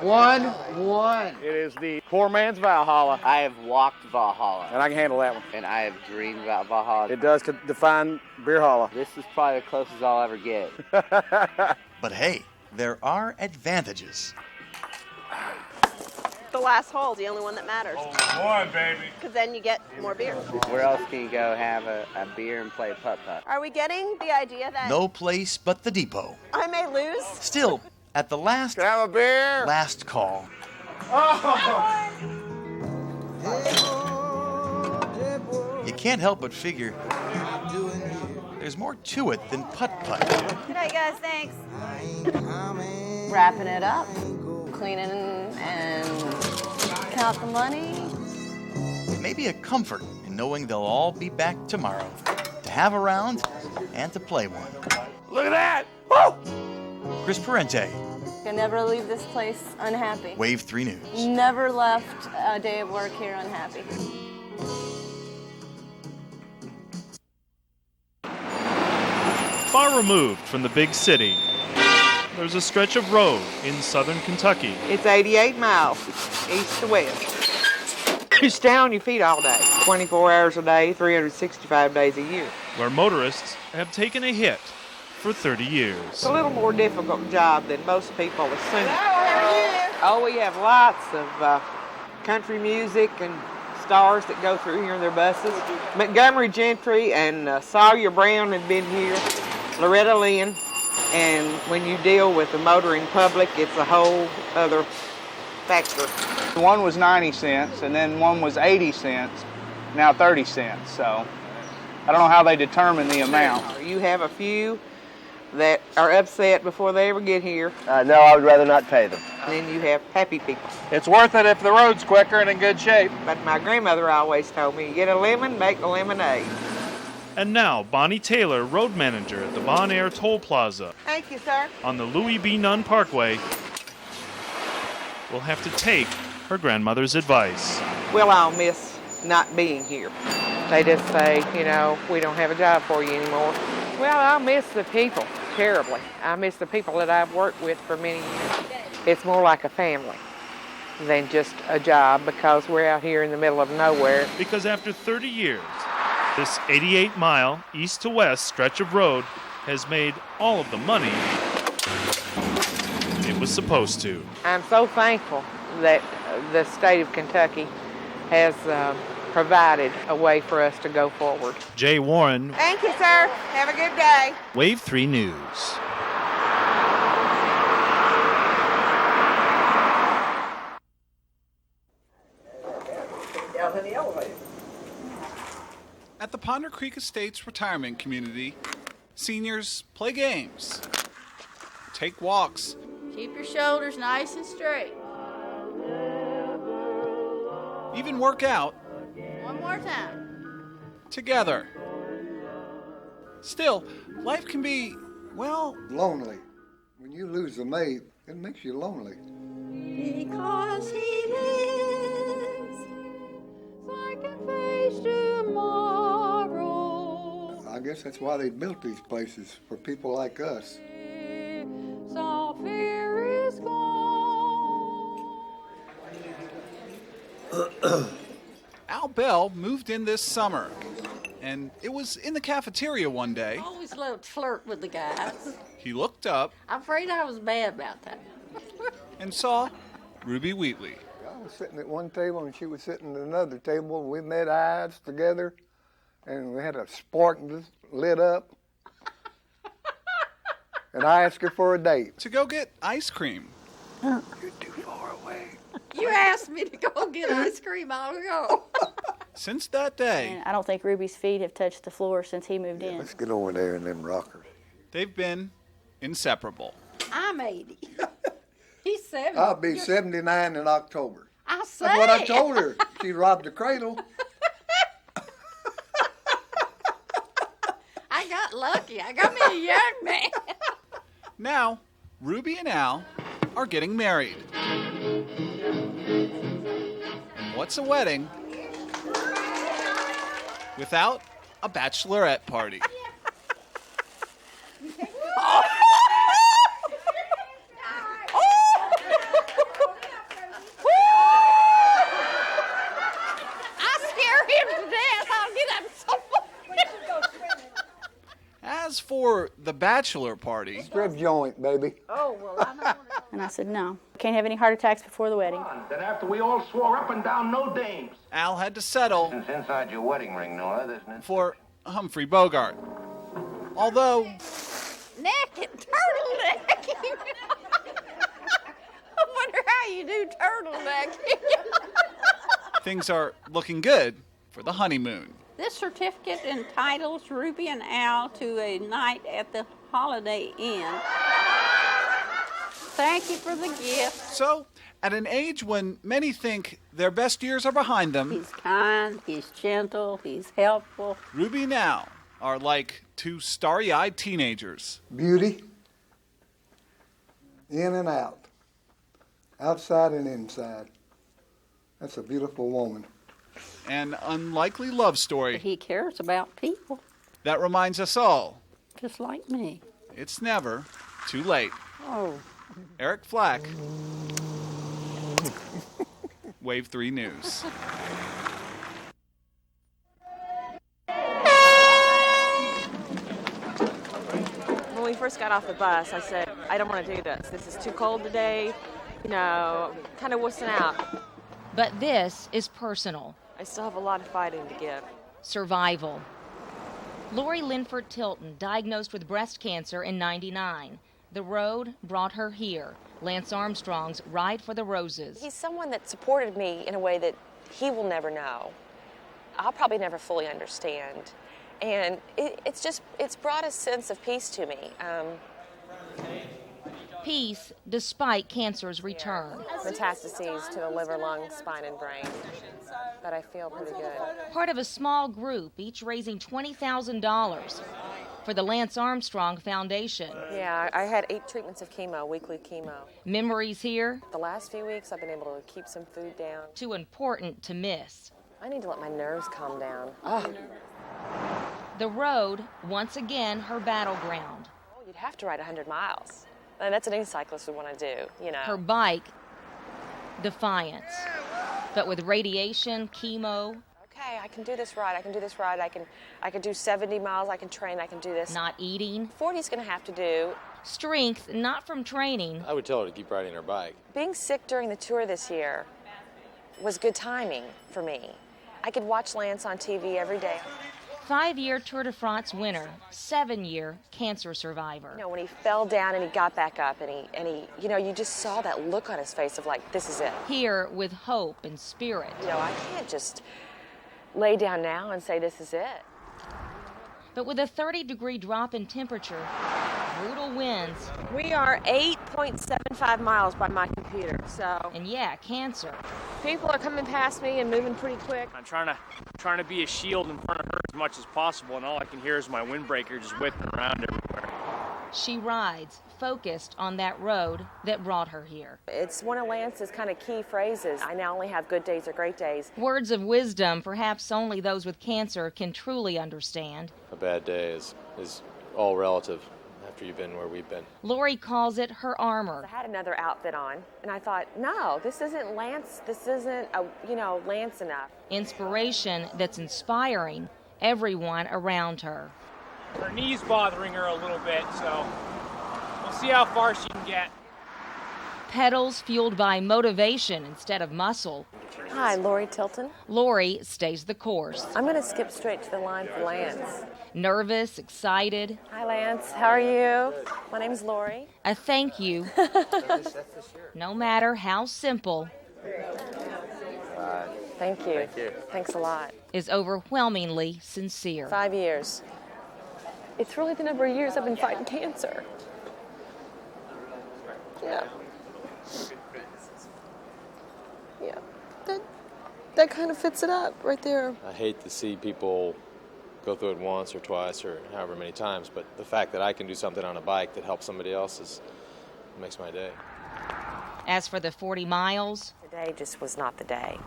1-1. It is the poor man's Valhalla. I have walked Valhalla. And I can handle that one. And I have dreamed about Valhalla. It does define beer holla. This is probably the closest I'll ever get. But hey, there are advantages. The last hole is the only one that matters. One, baby. Because then you get more beer. Where else can you go have a beer and play putt-putt? Are we getting the idea that No place but the depot. I may lose? Still, at the last Can I have a beer? Last call. You can't help but figure there's more to it than putt-putt. Good night, guys. Thanks. Wrapping it up, cleaning and count the money. It may be a comfort in knowing they'll all be back tomorrow to have a round and to play one. Look at that! Woo! Chris Parente. I never leave this place unhappy. Wave 3 News. Never left a day of work here unhappy. Far removed from the big city, there's a stretch of road in southern Kentucky. It's 88 miles, east to west. You stay on your feet all day, 24 hours a day, 365 days a year. Where motorists have taken a hit for 30 years. It's a little more difficult job than most people assume. Oh, we have lots of country music and stars that go through here in their buses. Montgomery Gentry and Sawyer Brown have been here, Loretta Lynn, and when you deal with the motoring public, it's a whole other factor. One was 90 cents, and then one was 80 cents, now 30 cents. So I don't know how they determine the amount. You have a few that are upset before they ever get here. No, I would rather not pay them. And then you have happy people. It's worth it if the road's quicker and in good shape. But my grandmother always told me, get a lemon, make a lemonade. And now, Bonnie Taylor, road manager at the Bon Air Toll Plaza Thank you, sir. on the Louis B. Nunn Parkway, will have to take her grandmother's advice. Well, I'll miss not being here. They just say, we don't have a job for you anymore. Well, I'll miss the people terribly. I miss the people that I've worked with for many years. It's more like a family than just a job because we're out here in the middle of nowhere. Because after 30 years, this 88-mile east to west stretch of road has made all of the money it was supposed to. I'm so thankful that the state of Kentucky has provided a way for us to go forward. Jay Warren, Thank you, sir. Have a good day. Wave 3 News. At the Ponder Creek Estates Retirement Community, seniors play games, take walks, Keep your shoulders nice and straight. even work out One more time. together. Still, life can be, well, lonely. When you lose a mate, it makes you lonely. Because he lives, I can face tomorrow. I guess that's why they built these places, for people like us. So fear is gone. Al Bell moved in this summer, and it was in the cafeteria one day. I always loved to flirt with the guys. He looked up I'm afraid I was bad about that. and saw Ruby Wheatley. I was sitting at one table and she was sitting at another table, and we met eyes together, and we had a spark just lit up. And I asked her for a date. To go get ice cream. You're too far away. You asked me to go get ice cream, I'll go. Since that day, And I don't think Ruby's feet have touched the floor since he moved in. Let's get over there in them rockers. they've been inseparable. I'm 80. He's 70. I'll be 79 in October. I say. That's what I told her. She robbed the cradle. I got lucky. I got me a young man. Now, Ruby and Al are getting married. And what's a wedding without a bachelorette party? I scare him to death. I'll get him so. As for the bachelor party, Strip joint, baby. Oh, well, I know. And I said, no. Can't have any heart attacks before the wedding. Then after we all swore up and down no dames. Al had to settle Since inside your wedding ring, Noah, there's an for Humphrey Bogart. Although Naked turtlenecking. I wonder how you do turtlenecking. things are looking good for the honeymoon. This certificate entitles Ruby and Al to a night at the Holiday Inn. Thank you for the gift. So, at an age when many think their best years are behind them, He's kind, he's gentle, he's helpful. Ruby now are like two starry-eyed teenagers. Beauty, in and out, outside and inside. That's a beautiful woman. An unlikely love story He cares about people, that reminds us all just like me. it's never too late. Oh. Eric Flack, Wave 3 News. When we first got off the bus, I said, I don't want to do this. This is too cold today, you know, kind of wussing out. But this is personal. I still have a lot of fighting to give. Survival. Lori Linford Tilton, diagnosed with breast cancer in '99. The road brought her here. Lance Armstrong's Ride for the Roses. He's someone that supported me in a way that he will never know. I'll probably never fully understand. And it's brought a sense of peace to me. Peace despite cancer's return. Metastases to the liver, lung, spine, and brain. But I feel pretty good. Part of a small group, each raising $20,000 for the Lance Armstrong Foundation. Yeah, I had 8 treatments of chemo, weekly chemo. Memories here? The last few weeks I've been able to keep some food down. Too important to miss. I need to let my nerves calm down. The road, once again, her battleground. Oh, you'd have to ride 100 miles. And that's what any cyclist would want to do, you know. Her bike, defiance. But with radiation, chemo. Okay, I can do this ride. I can do this ride. I can do 70 miles. I can train. I can do this. Not eating. 40's going to have to do. Strength, not from training. I would tell her to keep riding her bike. Being sick during the tour this year was good timing for me. I could watch Lance on TV every day. 5-year Tour de France winner, 7-year cancer survivor. You know, when he fell down and he got back up and he, you know, you just saw that look on his face of like, this is it. Here with hope and spirit. You know, I can't just lay down now and say this is it. But with a 30-degree drop in temperature, brutal winds. We are 8.75 miles by my computer, so. And yeah, cancer. People are coming past me and moving pretty quick. I'm trying to be a shield in front of her as much as possible, and all I can hear is my windbreaker just whipping around everywhere. She rides, focused on that road that brought her here. It's one of Lance's kind of key phrases. I now only have good days or great days. Words of wisdom perhaps only those with cancer can truly understand. A bad day is all relative after you've been where we've been. Lori calls it her armor. I had another outfit on, and I thought, no, this isn't Lance. This isn't, Lance enough. Inspiration that's inspiring everyone around her. Her knee's bothering her a little bit, so we'll see how far she can get. Pedals fueled by motivation instead of muscle. Hi, Lori Tilton. Lori stays the course. I'm going to skip straight to the line for Lance. Nervous, excited. Hi, Lance. How are you? My name's Lori. A thank you, no matter how simple, Thank you. Thank you. Thanks a lot. is overwhelmingly sincere. 5 years. It's really the number of years I've been fighting cancer. Yeah. Yeah. That kind of fits it up right there. I hate to see people go through it once or twice or however many times, but the fact that I can do something on a bike that helps somebody else makes my day. As for the 40 miles, Today just was not the day.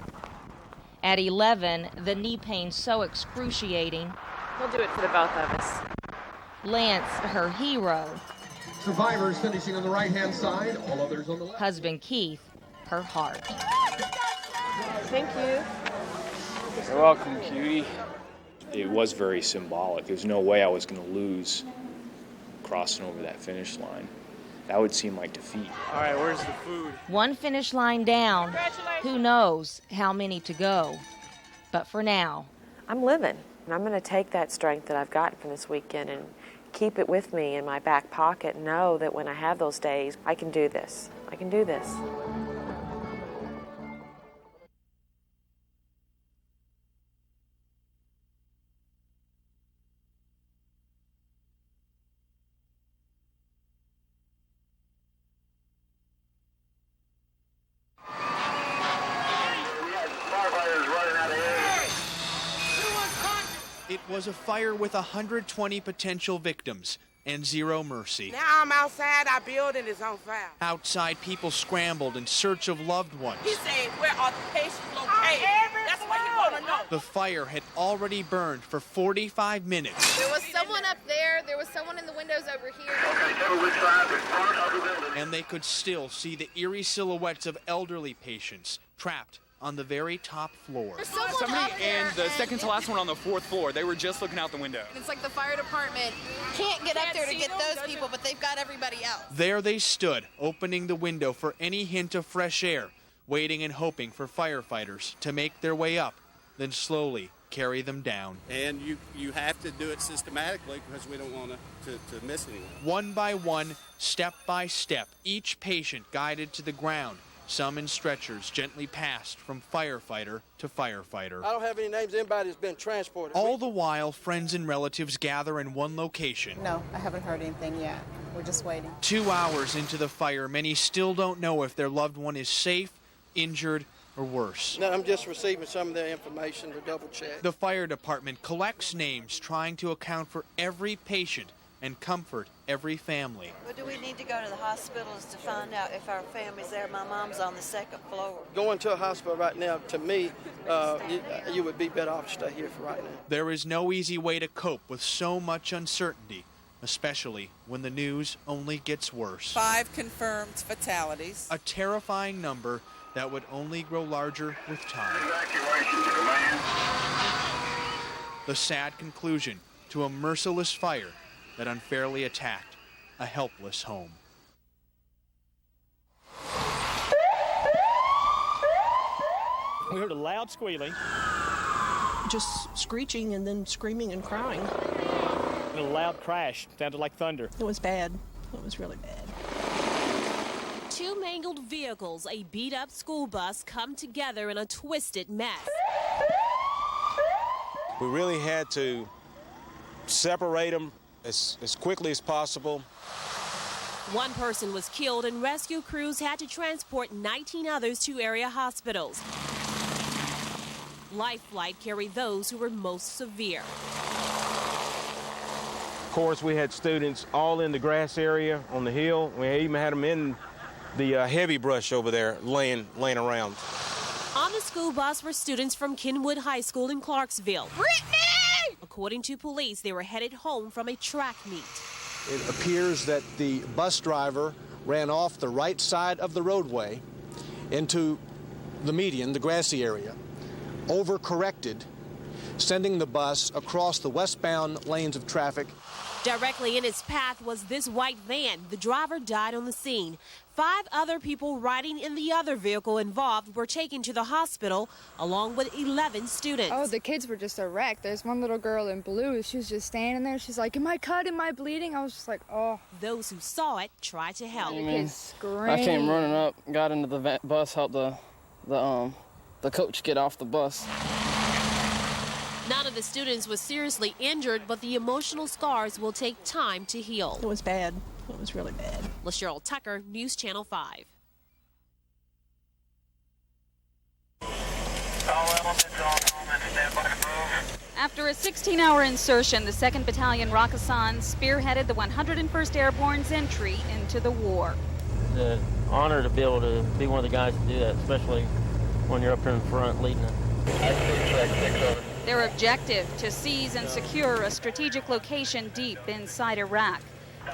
at 11, the knee pain so excruciating, He'll do it for the both of us. Lance, her hero, Survivors finishing on the right-hand side, all others on the left. husband Keith, her heart. Thank you. You're welcome, cutie. It was very symbolic. There's no way I was going to lose crossing over that finish line. That would seem like defeat. All right, where's the food? One finish line down, who knows how many to go. But for now, I'm living, and I'm going to take that strength that I've gotten from this weekend and keep it with me in my back pocket and know that when I have those days, I can do this. I can do this. It was a fire with 120 potential victims and zero mercy. Now I'm outside, our building is on fire. Outside, people scrambled in search of loved ones. He said, where are the patients located? That's what he want to know. The fire had already burned for 45 minutes. There was someone up there. There was someone in the windows over here. And they could still see the eerie silhouettes of elderly patients trapped on the very top floor. Somebody and the second to last one on the 4th floor. They were just looking out the window. It's like the fire department can't get up there to get those people, but they've got everybody else. There they stood, opening the window for any hint of fresh air, waiting and hoping for firefighters to make their way up, then slowly carry them down. And you have to do it systematically because we don't want to miss anyone. One by one, step by step, each patient guided to the ground, some in stretchers gently passed from firefighter to firefighter. I don't have any names of anybody that's been transported. All the while, friends and relatives gather in one location. No, I haven't heard anything yet. We're just waiting. 2 hours into the fire, many still don't know if their loved one is safe, injured, or worse. No, I'm just receiving some of their information to double check. The fire department collects names, trying to account for every patient and comfort every family. Well, do we need to go to the hospitals to find out if our family's there? My mom's on the 2nd floor. Going to a hospital right now, to me, you would be better off to stay here for right now. There is no easy way to cope with so much uncertainty, especially when the news only gets worse. 5 confirmed fatalities. A terrifying number that would only grow larger with time. The sad conclusion to a merciless fire that unfairly attacked a helpless home. We heard a loud squealing. Just screeching and then screaming and crying. And a loud crash. Sounded like thunder. It was bad. It was really bad. 2 mangled vehicles, a beat-up school bus come together in a twisted mess. We really had to separate them as quickly as possible. 1 person was killed and rescue crews had to transport 19 others to area hospitals. Life Flight carried those who were most severe. course, we had students all in the grass area on the hill. We even had them in the heavy brush over there laying around. On the school bus were students from Kenwood High School in Clarksville. Brittany! According to police, they were headed home from a track meet. It appears that the bus driver ran off the right side of the roadway into the median, the grassy area, overcorrected, sending the bus across the westbound lanes of traffic. Directly in its path was this white van. The driver died on the scene. 5 other people riding in the other vehicle involved were taken to the hospital, along with 11 students. Oh, the kids were just a wreck. There's one little girl in blue. She was just standing there. She's like, am I cut? Am I bleeding? I was just like, oh. Those who saw it tried to help. I came running up, got into the bus, helped the coach get off the bus. None of the students was seriously injured, but the emotional scars will take time to heal. It was bad. It was really bad. LaCheryl Tucker, News Channel 5. After a 16-hour insertion, the 2nd Battalion Rakkasan spearheaded the 101st Airborne's entry into the war. It's an honor to be able to be one of the guys to do that, especially when you're up here in front leading it. Their objective, to seize and secure a strategic location deep inside Iraq.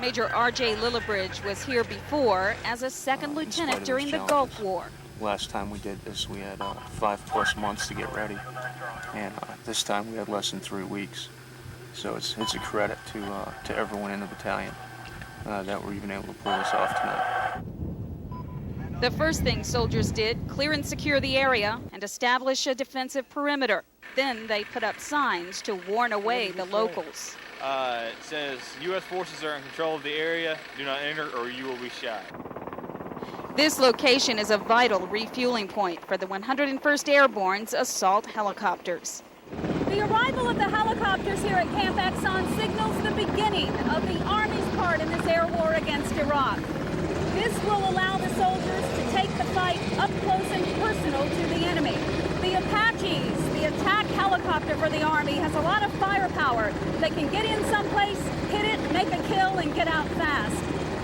Major R.J. Lillibridge was here before as a 2nd lieutenant during the Gulf War. Last time we did this, we had 5+ months to get ready, and this time we had less than 3 weeks. So it's a credit to everyone in the battalion that we're even able to pull this off tonight. The first thing soldiers did, clear and secure the area and establish a defensive perimeter. Then they put up signs to warn away the locals. It says, U.S. forces are in control of the area. Do not enter or you will be shot. This location is a vital refueling point for the 101st Airborne's assault helicopters. The arrival of the helicopters here at Camp Exxon signals the beginning of the Army's part in this air war against Iraq. This will allow the soldiers to take the fight up close and personal to the enemy. The Apaches, the attack helicopter for the Army, has a lot of firepower. They can get in someplace, hit it, make a kill, and get out fast.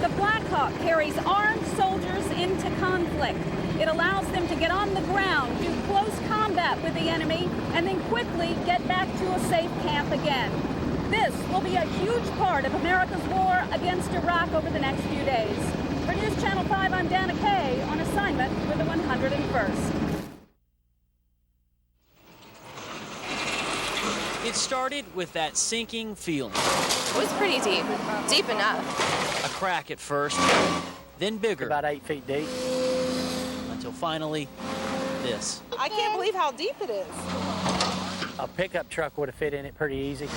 The Black Hawk carries armed soldiers into conflict. It allows them to get on the ground, do close combat with the enemy, and then quickly get back to a safe camp again. This will be a huge part of America's war against Iraq over the next few days. For News Channel 5, I'm Dana Kay on assignment with the 101st. It started with that sinking feeling. It was pretty deep. Deep enough. A crack at first, then bigger. About 8 feet deep. Until finally, this. I can't believe how deep it is. A pickup truck would have fit in it pretty easy.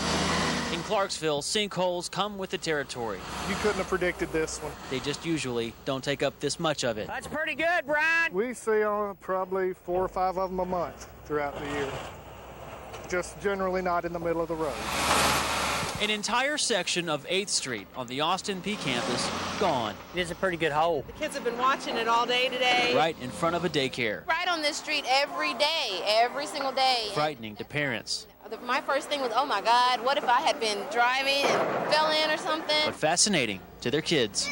In Clarksville, sinkholes come with the territory. You couldn't have predicted this one. They just usually don't take up this much of it. That's pretty good, Brian. We see probably 4 or 5 of them a month throughout the year. Just generally not in the middle of the road. An entire section of 8th Street on the Austin Peay campus gone. It is a pretty good hole. The kids have been watching it all day today. Right in front of a daycare. Right on this street every day, every single day. Frightening to parents. My first thing was, oh my God, what if I had been driving and fell in or something? But fascinating to their kids.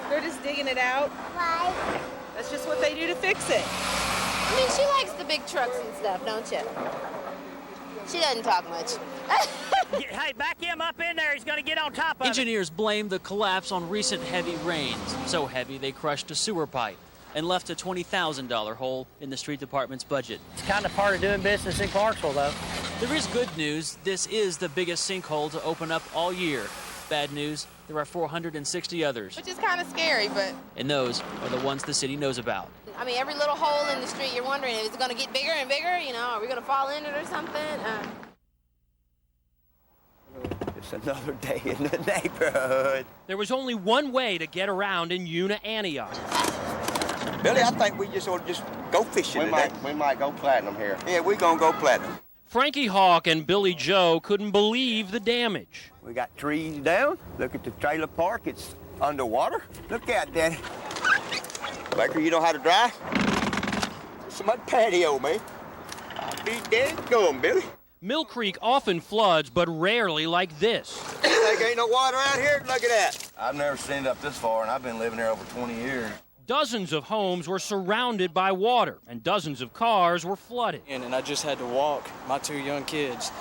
They're just digging it out. Why? That's just what they do to fix it. I mean, she likes the big trucks and stuff, don't you? She doesn't talk much. Hey, back him up in there. He's going to get on top of it. Engineers blame the collapse on recent heavy rains. So heavy they crushed a sewer pipe and left a $20,000 hole in the street department's budget. It's kind of part of doing business in Clarksville, though. There is good news. This is the biggest sinkhole to open up all year. Bad news, there are 460 others. Which is kind of scary, but... And those are the ones the city knows about. I mean, every little hole in the street, you're wondering, is it going to get bigger and bigger? You know, are we going to fall in it or something? It's another day in the neighborhood. There was only one way to get around in Una, Antioch. Billy, I think we just ought to just go fishing today. We might go platinum here. Yeah, we're going to go platinum. Frankie Hawk and Billy Joe couldn't believe the damage. We got trees down. Look at the trailer park. It's underwater. Look out, Daddy. Baker, you know how to drive? It's my patio, man. I'll be dead going, Billy. Mill Creek often floods, but rarely like this. Like ain't no water out here? Look at that. I've never seen it up this far, and I've been living here over 20 years. Dozens of homes were surrounded by water, and dozens of cars were flooded. And I just had to walk my 2 young kids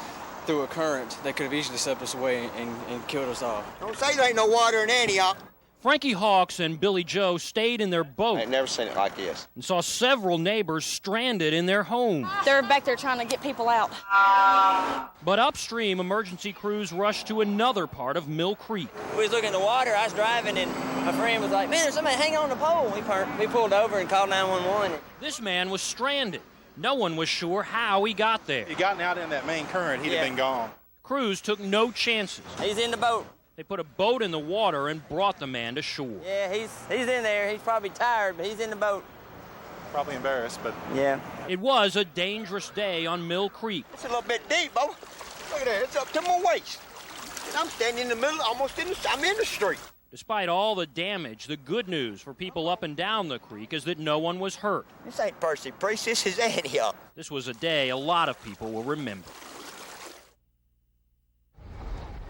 through a current that could have easily swept us away and killed us all. Don't say there ain't no water in Antioch. Frankie Hawks and Billy Joe stayed in their boat. I ain't never seen it like this. And saw several neighbors stranded in their homes. They're back there trying to get people out. But upstream, emergency crews rushed to another part of Mill Creek. We was looking at the water. I was driving, and my friend was like, man, there's somebody hanging on the pole. We pulled over and called 911. This man was stranded. No one was sure how he got there. If he'd gotten out in that main current, he'd have been gone. Crews took no chances. He's in the boat. They put a boat in the water and brought the man to shore. Yeah, he's in there. He's probably tired, but he's in the boat. Probably embarrassed, but... Yeah. It was a dangerous day on Mill Creek. It's a little bit deep, Bo. Look at that. It's up to my waist. And I'm standing in the middle, I'm in the street. Despite all the damage, the good news for people up and down the creek is that no one was hurt. This ain't Percy Priest, this is Antioch. This was a day a lot of people will remember.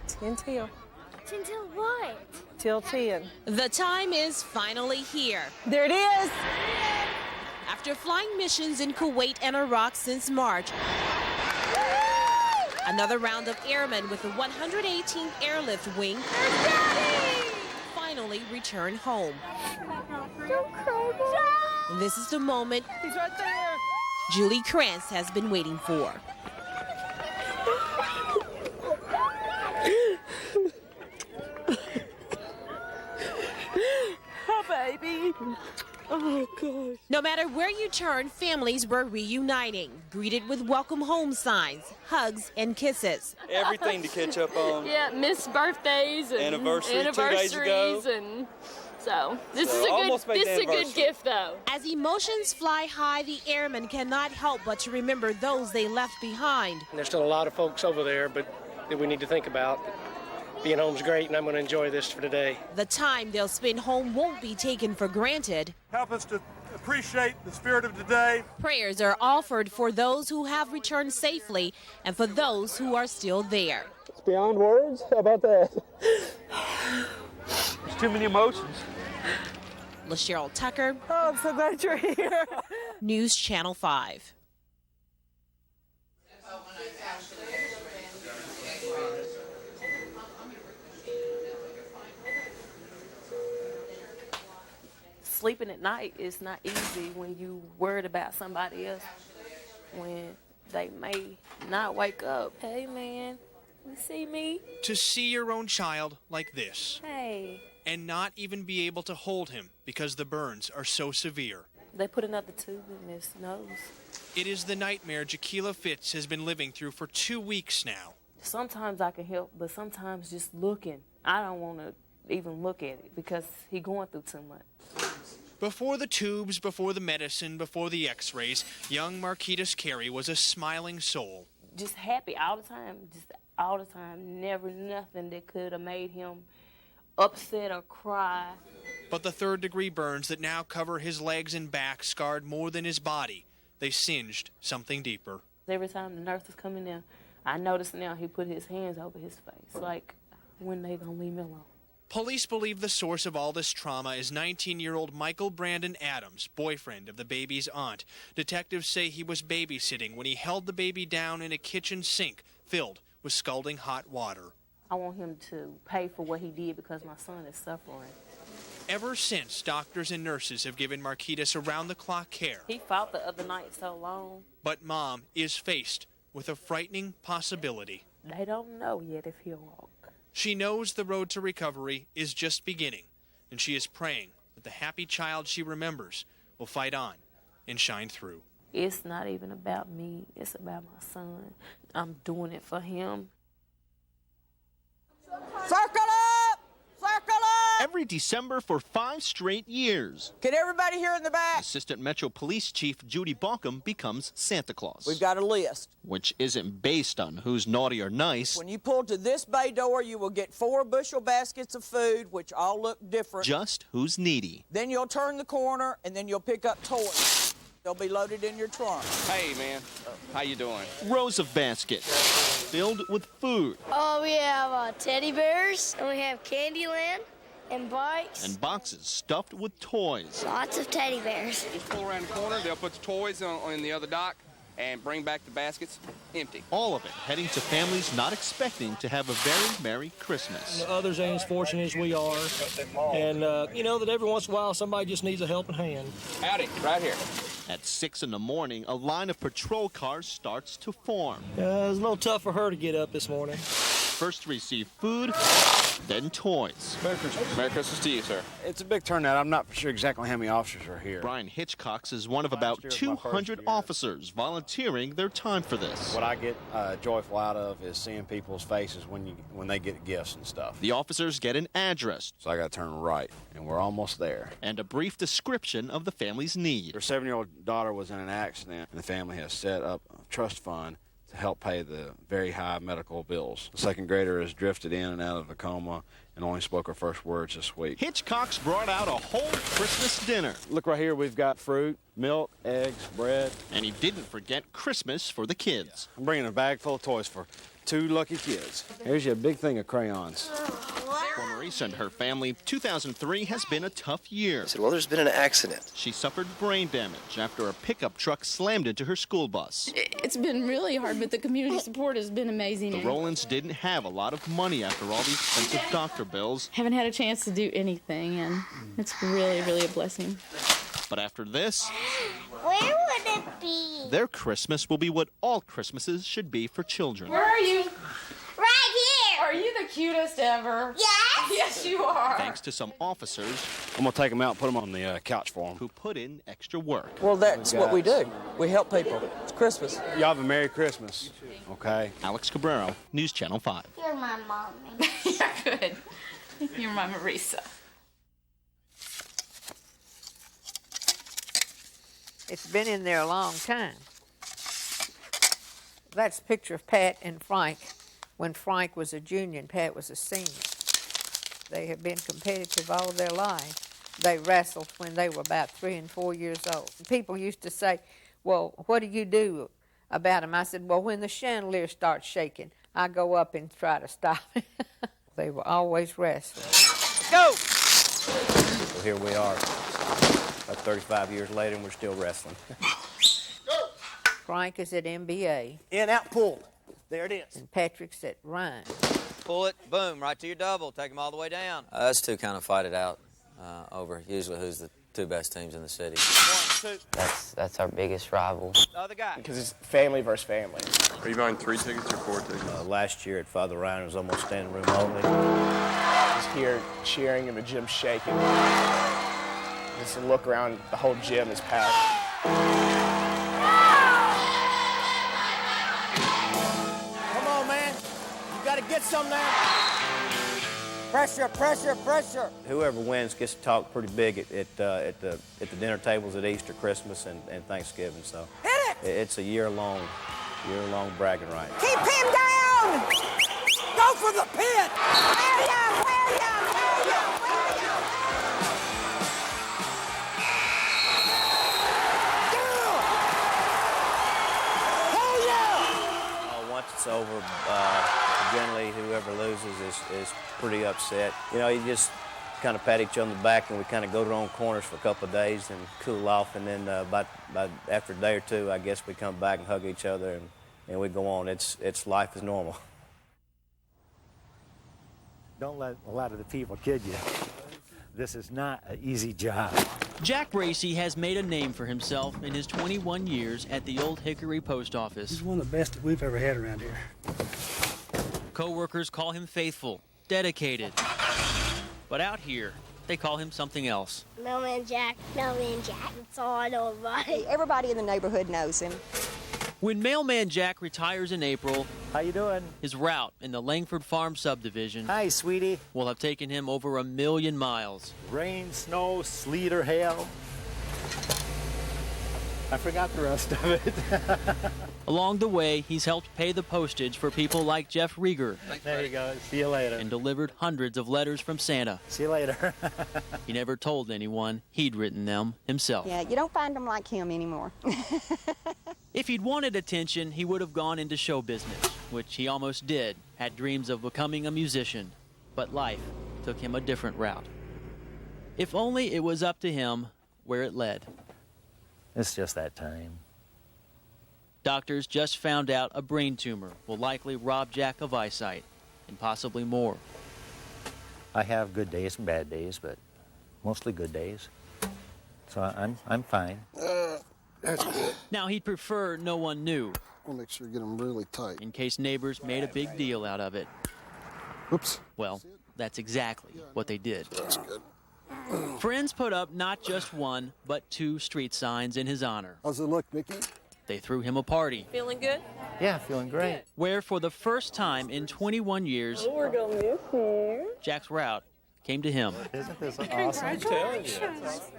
10 till. 10 till what? Till 10. The time is finally here. There it is. After flying missions in Kuwait and Iraq since March, another round of airmen with the 118th Airlift Wing finally returned home. Don't cry. This is the moment He's right there. Julie Krantz has been waiting for. Oh, baby. Oh, gosh. No matter where you turn, families were reuniting, greeted with welcome home signs, hugs, and kisses. Everything to catch up on. Yeah, missed birthdays and Anniversary 2 days ago. And so this So is a almost made the good anniversary. gift though. As emotions fly high, the airmen cannot help but to remember those they left behind. There's still a lot of folks over there, but that we need to think about. Being home's great, and I'm going to enjoy this for today. The time they'll spend home won't be taken for granted. Help us to appreciate the spirit of today. Prayers are offered for those who have returned safely and for those who are still there. It's beyond words. How about that? There's too many emotions. LaCheryl Tucker. Oh, I'm so glad you're here. News Channel 5. Sleeping at night is not easy when you worried about somebody else, when they may not wake up. Hey, man, you see me? To see your own child like this Hey. and not even be able to hold him because the burns are so severe. They put another tube in his nose. It is the nightmare Jaquila Fitz has been living through for 2 weeks now. Sometimes I can help, but sometimes just looking, I don't want to even look at it because he going through too much. Before the tubes, before the medicine, before the x-rays, young Marquitas Carey was a smiling soul. Just happy all the time, never nothing that could have made him upset or cry. But the third-degree burns that now cover his legs and back scarred more than his body. They singed something deeper. Every time the nurses come in there, I notice now he put his hands over his face, like, when they gonna leave me alone? Police believe the source of all this trauma is 19-year-old Michael Brandon Adams, boyfriend of the baby's aunt. Detectives say he was babysitting when he held the baby down in a kitchen sink filled with scalding hot water. I want him to pay for what he did because my son is suffering. Ever since, doctors and nurses have given Marquitas around-the-clock care. He fought the other night so long. But Mom is faced with a frightening possibility. They don't know yet if he'll walk. She knows the road to recovery is just beginning, and she is praying that the happy child she remembers will fight on and shine through. It's not even about me. It's about my son. I'm doing it for him. Circle up! Circle up! Every December for 5 straight years. Can everybody here in the back? Assistant Metro Police Chief Judy Balkum becomes Santa Claus. We've got a list. Which isn't based on who's naughty or nice. When you pull to this bay door, you will get 4 bushel baskets of food, which all look different. Just who's needy. Then you'll turn the corner, and then you'll pick up toys. They'll be loaded in your trunk. Hey, man. How you doing? Rows of baskets filled with food. Oh, we have teddy bears, and we have Candyland and bikes. And boxes stuffed with toys. Lots of teddy bears. Just pull around the corner. They'll put the toys on the other dock and bring back the baskets empty. All of it heading to families not expecting to have a very Merry Christmas. Others ain't as fortunate as we are. And, you know that every once in a while somebody just needs a helping hand. Howdy, right here. At 6 in the morning, a line of patrol cars starts to form. It was a little tough for her to get up this morning. First to receive food, then toys. Merry Christmas. Merry Christmas to you, sir. It's a big turnout. I'm not sure exactly how many officers are here. Brian Hitchcox is one of about 200 officers volunteering their time for this. What I get joyful out of is seeing people's faces when they get gifts and stuff. The officers get an address. So I got to turn right, and we're almost there. And a brief description of the family's need. Her 7-year-old daughter was in an accident, and the family has set up a trust fund to help pay the very high medical bills. The second grader has drifted in and out of a coma and only spoke her first words this week. Hitchcox brought out a whole Christmas dinner. Look right here, we've got fruit, milk, eggs, bread. And he didn't forget Christmas for the kids. I'm bringing a bag full of toys for 2 lucky kids. Here's your big thing of crayons. For Marisa and her family, 2003 has been a tough year. I said, well, there's been an accident. She suffered brain damage after a pickup truck slammed into her school bus. It's been really hard, but the community support has been amazing. The Rowlands didn't have a lot of money after all the expensive doctor bills. Haven't had a chance to do anything, and it's really, really a blessing. But after this, Where would it be? their Christmas will be what all Christmases should be for children. Where are you? Right here. Are you the cutest ever? Yes. Yes, you are. Thanks to some officers I'm going to take them out and put them on the couch for them. who put in extra work. Well, that's what we do. We help people. It's Christmas. Y'all have a Merry Christmas, okay? Alex Cabrero, News Channel 5. You're my mommy. You're good. You're my Marisa. It's been in there a long time. That's a picture of Pat and Frank when Frank was a junior and Pat was a senior. They have been competitive all their life. They wrestled when they were about 3 and 4 years old. People used to say, well, what do you do about them? I said, well, when the chandelier starts shaking, I go up and try to stop it. They were always wrestling. Go! Well, here we are, about 35 years later, and we're still wrestling. Frank is at MBA. In, out, pull. There it is. And Patrick's at Ryan. Pull it, boom, right to your double. Take them all the way down. Us two kind of fight it out over usually who's the 2 best teams in the city. 1, 2. That's our biggest rival. The other guy. Because it's family versus family. Are you buying 3 tickets or 4 tickets? Last year at Father Ryan was almost standing room only. Just here cheering and the gym shaking. Just a look around, the whole gym is packed. Come on, man. You got to get some now. Pressure, pressure, pressure. Whoever wins gets to talk pretty big at the dinner tables at Easter, Christmas, and Thanksgiving. So Hit it! it's a year-long bragging right. Keep him down! Go for the pin! Once it's over, generally whoever loses is pretty upset. You know, you just kind of pat each other on the back, and we kind of go to our own corners for a couple of days and cool off, and then after a day or 2, I guess we come back and hug each other, and we go on. It's life is normal. Don't let a lot of the people kid you. This is not an easy job. Jack Racy has made a name for himself in his 21 years at the Old Hickory Post Office. He's one of the best that we've ever had around here. Co-workers call him faithful, dedicated. But out here, they call him something else. Mailman Jack. Mailman Jack. That's all I know about it. Everybody in the neighborhood knows him. When Mailman Jack retires in April, how you doing? His route in the Langford Farm subdivision Hi, sweetie. will have taken him over 1 million miles. Rain, snow, sleet, or hail. I forgot the rest of it. Along the way, he's helped pay the postage for people like Jeff Rieger. There you go. See you later. And delivered hundreds of letters from Santa. See you later. He never told anyone he'd written them himself. Yeah, you don't find them like him anymore. If he'd wanted attention, he would have gone into show business, which he almost did, had dreams of becoming a musician. But life took him a different route. If only it was up to him where it led. It's just that time. Doctors just found out a brain tumor will likely rob Jack of eyesight, and possibly more. I have good days and bad days, but mostly good days. So I'm fine. That's good. Now, he'd prefer no one knew. We'll make sure you get them really tight. In case neighbors made a big deal out of it. Oops. Well, that's exactly what they did. That's good. Friends put up not just one, but 2 street signs in his honor. How's it look, Mickey? They threw him a party. Feeling good? Yeah, feeling great. Where for the first time in 21 years, We're gonna miss you. Jack's route came to him. Isn't this awesome?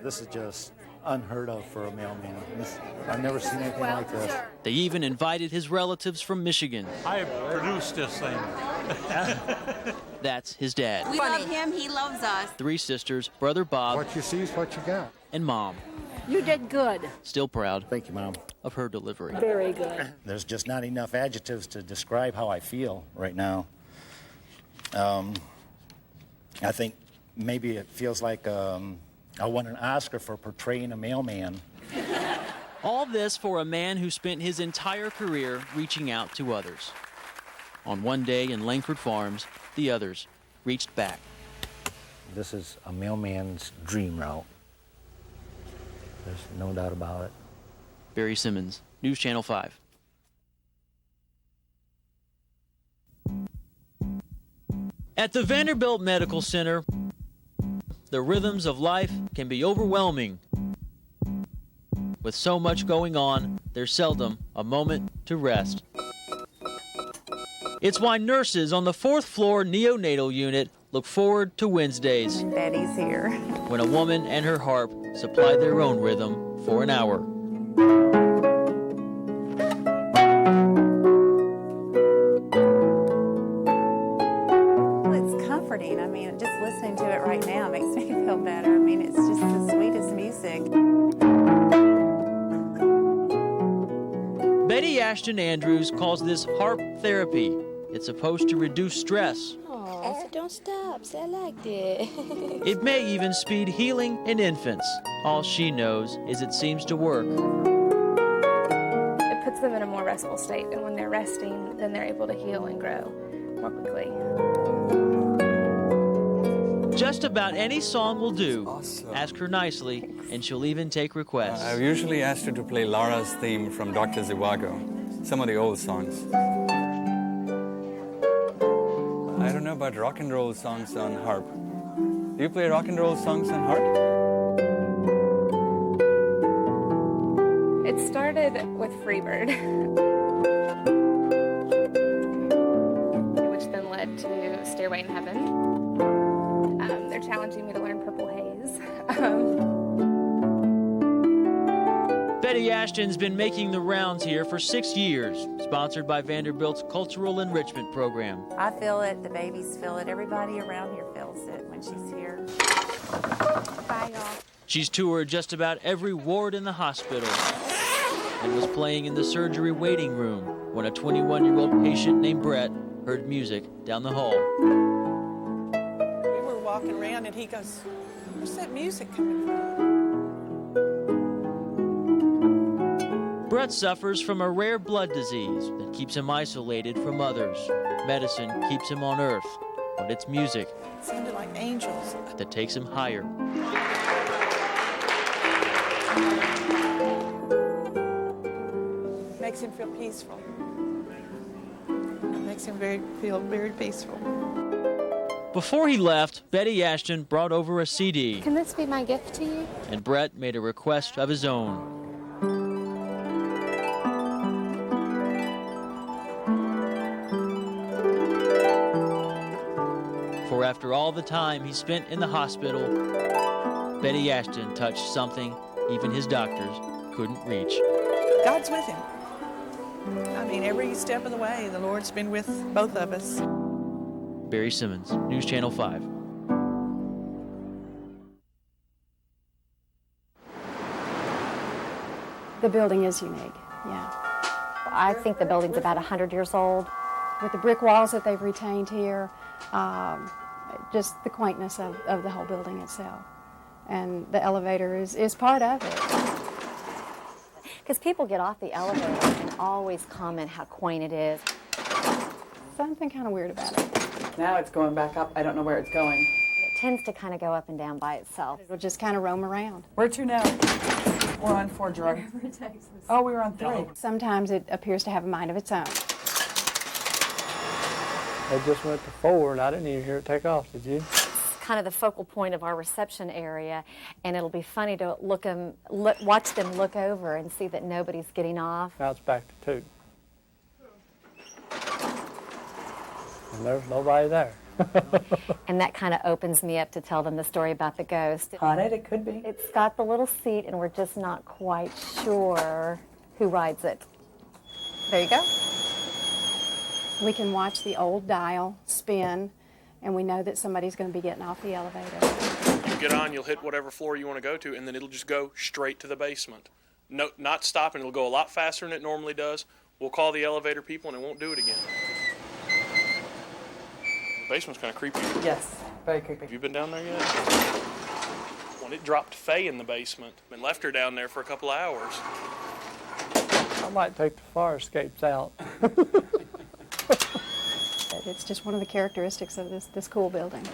This is just unheard of for a mailman. I've never seen anything like this. They even invited his relatives from Michigan. I produced this thing. That's his dad. We love him, he loves us. 3 sisters, brother Bob, What you see is what you got. and Mom. You did good. Still proud Thank you, Mom. of her delivery. Very good. There's just not enough adjectives to describe how I feel right now. I think maybe it feels like I won an Oscar for portraying a mailman. All this for a man who spent his entire career reaching out to others. On one day in Langford Farms, the others reached back. This is a mailman's dream route. There's no doubt about it. Barry Simmons, News Channel 5. At the Vanderbilt Medical Center, the rhythms of life can be overwhelming. With so much going on, there's seldom a moment to rest. It's why nurses on the 4th floor neonatal unit look forward to Wednesdays. Betty's here. When a woman and her harp supply their own rhythm for an hour. Well, it's comforting. I mean, just listening to it right now makes me feel better. I mean, it's just the sweetest music. Betty Ashton Andrews calls this harp therapy. It's supposed to reduce stress. Oh, don't stop. Say I liked it. It may even speed healing in infants. All she knows is it seems to work. It puts them in a more restful state, and when they're resting, then they're able to heal and grow more quickly. Just about any song will do. Awesome. Ask her nicely, and she'll even take requests. I've usually asked her to play Laura's theme from Dr. Zhivago, some of the old songs. I don't know about rock and roll songs on harp. Do you play rock and roll songs on harp? It started with Freebird, which then led to Stairway in Heaven. They're challenging me to learn Purple Haze. Betty Ashton's been making the rounds here for 6 years, sponsored by Vanderbilt's Cultural Enrichment Program. I feel it, the babies feel it, everybody around here feels it when she's here. Bye, y'all. She's toured just about every ward in the hospital and was playing in the surgery waiting room when a 21-year-old patient named Brett heard music down the hall. We were walking around and he goes, "Where's that music coming from?" Brett suffers from a rare blood disease that keeps him isolated from others. Medicine keeps him on Earth, but it's music It sounded like angels. that takes him higher. Makes him feel peaceful. Makes him feel very peaceful. Before he left, Betty Ashton brought over a CD, Can this be my gift to you? and Brett made a request of his own. For after all the time he spent in the hospital, Betty Ashton touched something even his doctors couldn't reach. God's with him. I mean, every step of the way, the Lord's been with both of us. Barry Simmons, News Channel 5. The building is unique, yeah. I think the building's about 100 years old. With the brick walls that they've retained here, just the quaintness of the whole building itself. And the elevator is part of it. Because people get off the elevator and always comment how quaint it is. Something kind of weird about it. Now it's going back up. I don't know where it's going. It tends to kind of go up and down by itself. It'll just kind of roam around. Where to now? We're on 4 drug. Oh, we were on 3. Sometimes it appears to have a mind of its own. I just went to 4 and I didn't even hear it take off, did you? Kind of the focal point of our reception area, and it'll be funny to watch them look over and see that nobody's getting off. Now it's back to 2. And there's nobody there. And that kind of opens me up to tell them the story about the ghost. Haunted, it could be. It's got the little seat, and we're just not quite sure who rides it. There you go. We can watch the old dial spin, and we know that somebody's going to be getting off the elevator. You get on, you'll hit whatever floor you want to go to, and then it'll just go straight to the basement. No, not stopping. It'll go a lot faster than it normally does. We'll call the elevator people, and it won't do it again. The basement's kind of creepy. Yes, very creepy. Have you been down there yet? When it dropped Faye in the basement and left her down there for a couple of hours. I might take the fire escapes out. It's just one of the characteristics of this cool building.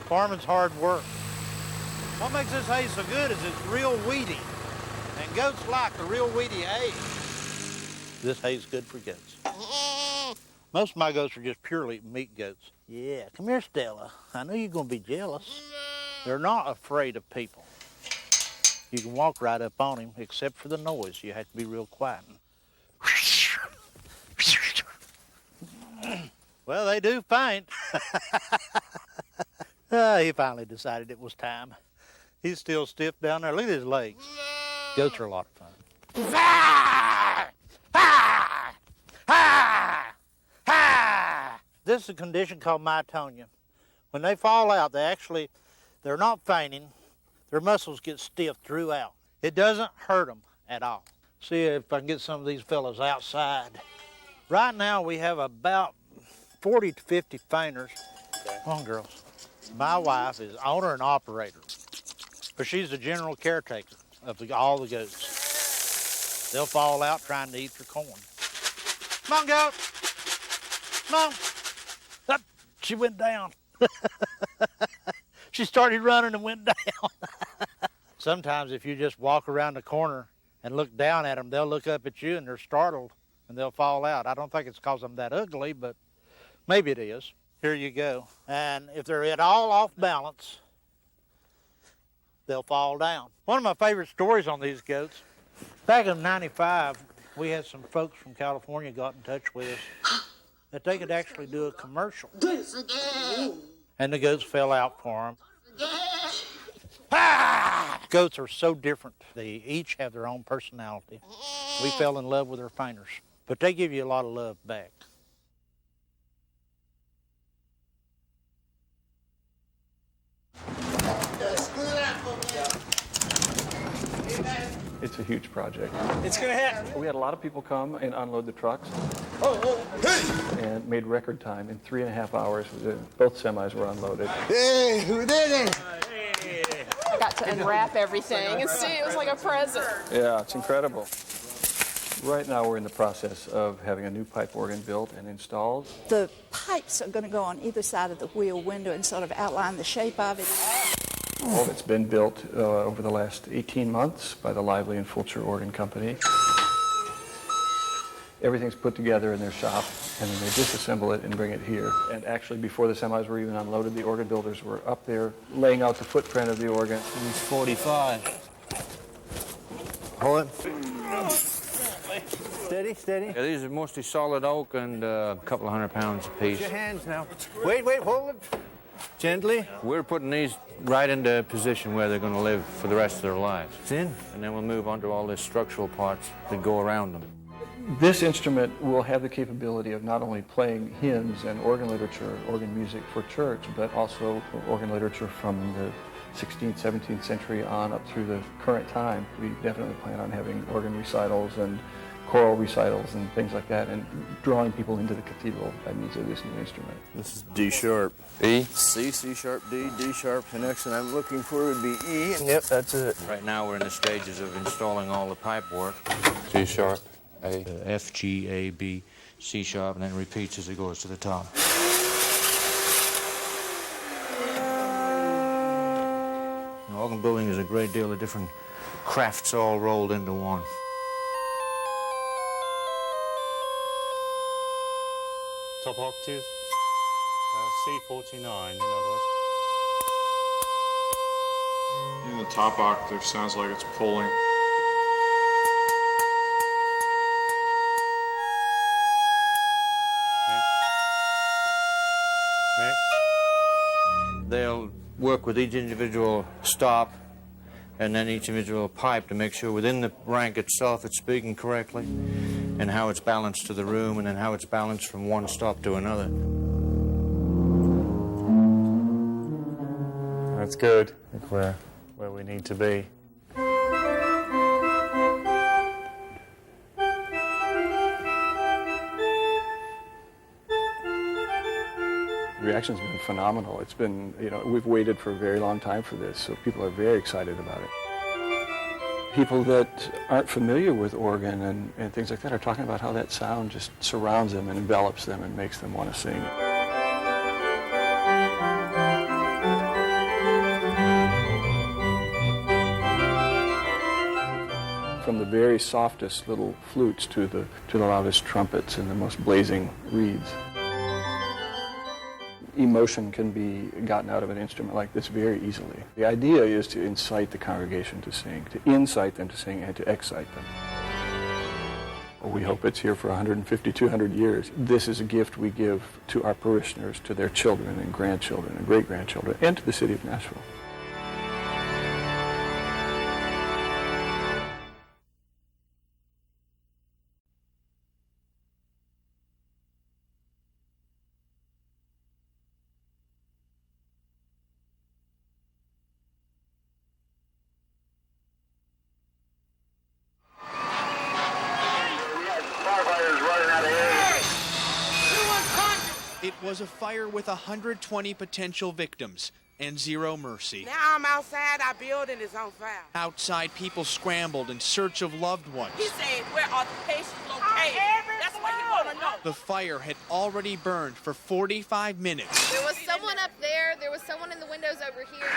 Farming's hard work. What makes this hay so good is it's real weedy. And goats like the real weedy hay. This hay's good for goats. Most of my goats are just purely meat goats. Yeah, come here, Stella. I know you're going to be jealous. They're not afraid of people. You can walk right up on him, except for the noise. You have to be real quiet. Well, they do faint. He finally decided it was time. He's still stiff down there. Look at his legs. Goats are a lot of fun. This is a condition called myotonia. When they fall out, they're not fainting. Their muscles get stiff throughout. It doesn't hurt them at all. See if I can get some of these fellas outside. Right now we have about 40 to 50 fainters. Come on, girls. My wife is owner and operator, but she's the general caretaker of all the goats. They'll fall out trying to eat their corn. Come on, goat. Come on. Up. She went down. She started running and went down. Sometimes if you just walk around the corner and look down at them, they'll look up at you and they're startled and they'll fall out. I don't think it's because I'm that ugly, but maybe it is. Here you go. And if they're at all off balance, they'll fall down. One of my favorite stories on these goats, back in '95, we had some folks from California got in touch with us that they could actually do a commercial. And the goats fell out for them. Goats are so different. They each have their own personality. We fell in love with our fainters, but they give you a lot of love back. It's a huge project. It's gonna happen. We had a lot of people come and unload the trucks and made record time. In 3.5 hours, both semis were unloaded. Hey, who did it? I got to unwrap everything and see it was like a present. Yeah, it's incredible. Right now, we're in the process of having a new pipe organ built and installed. The pipes are going to go on either side of the wheel window and sort of outline the shape of it. All of it's been built over the last 18 months by the Lively and Fulcher Organ Company. Everything's put together in their shop, and then they disassemble it and bring it here. And actually, before the semis were even unloaded, the organ builders were up there laying out the footprint of the organ. It's 45. Hold it. Steady, steady. Yeah, these are mostly solid oak and a couple of 100 pounds a piece. Put your hands now. Wait, hold it. Gently, we're putting these right into a position where they're going to live for the rest of their lives. It's in, and then we'll move on to all the structural parts that go around them. This instrument will have the capability of not only playing hymns and organ literature, organ music for church, but also organ literature from the 16th, 17th century on up through the current time. We definitely plan on having organ recitals and choral recitals and things like that, and drawing people into the cathedral by means of this new instrument. This is D sharp, E, C, C sharp, D, D sharp. The next one I'm looking for would be E. Yep, that's it. Right now we're in the stages of installing all the pipe work. G sharp, A. F, G, A, B, C sharp, and then repeats as it goes to the top. Now, organ building is a great deal of different crafts all rolled into one. Top octave, C49 in other words. In the top octave sounds like it's pulling. They'll work with each individual stop and then each individual pipe to make sure within the rank itself it's speaking correctly, and how it's balanced to the room, and then how it's balanced from one stop to another. That's good. I think we're where we need to be. The reaction's been phenomenal. It's been, we've waited for a very long time for this, so people are very excited about it. People that aren't familiar with organ and things like that are talking about how that sound just surrounds them and envelops them and makes them want to sing. From the very softest little flutes to the loudest trumpets and the most blazing reeds. Emotion can be gotten out of an instrument like this very easily. The idea is to incite the congregation to sing, to incite them to sing, and to excite them. We hope it's here for 150, 200 years. This is a gift we give to our parishioners, to their children and grandchildren and great-grandchildren, and to the city of Nashville. It was a fire with 120 potential victims and zero mercy. Now I'm outside, our building is on fire. Outside, people scrambled in search of loved ones. He said, where are the patients located? That's what he want to know. The fire had already burned for 45 minutes. There was someone up there. There was someone in the windows over here.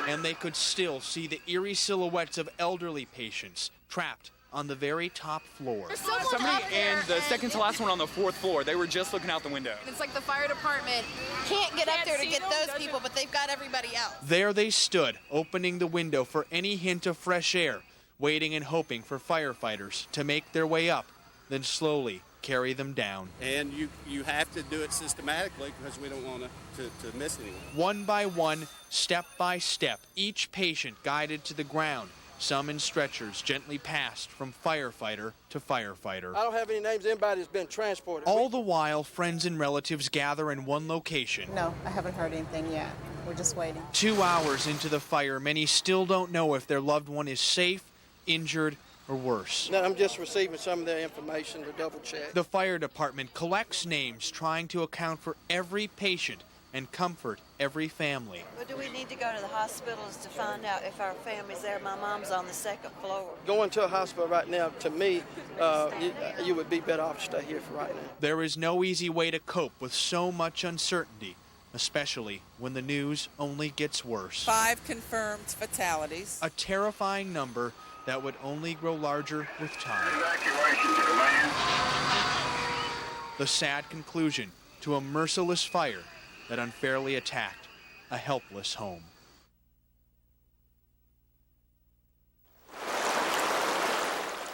And they could still see the eerie silhouettes of elderly patients trapped on the very top floor. Somebody and the second to last one on the 4th floor. They were just looking out the window. It's like the fire department can't get up there to get those people, but they've got everybody else. There they stood, opening the window for any hint of fresh air, waiting and hoping for firefighters to make their way up, then slowly carry them down. And you have to do it systematically because we don't want to miss anyone. One by one, step by step, each patient guided to the ground, some in stretchers gently passed from firefighter to firefighter. I don't have any names of anybody that's been transported. All the while, friends and relatives gather in one location. No, I haven't heard anything yet. We're just waiting. 2 hours into the fire, many still don't know if their loved one is safe, injured, or worse. No, I'm just receiving some of their information to double check. The fire department collects names, trying to account for every patient and comfort every family. Well, do we need to go to the hospitals to find out if our family's there? My mom's on the 2nd floor. Going to a hospital right now, to me, you would be better off to stay here for right now. There is no easy way to cope with so much uncertainty, especially when the news only gets worse. 5 confirmed fatalities. A terrifying number that would only grow larger with time. The sad conclusion to a merciless fire that unfairly attacked a helpless home.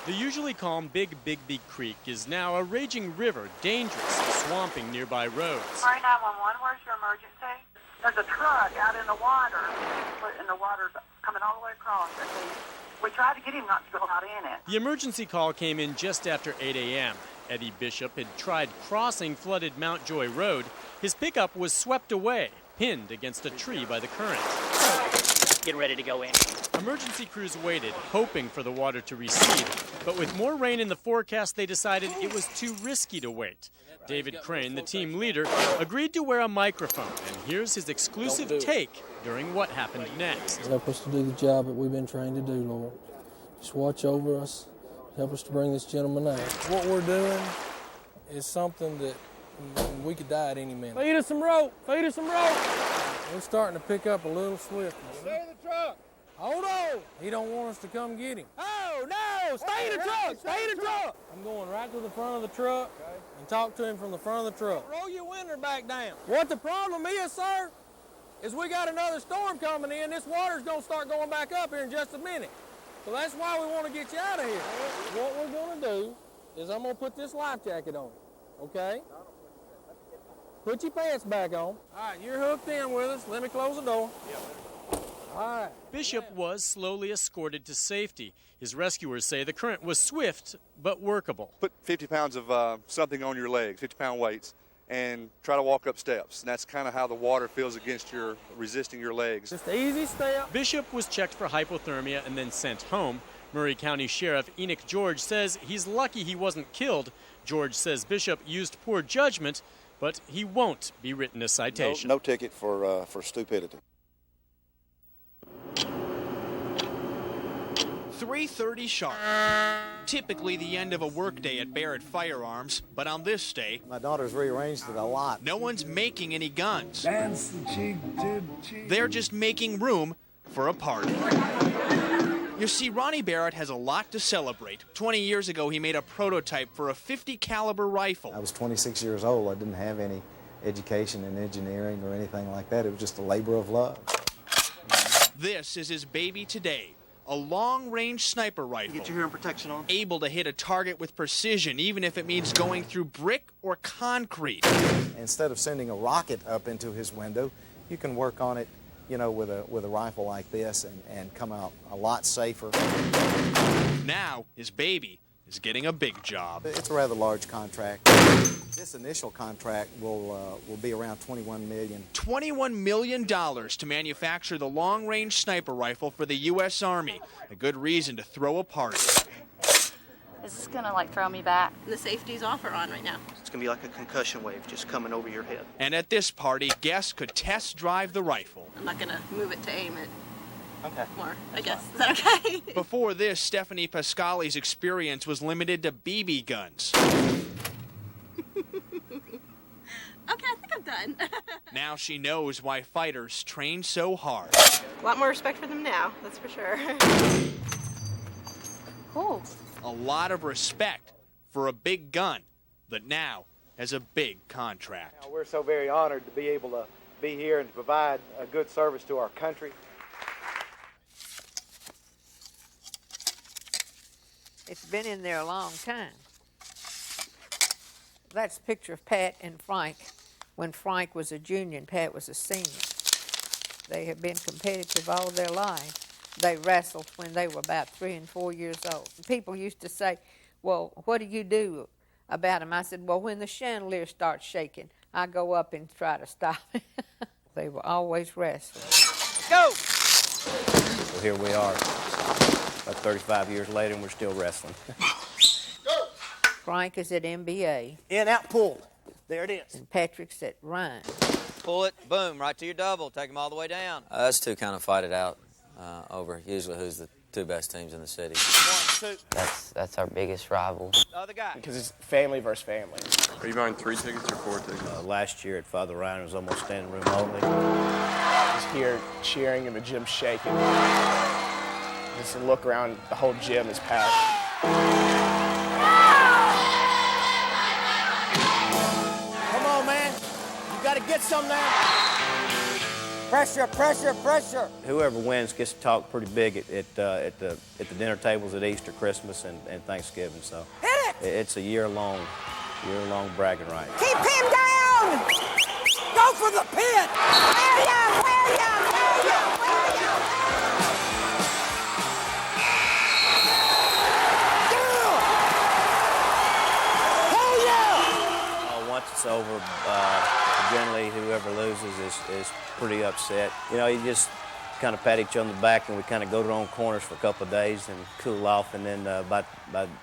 The usually calm Big Bigby Creek is now a raging river, dangerous, swamping nearby roads. Sorry, 911, where's your emergency? There's a truck out in the water, and the water's coming all the way across. And we tried to get him not to go out in it. The emergency call came in just after 8 a.m. Eddie Bishop had tried crossing flooded Mount Joy Road. His pickup was swept away, pinned against a tree by the current. Getting ready to go in. Emergency crews waited, hoping for the water to recede. But with more rain in the forecast, they decided it was too risky to wait. David Crane, the team leader, agreed to wear a microphone, and here's his exclusive take during what happened next. Help us to do the job that we've been trained to do, Lord. Just watch over us. Help us to bring this gentleman out. What we're doing is something that we could die at any minute. Feed us some rope. Feed us some rope. We're starting to pick up a little swiftness. Stay in the truck. Hold on. He don't want us to come get him. Oh, no. Stay in the truck. Stay in the truck. I'm going right to the front of the truck and talk to him from the front of the truck. Roll your window back down. What the problem is, sir, is we got another storm coming in. This water's going to start going back up here in just a minute. So that's why we want to get you out of here. What we're going to do is I'm going to put this life jacket on you, okay? Put your pants back on. All right, you're hooked in with us. Let me close the door. All right. Bishop was slowly escorted to safety. His rescuers say the current was swift but workable. Put 50 pounds of something on your legs, 50-pound weights, and try to walk up steps. And that's kind of how the water feels against resisting your legs. Just an easy step. Bishop was checked for hypothermia and then sent home. Murray County Sheriff Enoch George says he's lucky he wasn't killed. George says Bishop used poor judgment, but he won't be written a citation. No ticket for stupidity. 3:30 sharp. Typically the end of a workday at Barrett Firearms, but on this day, my daughter's rearranged it a lot. No one's making any guns. Dance the cheek to cheek. They're just making room for a party. You see, Ronnie Barrett has a lot to celebrate. 20 years ago, he made a prototype for a .50 caliber rifle. I was 26 years old. I didn't have any education in engineering or anything like that. It was just a labor of love. This is his baby today. A long-range sniper rifle. Get your hearing protection on. Able to hit a target with precision, even if it means going through brick or concrete. Instead of sending a rocket up into his window, you can work on it, you know, with a rifle like this and come out a lot safer. Now, his baby is getting a big job. It's a rather large contract. This initial contract will be around $21 million. $21 million to manufacture the long-range sniper rifle for the U.S. Army. A good reason to throw a party. Is this gonna like throw me back? The safety's off or on right now? It's going to be like a concussion wave just coming over your head. And at this party, guests could test drive the rifle. I'm not gonna move it to aim it Okay. more, I guess. Is that okay? Before this, Stephanie Pascali's experience was limited to BB guns. Okay, I think I'm done. Now she knows why fighters train so hard. A lot more respect for them now, that's for sure. Cool. A lot of respect for a big gun that now has a big contract. We're so very honored to be able to be here and to provide a good service to our country. It's been in there a long time. That's a picture of Pat and Frank when Frank was a junior and Pat was a senior. They have been competitive all their life. They wrestled when they were about 3 and 4 years old. People used to say, well, what do you do about them? I said, well, when the chandelier starts shaking, I go up and try to stop it. They were always wrestling. Go! Well, here we are, about 35 years later, and we're still wrestling. Frank is at MBA. In, out, pull. There it is. And Patrick's at Ryan. Pull it, boom, right to your double. Take them all the way down. Us two kind of fight it out over usually who's the two best teams in the city. 1, 2. That's our biggest rival. The other guy. Because it's family versus family. Are you buying 3 tickets or 4 tickets? Last year at Father Ryan, it was almost standing room only. Just here cheering and the gym shaking. Just to look around, the whole gym is packed. Come on, man. You got to get some now. Pressure, pressure, pressure. Whoever wins gets to talk pretty big at the dinner tables at Easter, Christmas, and Thanksgiving. So it's a year-long bragging right. Keep him down! Go for the pit! William! Once it's over, generally whoever loses is pretty upset. You know, you just kind of pat each other on the back, and we kind of go to our own corners for a couple of days and cool off, and then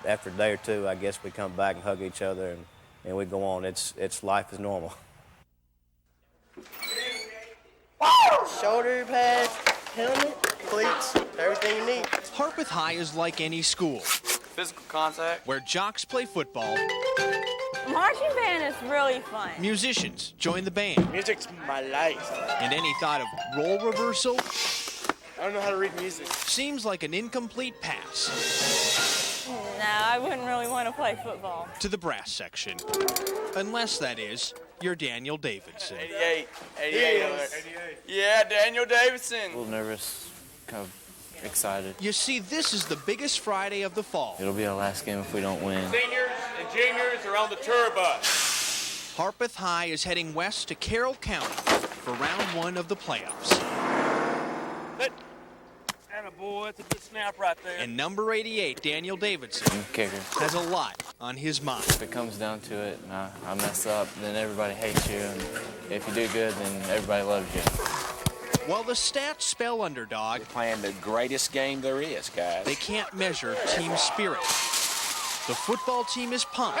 after a day or two, I guess we come back and hug each other, and we go on. It's life as normal. Shoulder pads, helmet, cleats, everything you need. Harpeth High is like any school. Physical contact. Where jocks play football. Marching band is really fun. Musicians join the band. Music's my life. And any thought of role reversal? I don't know how to read music. Seems like an incomplete pass. No, I wouldn't really want to play football. To the brass section. Unless, that is, you're Daniel Davidson. 88. Yeah, Daniel Davidson. A little nervous, kind of excited. You see, this is the biggest Friday of the fall. It'll be our last game if we don't win. Seniors and juniors are on the tour bus. Harpeth High is heading west to Carroll County for round 1 of the playoffs. Attaboy, that's a good snap right there. And number 88, Daniel Davidson, kicker, has a lot on his mind. If it comes down to it and I mess up, then everybody hates you, and if you do good, then everybody loves you. While the stats spell underdog, we're playing the greatest game there is, guys. They can't measure team spirit. The football team is pumped.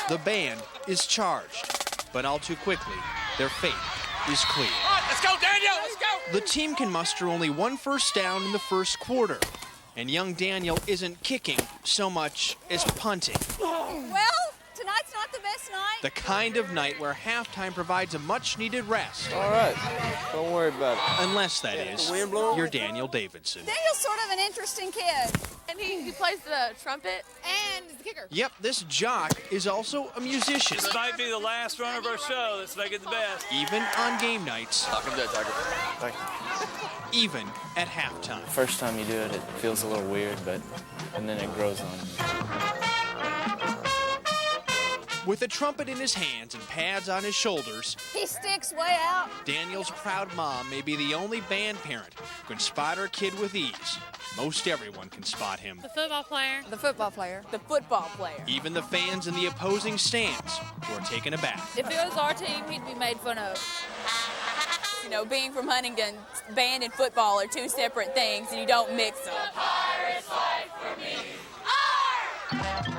The band is charged. But all too quickly, their fate is clear. All right, let's go, Daniel, let's go! The team can muster only 1 first down in the first quarter. And young Daniel isn't kicking so much as punting. Well, tonight's not the best night. The kind of night where halftime provides a much-needed rest. All right, don't worry about it. Unless, that is, you're Daniel Davidson. Daniel's sort of an interesting kid. And he plays the trumpet and is the kicker. Yep, this jock is also a musician. This might be the last run of our show. Let's make it the best. Even on game nights. Welcome to Tiger. Thank you. Even at halftime. First time you do it, it feels a little weird, and then it grows on you. With a trumpet in his hands and pads on his shoulders, He sticks way out. Daniel's proud mom may be the only band parent who can spot her kid with ease. Most everyone can spot him. The football player. The football player. The football player. Even the fans in the opposing stands who are taken aback. If it was our team, he'd be made fun of. You know, being from Huntington, band and football are 2 separate things, and you don't mix them.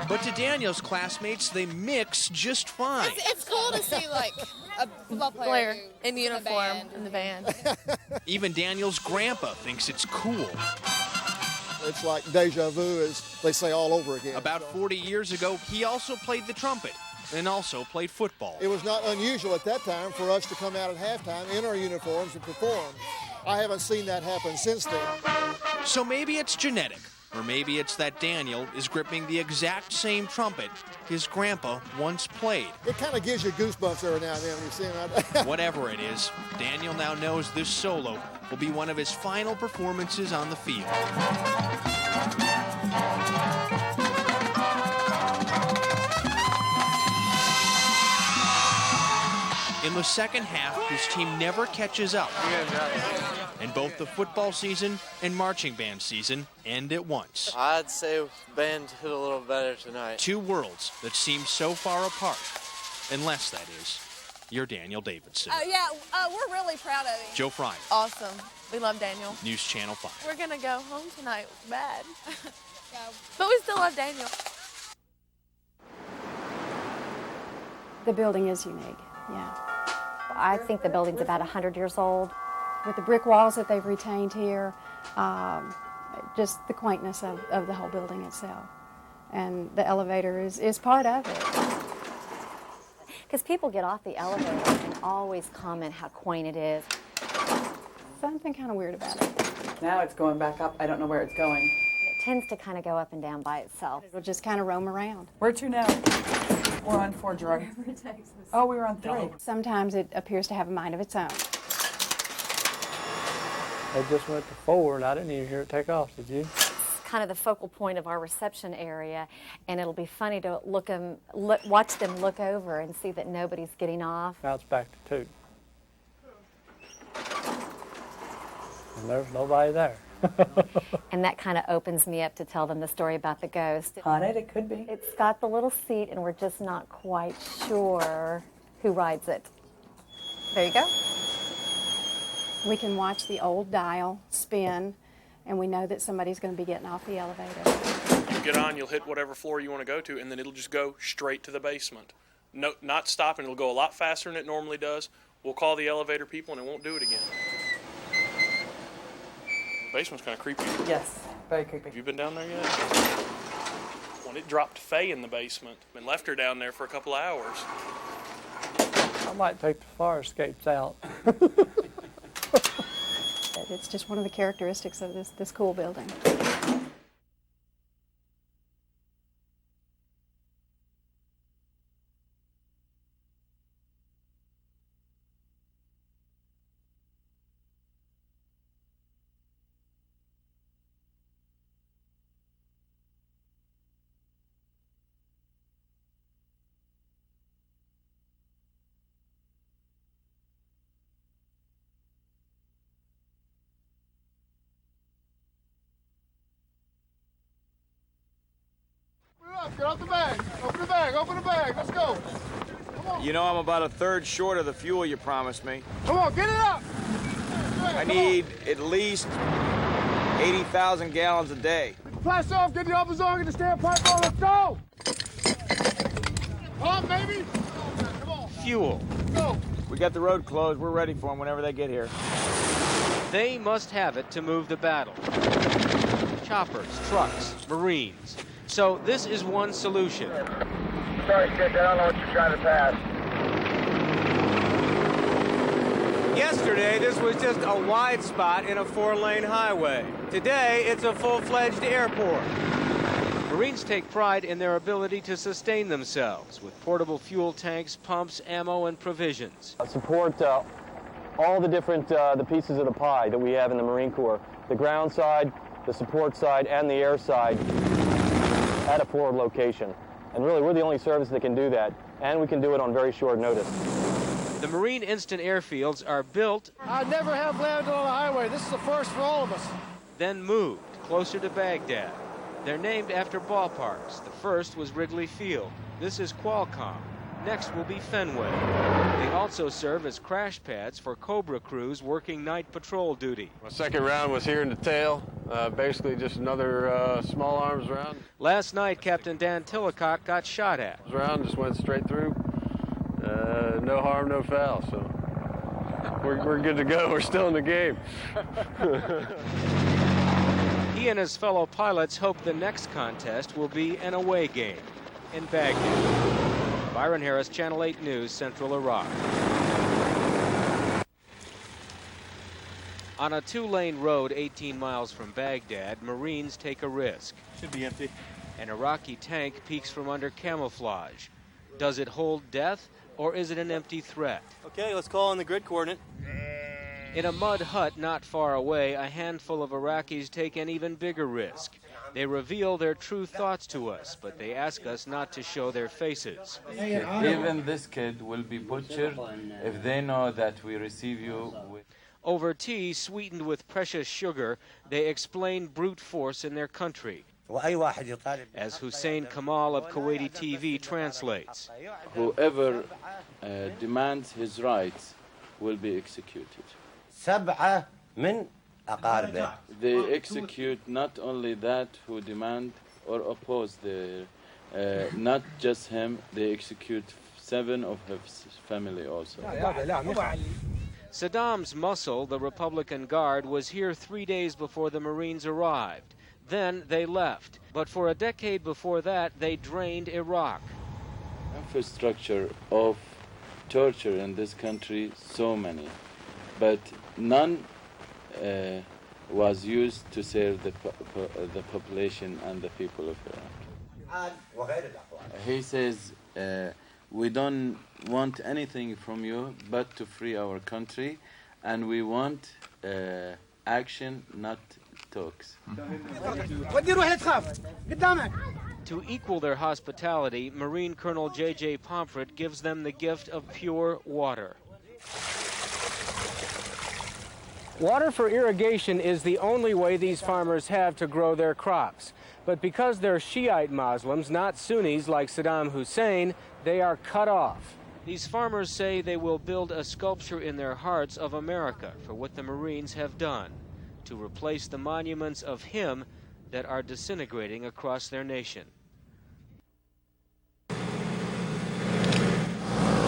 But to Daniel's classmates, they mix just fine. It's cool to see, like, a football player in uniform in the band. Even Daniel's grandpa thinks it's cool. It's like deja vu, as they say, all over again. About 40 years ago, he also played the trumpet and also played football. It was not unusual at that time for us to come out at halftime in our uniforms and perform. I haven't seen that happen since then. So maybe it's genetic, or maybe it's that Daniel is gripping the exact same trumpet his grandpa once played. It kind of gives you goosebumps every now and then when you see him. Whatever it is, Daniel now knows this solo will be one of his final performances on the field. In the second half, his team never catches up. And both the football season and marching band season end at once. I'd say band hit a little better tonight. 2 worlds that seem so far apart. Unless, that is, you're Daniel Davidson. We're really proud of him. Joe Fry. Awesome. We love Daniel. News Channel 5. We're going to go home tonight bad. But we still love Daniel. The building is unique, yeah. I think the building's about 100 years old. With the brick walls that they've retained here, just the quaintness of the whole building itself. And the elevator is part of it. Because people get off the elevator and always comment how quaint it is. Something kind of weird about it. Now it's going back up. I don't know where it's going. It tends to kind of go up and down by itself. It'll just kind of roam around. Where to now? We're on 4 drug. Oh, we were on 3. Sometimes it appears to have a mind of its own. It just went to 4, and I didn't even hear it take off, did you? Kind of the focal point of our reception area, and it'll be funny to watch them look over and see that nobody's getting off. Now it's back to 2. And there's nobody there. And that kind of opens me up to tell them the story about the ghost. Haunted, it could be. It's got the little seat, and we're just not quite sure who rides it. There you go. We can watch the old dial spin, and we know that somebody's going to be getting off the elevator. You get on, you'll hit whatever floor you want to go to, and then it'll just go straight to the basement. No, not stopping. It'll go a lot faster than it normally does. We'll call the elevator people, and it won't do it again. The basement's kind of creepy. Yes, very creepy. Have you been down there yet? When it dropped Faye in the basement and left her down there for a couple of hours. I might take the fire escapes out. It's just one of the characteristics of this cool building. Get off the bag. Open the bag. Open the bag. Let's go. Come on. You know I'm about a third short of the fuel you promised me. Come on, get it up. I need at least 80,000 gallons a day. Blast off. Get the uppers on. Get the standpipe on. Let's go. Come on, baby. Come on. Fuel. Let's go. We got the road closed. We're ready for them whenever they get here. They must have it to move the battle. Choppers, trucks, Marines. So this is one solution. Sorry, Stick, I don't know what you're trying to pass. Yesterday, this was just a wide spot in a 4-lane highway. Today, it's a full-fledged airport. Marines take pride in their ability to sustain themselves with portable fuel tanks, pumps, ammo, and provisions. Support all the different the pieces of the pie that we have in the Marine Corps. The ground side, the support side, and the air side at a forward location. And really, we're the only service that can do that, and we can do it on very short notice. The Marine Instant Airfields are built. I never have landed on a highway. This is the first for all of us. Then moved closer to Baghdad. They're named after ballparks. The first was Wrigley Field. This is Qualcomm. Next will be Fenway. They also serve as crash pads for Cobra crews working night patrol duty. My second round was here in the tail, basically just another small arms round. Last night, Captain Dan Tillicock got shot at. Round just went straight through. No harm, no foul, so we're good to go. We're still in the game. He and his fellow pilots hope the next contest will be an away game in Baghdad. Byron Harris, Channel 8 News, Central Iraq. On a 2-lane road 18 miles from Baghdad, Marines take a risk. Should be empty. An Iraqi tank peeks from under camouflage. Does it hold death, or is it an empty threat? Okay, let's call on the grid coordinate. In a mud hut not far away, a handful of Iraqis take an even bigger risk. They reveal their true thoughts to us, but they ask us not to show their faces. Even this kid will be butchered if they know that we receive you with... Over tea sweetened with precious sugar, they explain brute force in their country. As Hussein Kamal of Kuwaiti TV translates. Whoever demands his rights will be executed. They execute not only that who demand or oppose not just him, they execute 7 of his family also. Saddam's muscle, the Republican Guard, was here 3 days before the Marines arrived. Then they left. But for a decade before that, they drained Iraq. Infrastructure of torture in this country, so many, but none was used to save the population and the people of Iraq. He says, we don't want anything from you but to free our country, and we want action, not talks. To equal their hospitality, Marine Colonel J.J. Pomfret gives them the gift of pure water. Water for irrigation is the only way these farmers have to grow their crops. But because they're Shiite Muslims, not Sunnis like Saddam Hussein, they are cut off. These farmers say they will build a sculpture in their hearts of America for what the Marines have done, to replace the monuments of him that are disintegrating across their nation.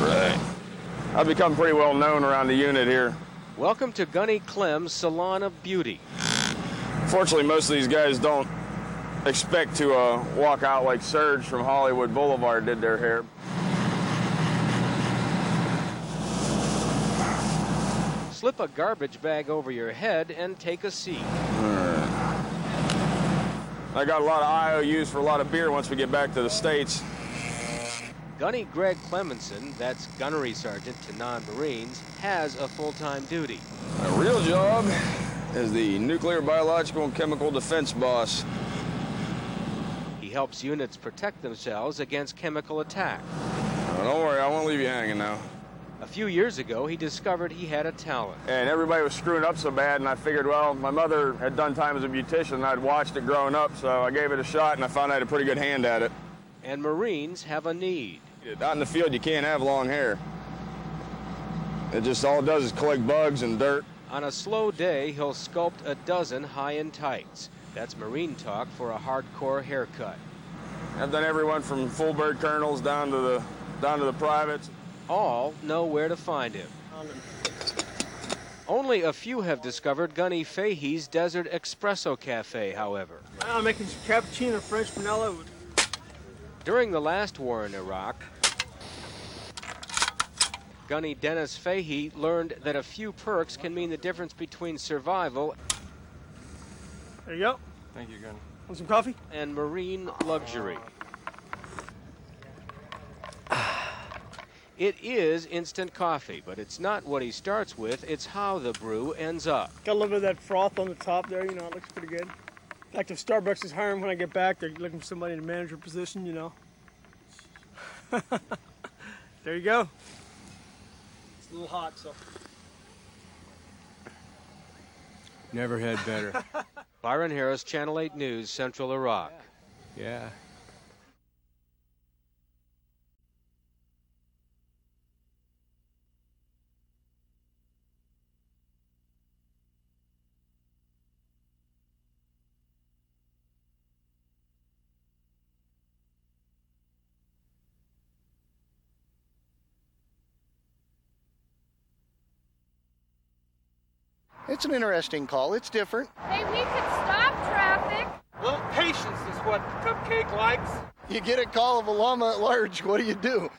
Right. I've become pretty well known around the unit here. Welcome to Gunny Clem's Salon of Beauty. Fortunately, most of these guys don't expect to walk out like Serge from Hollywood Boulevard did their hair. Slip a garbage bag over your head and take a seat. I got a lot of IOUs for a lot of beer once we get back to the States. Gunny Greg Clemenson, that's gunnery sergeant to non-Marines, has a full-time duty. My real job is the nuclear, biological, and chemical defense boss. He helps units protect themselves against chemical attack. Oh, don't worry, I won't leave you hanging now. A few years ago, he discovered he had a talent. And everybody was screwing up so bad, and I figured, well, my mother had done time as a beautician, and I'd watched it growing up, so I gave it a shot, and I found I had a pretty good hand at it. And Marines have a need. Out in the field, you can't have long hair. It just all it does is collect bugs and dirt. On a slow day, he'll sculpt a dozen high-end tights. That's Marine talk for a hardcore haircut. I've done everyone from full bird colonels down to the privates. All know where to find him. Only a few have discovered Gunny Fahey's Desert Espresso Cafe, however. I'm making some cappuccino, French vanilla. During the last war in Iraq, Gunny Dennis Fahey learned that a few perks can mean the difference between survival. There you go. Thank you, Gunny. Want some coffee? And marine luxury. It is instant coffee, but it's not what he starts with, it's how the brew ends up. Got a little bit of that froth on the top there, you know, it looks pretty good. In fact, if Starbucks is hiring when I get back, they're looking for somebody in a manager position, you know. There you go. It's a little hot, so. Never had better. Byron Harris, Channel 8 News, Central Iraq. Yeah. It's an interesting call. It's different. Hey, we could stop traffic. A little patience is what Cupcake likes. You get a call of a llama at large, what do?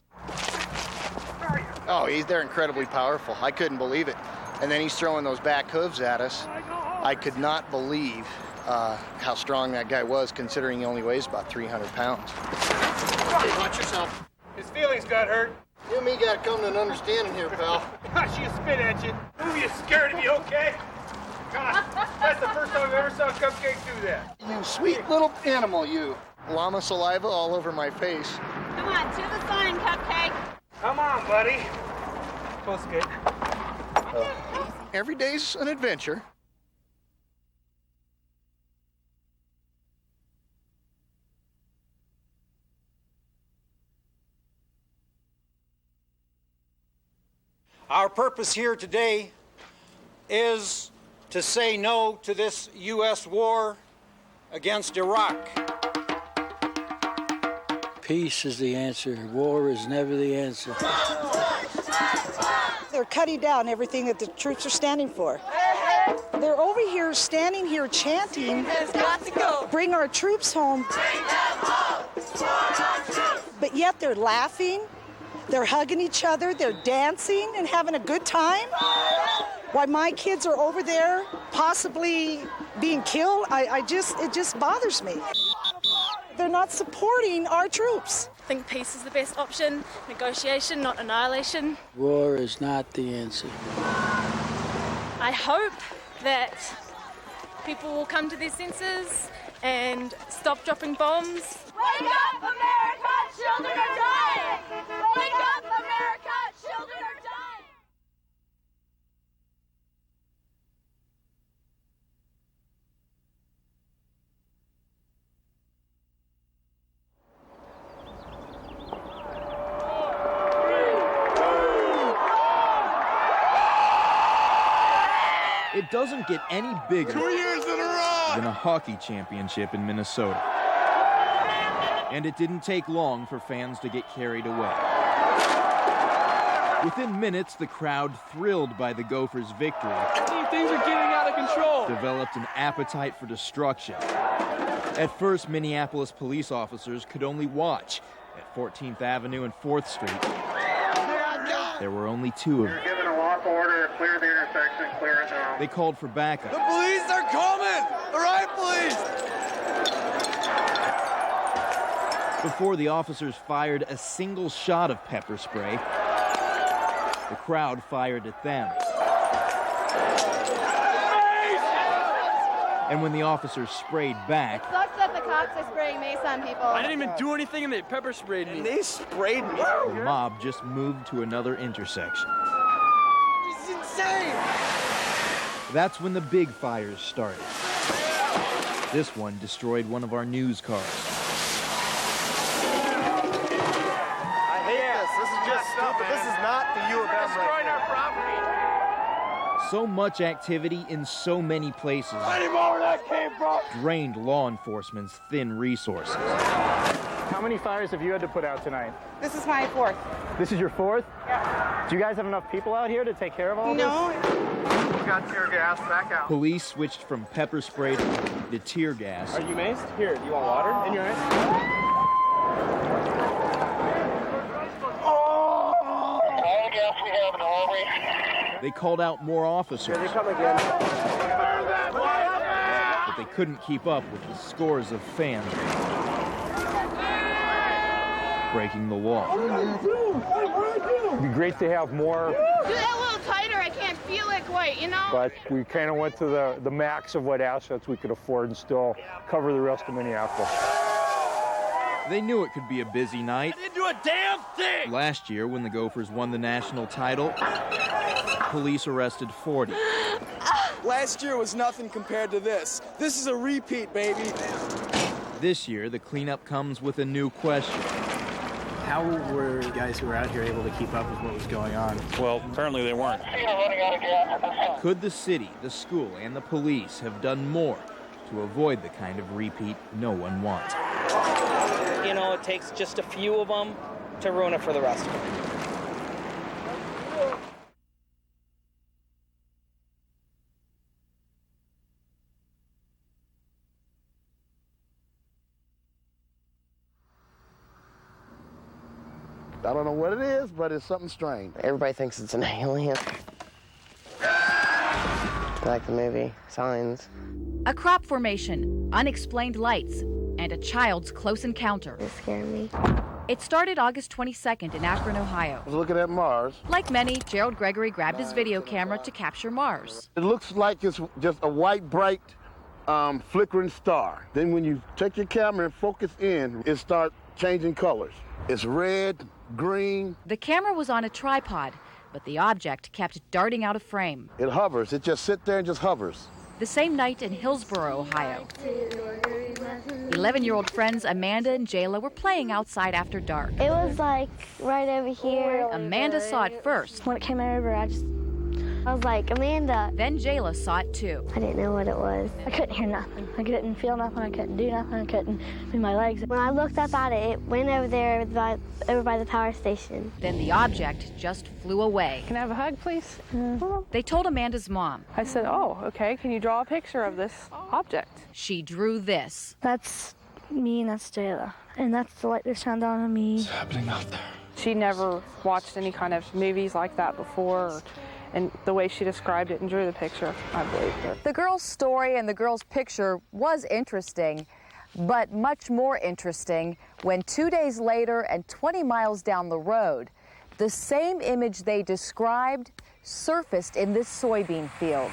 Oh, they're incredibly powerful. I couldn't believe it. And then he's throwing those back hooves at us. I could not believe how strong that guy was, considering he only weighs about 300 pounds. Hey, watch yourself. His feelings got hurt. You and me got to come to an understanding here, pal. She'll spit at you. Ooh, you scared of me, okay? God, that's the first time I've ever saw Cupcake do that. You sweet little animal, you. Llama saliva all over my face. Come on, to the sign, Cupcake. Come on, buddy. Close good. Every day's an adventure. Our purpose here today is to say no to this U.S. war against Iraq. Peace is the answer. War is never the answer. They're cutting down everything that the troops are standing for. They're over here, standing here, chanting, bring our troops home. But yet they're laughing. They're hugging each other, they're dancing and having a good time. Why my kids are over there possibly being killed, it just bothers me. They're not supporting our troops. I think peace is the best option. Negotiation, not annihilation. War is not the answer. I hope that people will come to their senses and stop dropping bombs. Wake up, America! Children are dying! Wake up, America! Children are dying! It doesn't get any bigger 2 years in a row than a hockey championship in Minnesota. And it didn't take long for fans to get carried away. Within minutes, the crowd, thrilled by the Gophers' victory, Things are getting out of control. developed an appetite for destruction. At first, Minneapolis police officers could only watch. At 14th Avenue and 4th Street, there were only 2 of them. Given a walk order, clear the intersection, clear it now. They called for backup. The police are coming! The right police! Before the officers fired a single shot of pepper spray, the crowd fired at them. And when the officers sprayed back, It sucks that the cops are spraying mace on people. I didn't even do anything and they pepper sprayed me. They sprayed me. the mob just moved to another intersection. It's insane! That's when the big fires started. This one destroyed one of our news cars. I hate this. This is just stupid. This is not the U of M right now. So much activity in so many places I need more where that came from. drained law enforcement's thin resources. How many fires have you had to put out tonight? This is my 4th. This is your 4th? Yeah. Do you guys have enough people out here to take care of all this? No. We got tear gas, back out. Police switched from pepper spray to tear gas. Are you maced? Here, do you want water in your hand? All the gas we have in the hallway. They called out more officers, Here they come again. but they couldn't keep up with the scores of fans breaking the law. It'd be great to have more, Do that a little tighter. I can't feel it quite, you know? but we kind of went to the max of what assets we could afford and still cover the rest of Minneapolis. They knew it could be a busy night. I didn't do a damn thing! Last year, when the Gophers won the national title, police arrested 40. Last year was nothing compared to this. This is a repeat, baby. This year, the cleanup comes with a new question. How were the guys who were out here able to keep up with what was going on? Well, apparently they weren't. Could the city, the school, and the police have done more to avoid the kind of repeat no one wants? You know, it takes just a few of them to ruin it for the rest of them. I don't know what it is, but it's something strange. Everybody thinks it's an alien. Like the movie Signs. A crop formation, unexplained lights, and a child's close encounter. It scared me. It started August 22nd in Akron, Ohio. I was looking at Mars. Like many, Gerald Gregory grabbed his video camera to capture Mars. It looks like it's just a white, bright, flickering star. Then when you take your camera and focus in, it starts changing colors. It's red, green. The camera was on a tripod, but the object kept darting out of frame. It hovers. It just sits there and just hovers. The same night in Hillsboro, Ohio. 11-year-old friends Amanda and Jayla were playing outside after dark. It was like right over here. Amanda saw it first. When it came over, I was like, Amanda. Then Jayla saw it too. I didn't know what it was. I couldn't hear nothing. I couldn't feel nothing. I couldn't do nothing. I couldn't move my legs. When I looked up at it, it went over there over by the power station. Then the object just flew away. Can I have a hug, please? They told Amanda's mom. I said, oh, okay, can you draw a picture of this object? She drew this. That's me and that's Jayla. And that's the light that shone down on me. What's happening out there? She never watched any kind of movies like that before. And the way she described it and drew the picture, I believed it. The girl's story and the girl's picture was interesting, but much more interesting when 2 days later and 20 miles down the road, the same image they described surfaced in this soybean field.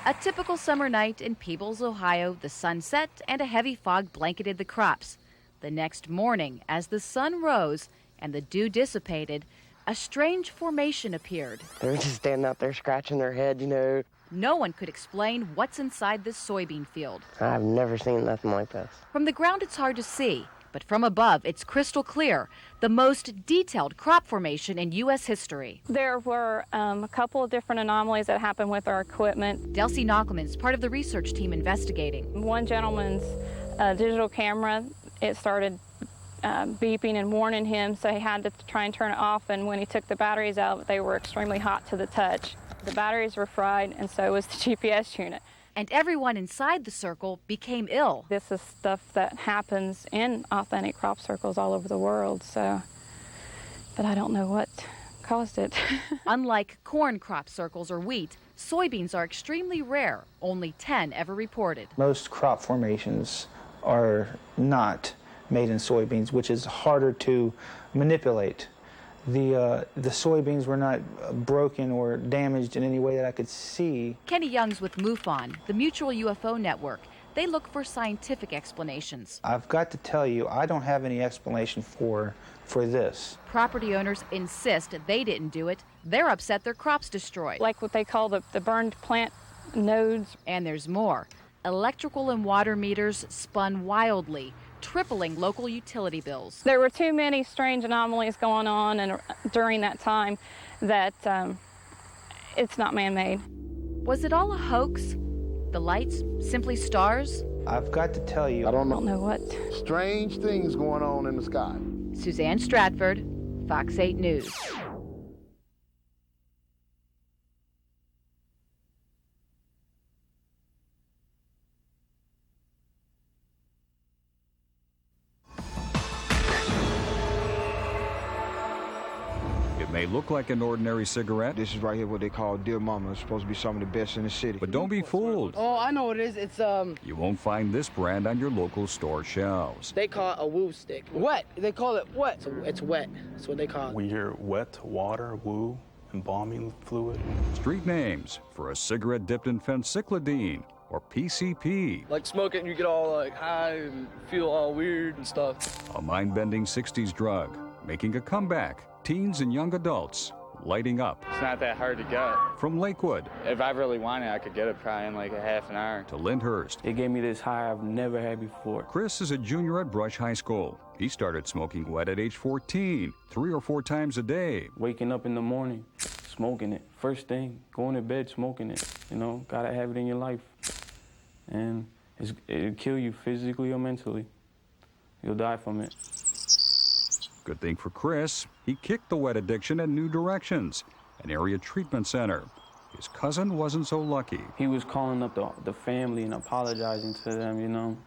A typical summer night in Peebles, Ohio, the sun set and a heavy fog blanketed the crops. The next morning, as the sun rose and the dew dissipated, a strange formation appeared. They were just standing out there scratching their head, you know. No one could explain what's inside this soybean field. I've never seen nothing like this. From the ground, it's hard to see, but from above, it's crystal clear. The most detailed crop formation in U.S. history. There were a couple of different anomalies that happened with our equipment. Delcy Knockelman is part of the research team investigating. One gentleman's digital camera, it started beeping and warning him, so he had to try and turn it off, and when he took the batteries out, they were extremely hot to the touch. The batteries were fried, and so was the GPS unit. And everyone inside the circle became ill. This is stuff that happens in authentic crop circles all over the world, but I don't know what caused it. Unlike corn crop circles or wheat, soybeans are extremely rare, only 10 ever reported. Most crop formations are not made in soybeans, which is harder to manipulate. The soybeans were not broken or damaged in any way that I could see. Kenny Young's with MUFON, the Mutual UFO Network. They look for scientific explanations. I've got to tell you, I don't have any explanation for this. Property owners insist they didn't do it. They're upset their crops destroyed. Like what they call the burned plant nodes. And there's more. Electrical and water meters spun wildly, tripling local utility bills. There were too many strange anomalies going on and during that time that it's not man-made. Was it all a hoax? The lights simply stars? I've got to tell you, I don't know what. Strange things going on in the sky. Suzanne Stratford, Fox 8 News. May look like an ordinary cigarette. This is right here what they call Dear Mama. It's supposed to be some of the best in the city. But don't be fooled. Oh, I know what it is. It's You won't find this brand on your local store shelves. They call it a woo stick. Wet. They call it wet. It's wet. That's what they call it. We hear wet, water, woo, embalming fluid. Street names for a cigarette dipped in phencyclidine or PCP. Like smoke it and you get all like high and feel all weird and stuff. A mind-bending 60s drug, making a comeback. Teens and young adults lighting up. It's not that hard to get. From Lakewood. If I really wanted, I could get it probably in like a half an hour. To Lyndhurst. It gave me this high I've never had before. Chris is a junior at Brush High School. He started smoking wet at age 14, 3 or 4 times a day. Waking up in the morning, smoking it. First thing, going to bed smoking it. You know, gotta have it in your life. And it'll kill you physically or mentally. You'll die from it. Good thing for Chris, he kicked the wet addiction in new directions, an area treatment center. His cousin wasn't so lucky. He was calling up the family and apologizing to them, you know,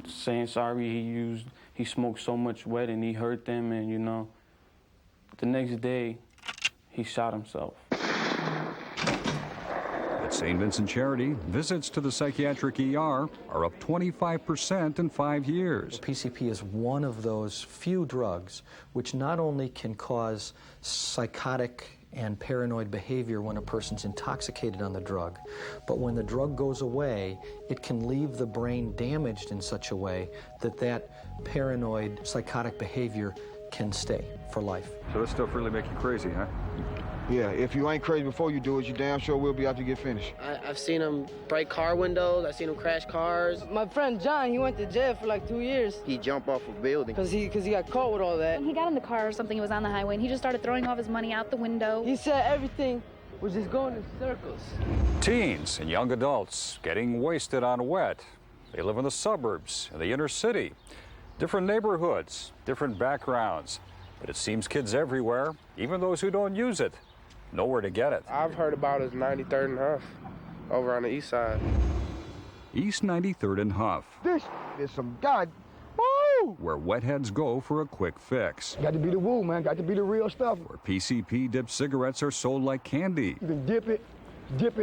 saying sorry he smoked so much wet and he hurt them, and, you know, the next day, he shot himself. At St. Vincent Charity, visits to the psychiatric ER are up 25% in 5 years. PCP is one of those few drugs which not only can cause psychotic and paranoid behavior when a person's intoxicated on the drug, but when the drug goes away, it can leave the brain damaged in such a way that paranoid psychotic behavior can stay for life. So this stuff really make you crazy, huh? Yeah, if you ain't crazy before you do it, you damn sure will be after you get finished. I've seen him break car windows. I've seen him crash cars. My friend John, he went to jail for like 2 years. He jumped off a building. Because he got caught with all that. When he got in the car or something, he was on the highway, and he just started throwing all his money out the window. He said everything was just going in circles. Teens and young adults getting wasted on wet. They live in the suburbs, in the inner city. Different neighborhoods, different backgrounds. But it seems kids everywhere, even those who don't use it, know where to get it. I've heard about it 93rd and Huff, over on the east side. East 93rd and Huff. This is some woo! Where wetheads go for a quick fix. Got to be the woo, man. Got to be the real stuff. Where PCP dipped cigarettes are sold like candy. You can dip it.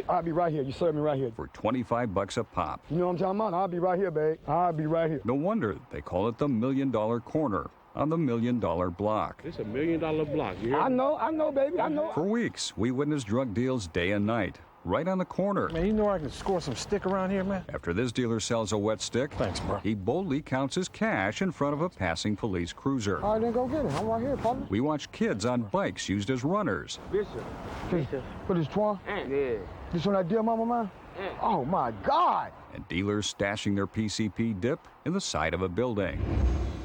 I'll be right here. You serve me right here. For $25 a pop. You know what I'm talking about? I'll be right here, babe. I'll be right here. No wonder they call it the $1 Million Corner on the $1 Million Block. It's a $1 Million block. You hear I know, baby. I know. For weeks, we witnessed drug deals day and night. right on the corner. Man, you know I can score some stick around here, man? After this dealer sells a wet stick, thanks, bro, he boldly counts his cash in front of a passing police cruiser. All right, then go get it. I'm right here, partner. We watch kids on bikes used as runners. Bishop. What is Twan? Yeah. This one that deal, mama, man? Oh, my God. And dealers stashing their PCP dip in the side of a building.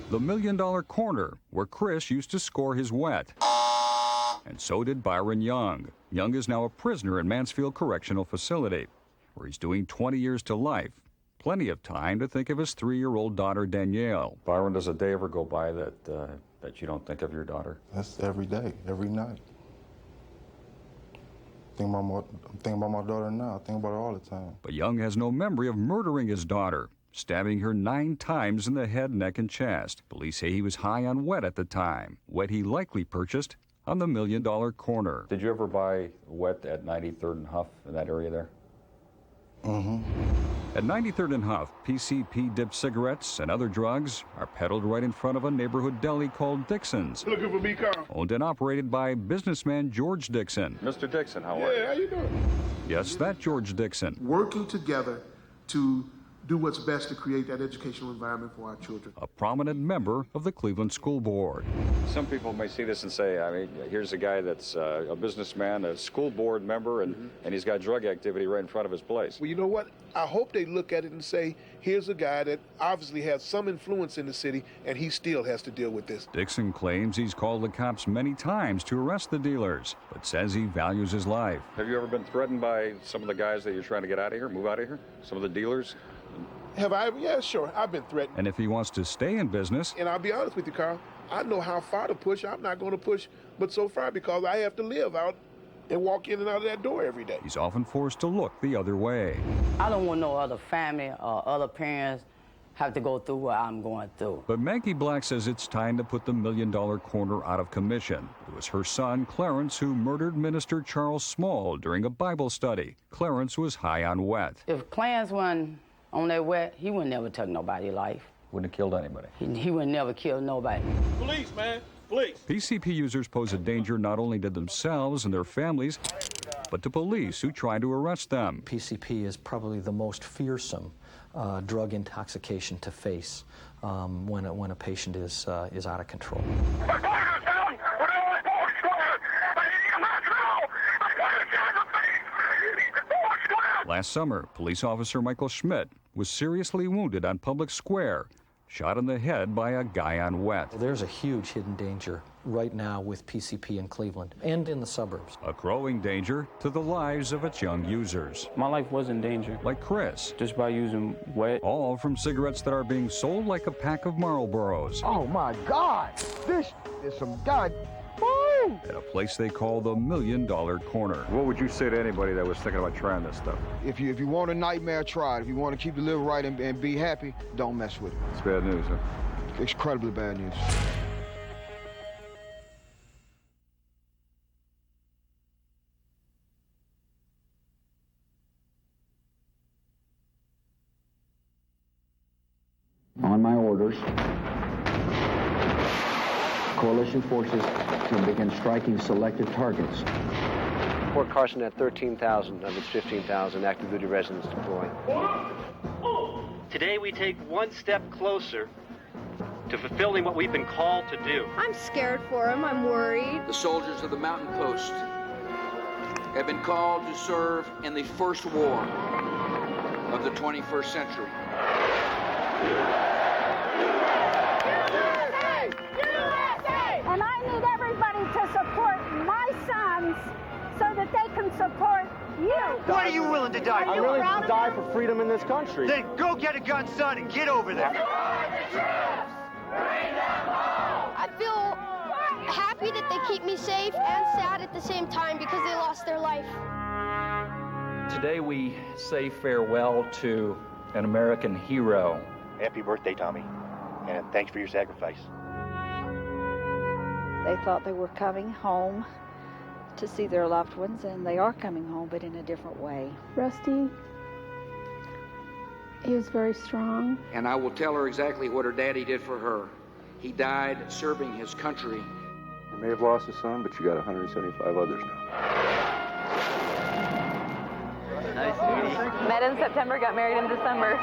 The $1 Million Corner, where Chris used to score his wet. And so did Byron Young. Young is now a prisoner in Mansfield Correctional Facility, where he's doing 20 years to life. Plenty of time to think of his 3-year-old daughter, Danielle. Byron, does a day ever go by that you don't think of your daughter? That's every day, every night. I'm thinking about my daughter now. I think about her all the time. But Young has no memory of murdering his daughter, stabbing her 9 times in the head, neck, and chest. Police say he was high on wet at the time, wet he likely purchased on the $1 Million Corner. Did you ever buy wet at 93rd and Huff, in that area there? Mm-hmm. At 93rd and Huff, PCP dipped cigarettes and other drugs are peddled right in front of a neighborhood deli called Dixon's. Looking for me, Carl? Owned and operated by businessman George Dixon. Mr. Dixon, how are you? Yeah, how you doing? Yes, that George Dixon. Working together to do what's best to create that educational environment for our children. A prominent member of the Cleveland School Board. Some people may see this and say, I mean, here's a guy that's a businessman, a school board member, and he's got drug activity right in front of his place. Well, you know what? I hope they look at it and say, here's a guy that obviously has some influence in the city, and he still has to deal with this. Dixon claims he's called the cops many times to arrest the dealers, but says he values his life. Have you ever been threatened by some of the guys that you're trying to get out of here, move out of here? Some of the dealers? Have I ever? Yeah, sure. I've been threatened. And if he wants to stay in business... And I'll be honest with you, Carl, I know how far to push. I'm not going to push but so far because I have to live out and walk in and out of that door every day. He's often forced to look the other way. I don't want no other family or other parents have to go through what I'm going through. But Maggie Black says it's time to put the $1 Million Corner out of commission. It was her son, Clarence, who murdered Minister Charles Small during a Bible study. Clarence was high on wet. If Clarence wasn't on that wet, he would never took nobody's life. Wouldn't have killed anybody. He would never kill nobody. Police, man, police. PCP users pose a danger not only to themselves and their families, but to police who try to arrest them. PCP is probably the most fearsome drug intoxication to face when a patient is out of control. Last summer, police officer Michael Schmidt was seriously wounded on Public Square, shot in the head by a guy on wet. There's a huge hidden danger right now with PCP in Cleveland and in the suburbs. A growing danger to the lives of its young users. My life was in danger. Like Chris. Just by using wet. All from cigarettes that are being sold like a pack of Marlboros. Oh, my God. This is some God. Woo! At a place they call the $1 Million Corner. What would you say to anybody that was thinking about trying this stuff? If you want a nightmare, try it. If you want to keep the liver right and be happy, don't mess with it. It's bad news, huh? It's incredibly bad news. On my orders, coalition forces can begin striking selected targets. Fort Carson had 13,000 of its 15,000 active duty residents deployed. Today we take one step closer to fulfilling what we've been called to do. I'm scared for him. I'm worried. The soldiers of the Mountain Post have been called to serve in the first war of the 21st century. And I need everybody to support my sons so that they can support you. What are you willing to die for? I'm willing to die for freedom in this country. Then go get a gun, son, and get over there. I feel happy that they keep me safe and sad at the same time because they lost their life. Today we say farewell to an American hero. Happy birthday, Tommy, and thanks for your sacrifice. They thought they were coming home to see their loved ones, and they are coming home, but in a different way. Rusty, he was very strong. And I will tell her exactly what her daddy did for her. He died serving his country. You may have lost a son, but you got 175 others now. Met in September, got married in December.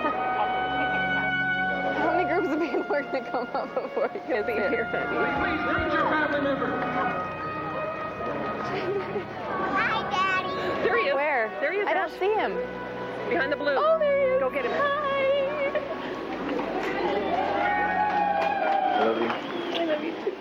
How many groups of people are going to come up before you get here? Please, meet your family member. Hi, Daddy. There he is. Where? There he is. I don't see him. Behind the blue. Oh, there he is. Go get him. Hi. I love you. I love you too.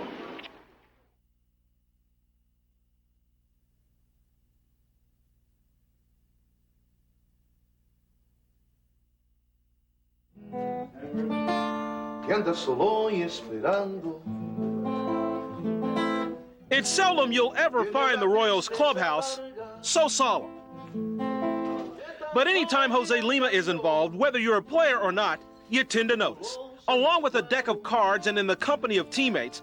It's seldom you'll ever find the Royals clubhouse so solemn. But anytime Jose Lima is involved, whether you're a player or not, you tend to notice. Along with a deck of cards and in the company of teammates,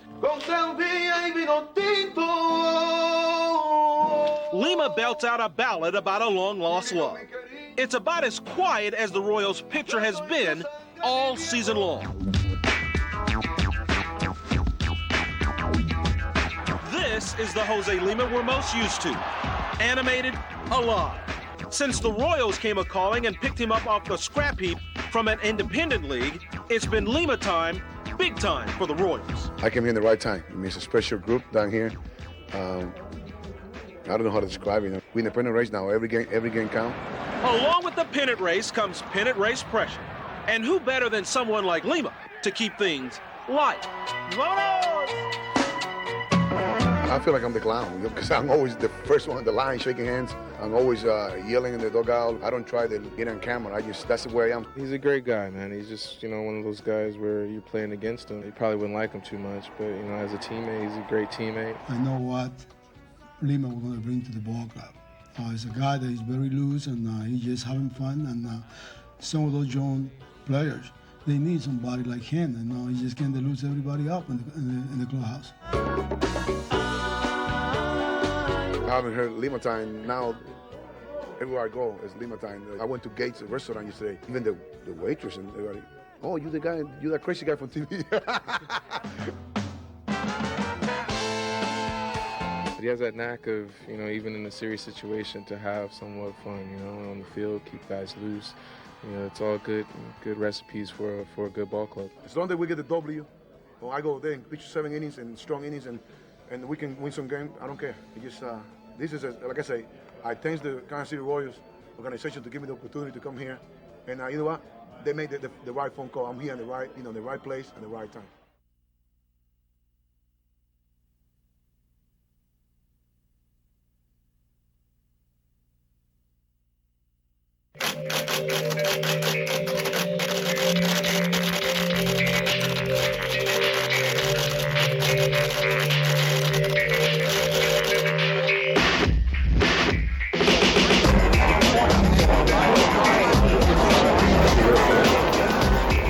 Lima belts out a ballad about a long-lost love. It's about as quiet as the Royals' picture has been all season long. This is the Jose Lima we're most used to. Animated, alive. Since the Royals came a-calling and picked him up off the scrap heap from an independent league, it's been Lima time, big time for the Royals. I came here in the right time. I mean, it's a special group down here. I don't know how to describe it. We're in the pennant race now. Every game counts. Along with the pennant race comes pennant race pressure. And who better than someone like Lima to keep things light? I feel like I'm the clown because I'm always the first one on the line shaking hands. I'm always yelling in the dugout. I don't try to get on camera. That's the way I am. He's a great guy, man. He's just, one of those guys where you're playing against him. You probably wouldn't like him too much, but, as a teammate, he's a great teammate. I know what Lima was going to bring to the ball club. He's a guy that is very loose and he's just having fun. And some of those young players, they need somebody like him. And he's just getting to lose everybody up in the clubhouse. I haven't heard Lima time now. Everywhere I go, it's Lima time. I went to Gates, a restaurant yesterday. Even the waitress and everybody, oh, you that crazy guy from TV. He has that knack of, even in a serious situation, to have somewhat fun, on the field, keep guys loose. It's all good recipes for a good ball club. As long as we get the W, I go there and pitch 7 innings and strong innings and we can win some game, I don't care. This is, like I say, I thank the Kansas City Royals organization to give me the opportunity to come here. And you know what? They made the right phone call. I'm here in the right place at the right time.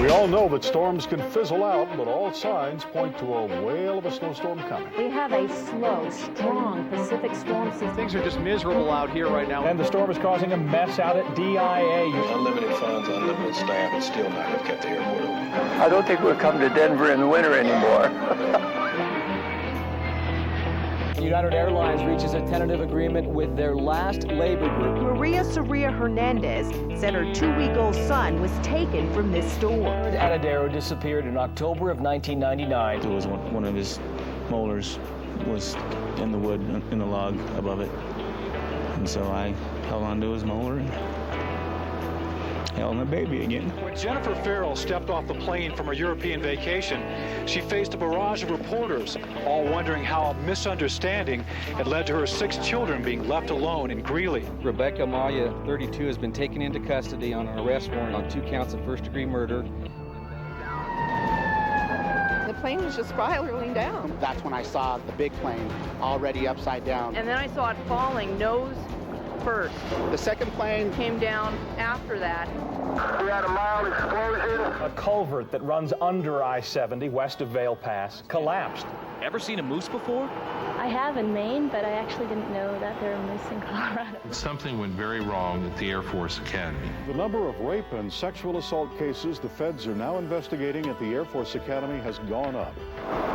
We all know that storms can fizzle out, but all signs point to a whale of a snowstorm coming. We have a slow, strong Pacific storm system. Things are just miserable out here right now. And the storm is causing a mess out at DIA. Unlimited funds, unlimited staff, and still not have kept the airport open. I don't think we'll come to Denver in the winter anymore. United Airlines reaches a tentative agreement with their last labor group. Maria Soria Hernandez said her 2-week-old son was taken from this store. Atadero disappeared in October of 1999. It was one of his molars was in the wood, in the log above it. And so I held onto his molar and held my baby again. When Jennifer Farrell stepped off the plane from her European vacation, she faced a barrage of reporters, all wondering how a misunderstanding had led to her 6 children being left alone in Greeley. Rebecca Maya, 32, has been taken into custody on an arrest warrant on 2 counts of first-degree murder. The plane was just spiraling down. That's when I saw the big plane already upside down. And then I saw it falling nose first. The second plane came down after that. We had a mild explosion. A culvert that runs under I-70 west of Vail Pass collapsed. Ever seen a moose before? I have in Maine, but I actually didn't know that there were moose in Colorado. Something went very wrong at the Air Force Academy. The number of rape and sexual assault cases the feds are now investigating at the Air Force Academy has gone up.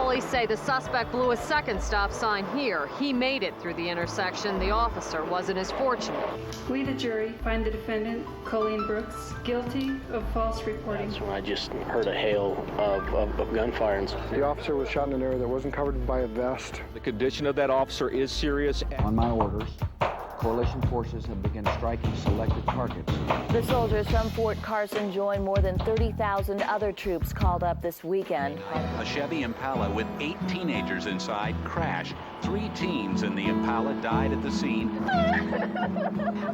Police say the suspect blew a second stop sign here. He made it through the intersection. The officer wasn't as fortunate. We, the jury, find the defendant, Colleen Brooks, guilty of false reporting. So I just heard a hail of gunfire. The officer was shot in an area that wasn't covered by a vest. The condition of that officer is serious. On my orders, coalition forces have begun striking selected targets. The soldiers from Fort Carson join more than 30,000 other troops called up this weekend. A Chevy Impala with 8 teenagers inside crashed. 3 teens in the Impala died at the scene.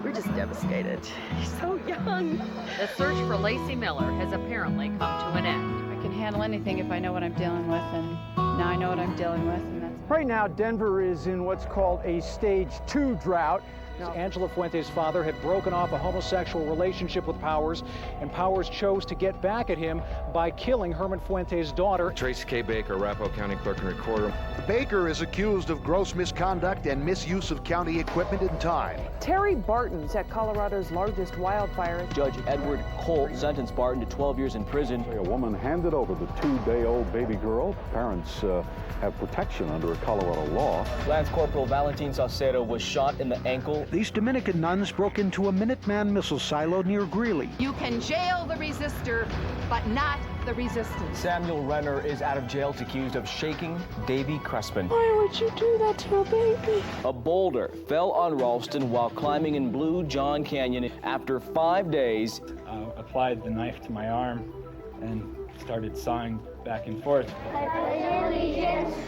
We're just devastated. He's so young. The search for Lacey Miller has apparently come to an end. I can handle anything if I know what I'm dealing with, and now I know what I'm dealing with, and that's... Right now, Denver is in what's called a stage 2 drought. Now, Angela Fuentes' father had broken off a homosexual relationship with Powers, and Powers chose to get back at him by killing Herman Fuentes' daughter. Tracy K. Baker, Arapahoe County Clerk and Recorder. Baker is accused of gross misconduct and misuse of county equipment and time. Terry Barton set Colorado's largest wildfire. Judge Edward Colt sentenced Barton to 12 years in prison. A woman handed over the 2-day-old baby girl. Parents have protection under a Colorado law. Lance Corporal Valentin Saucedo was shot in the ankle. These Dominican nuns broke into a Minuteman missile silo near Greeley. You can jail the resistor, but not the resistance. Samuel Renner is out of jail accused of shaking Davy Crespin. Why would you do that to a baby? A boulder fell on Ralston while climbing in Blue John Canyon. After 5 days, applied the knife to my arm and started sawing back and forth.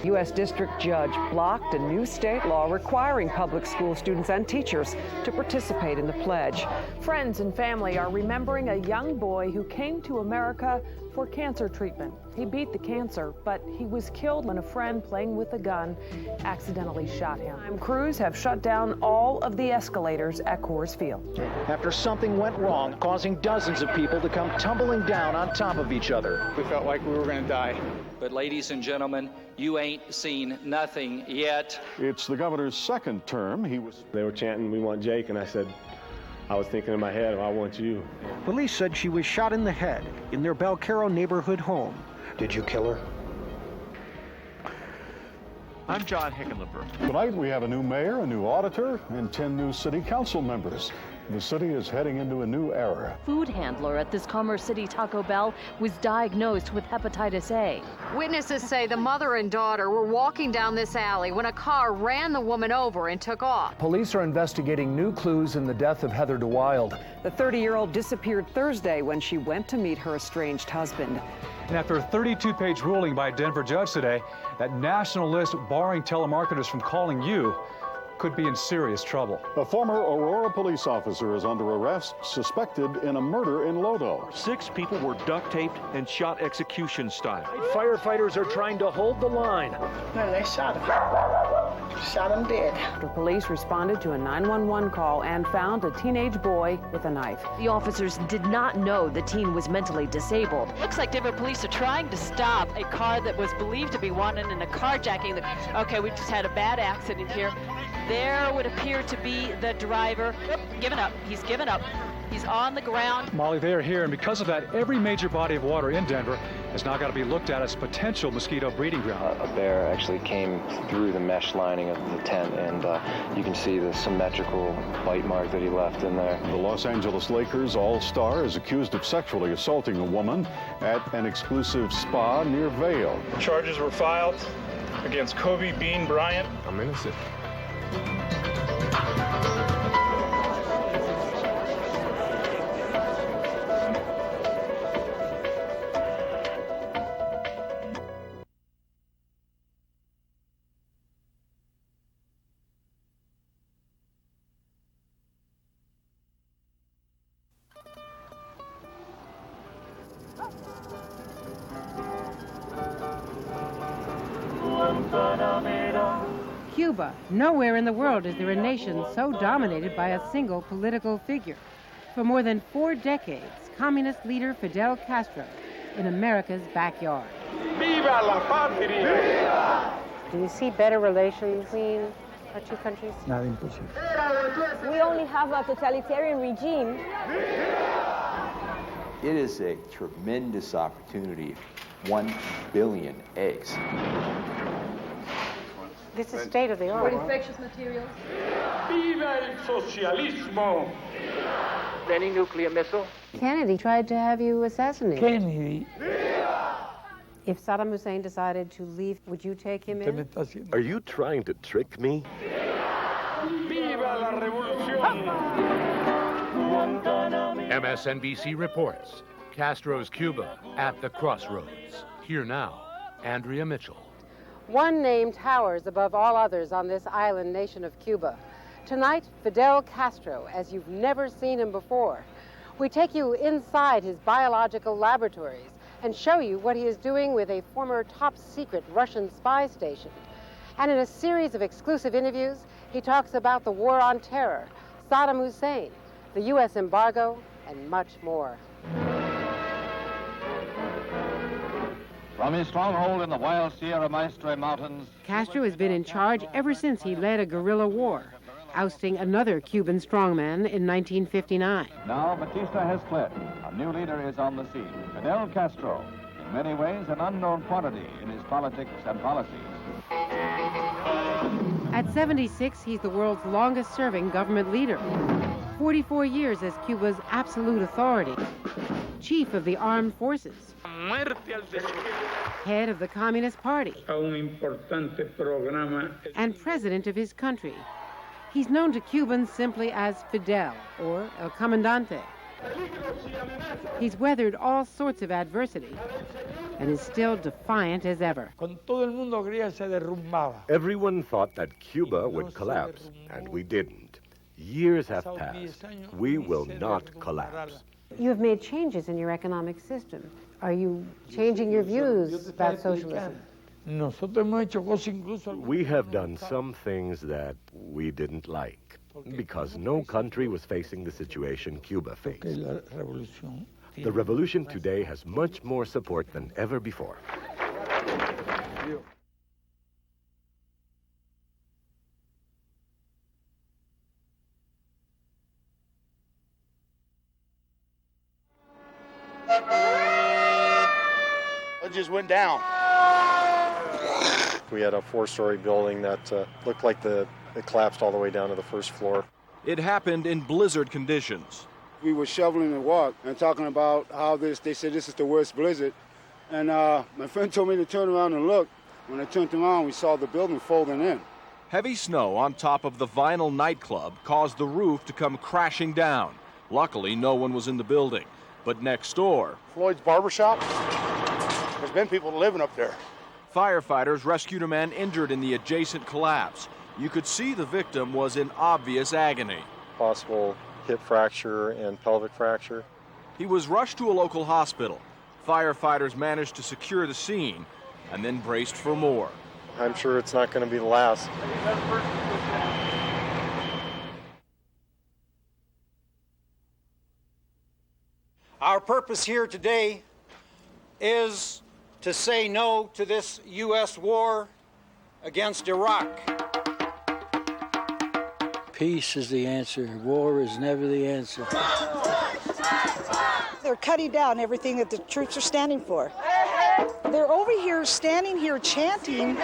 U.S. District Judge blocked a new state law requiring public school students and teachers to participate in the pledge. Friends and family are remembering a young boy who came to America for cancer treatment. He beat the cancer, but he was killed when a friend playing with a gun accidentally shot him. Crews have shut down all of the escalators at Coors Field. After something went wrong, causing dozens of people to come tumbling down on top of each other. We felt like we were going to die. But ladies and gentlemen, you ain't seen nothing yet. It's the governor's second term. They were chanting, "We want Jake," and I was thinking in my head, "I want you." Police said she was shot in the head in their Belcaro neighborhood home. Did you kill her? I'm John Hickenlooper. Tonight we have a new mayor, a new auditor, and 10 new city council members. The city is heading into a new era. Food handler at this Commerce City Taco Bell was diagnosed with hepatitis A. Witnesses say the mother and daughter were walking down this alley when a car ran the woman over and took off. Police are investigating new clues in the death of Heather DeWild. The 30-year-old disappeared Thursday when she went to meet her estranged husband. And after a 32-page ruling by a Denver judge today, that national list barring telemarketers from calling you could be in serious trouble. A former Aurora police officer is under arrest, suspected in a murder in Lodo. 6 people were duct taped and shot execution style. Firefighters are trying to hold the line. No, they shot him. Shot him dead. After police responded to a 911 call and found a teenage boy with a knife. The officers did not know the teen was mentally disabled. Looks like Denver police are trying to stop a car that was believed to be wanted in a carjacking. Okay, we just had a bad accident here. There would appear to be the driver. Given up. He's given up. He's on the ground. Molly, they are here, and because of that, every major body of water in Denver has now got to be looked at as potential mosquito breeding ground. A bear actually came through the mesh lining of the tent, and you can see the symmetrical bite mark that he left in there. The Los Angeles Lakers all-star is accused of sexually assaulting a woman at an exclusive spa near Vail. Charges were filed against Kobe Bean Bryant. I'm innocent. Cuba. Nowhere in the world is there a nation so dominated by a single political figure. For more than 4 decades, communist leader Fidel Castro in America's backyard. Viva la patria! Viva! Do you see better relations between our two countries? Not impossible. We only have a totalitarian regime. It is a tremendous opportunity. 1 billion eggs. This is state of the art. For infectious materials. Viva el socialismo! Any nuclear missile? Kennedy tried to have you assassinated. Kennedy. If Saddam Hussein decided to leave, would you take him in? Are you trying to trick me? Viva la revolución! MSNBC reports Castro's Cuba at the crossroads. Here now, Andrea Mitchell. One name towers above all others on this island nation of Cuba. Tonight, Fidel Castro, as you've never seen him before. We take you inside his biological laboratories and show you what he is doing with a former top-secret Russian spy station. And in a series of exclusive interviews, he talks about the war on terror, Saddam Hussein, the U.S. embargo, and much more. From his stronghold in the wild Sierra Maestre Mountains, Castro has been in charge ever since he led a guerrilla war, ousting another Cuban strongman in 1959. now Batista has fled. A new leader is on the scene, Fidel Castro, in many ways an unknown quantity in his politics and policies. At 76, he's the world's longest-serving government leader. 44 years as Cuba's absolute authority. Chief of the armed forces. Head of the Communist Party. And president of his country. He's known to Cubans simply as Fidel, or El Comandante. He's weathered all sorts of adversity and is still defiant as ever. Everyone thought that Cuba would collapse, and we didn't. Years have passed. We will not collapse. You have made changes in your economic system. Are you changing your views about socialism? We have done some things that we didn't like, because no country was facing the situation Cuba faced. The revolution today has much more support than ever before. It just went down. We had a 4-story building that looked like it collapsed all the way down to the first floor. It happened in blizzard conditions. We were shoveling the walk and talking about how they said this is the worst blizzard. And my friend told me to turn around and look. When I turned around, we saw the building folding in. Heavy snow on top of the Vinyl nightclub caused the roof to come crashing down. Luckily, no one was in the building. But next door, Floyd's Barbershop, there's been people living up there. Firefighters rescued a man injured in the adjacent collapse. You could see the victim was in obvious agony. Possible hip fracture and pelvic fracture. He was rushed to a local hospital. Firefighters managed to secure the scene and then braced for more. I'm sure it's not going to be the last. Our purpose here today is to say no to this U.S. war against Iraq. Peace is the answer. War is never the answer. They're cutting down everything that the troops are standing for. They're over here, standing here, chanting,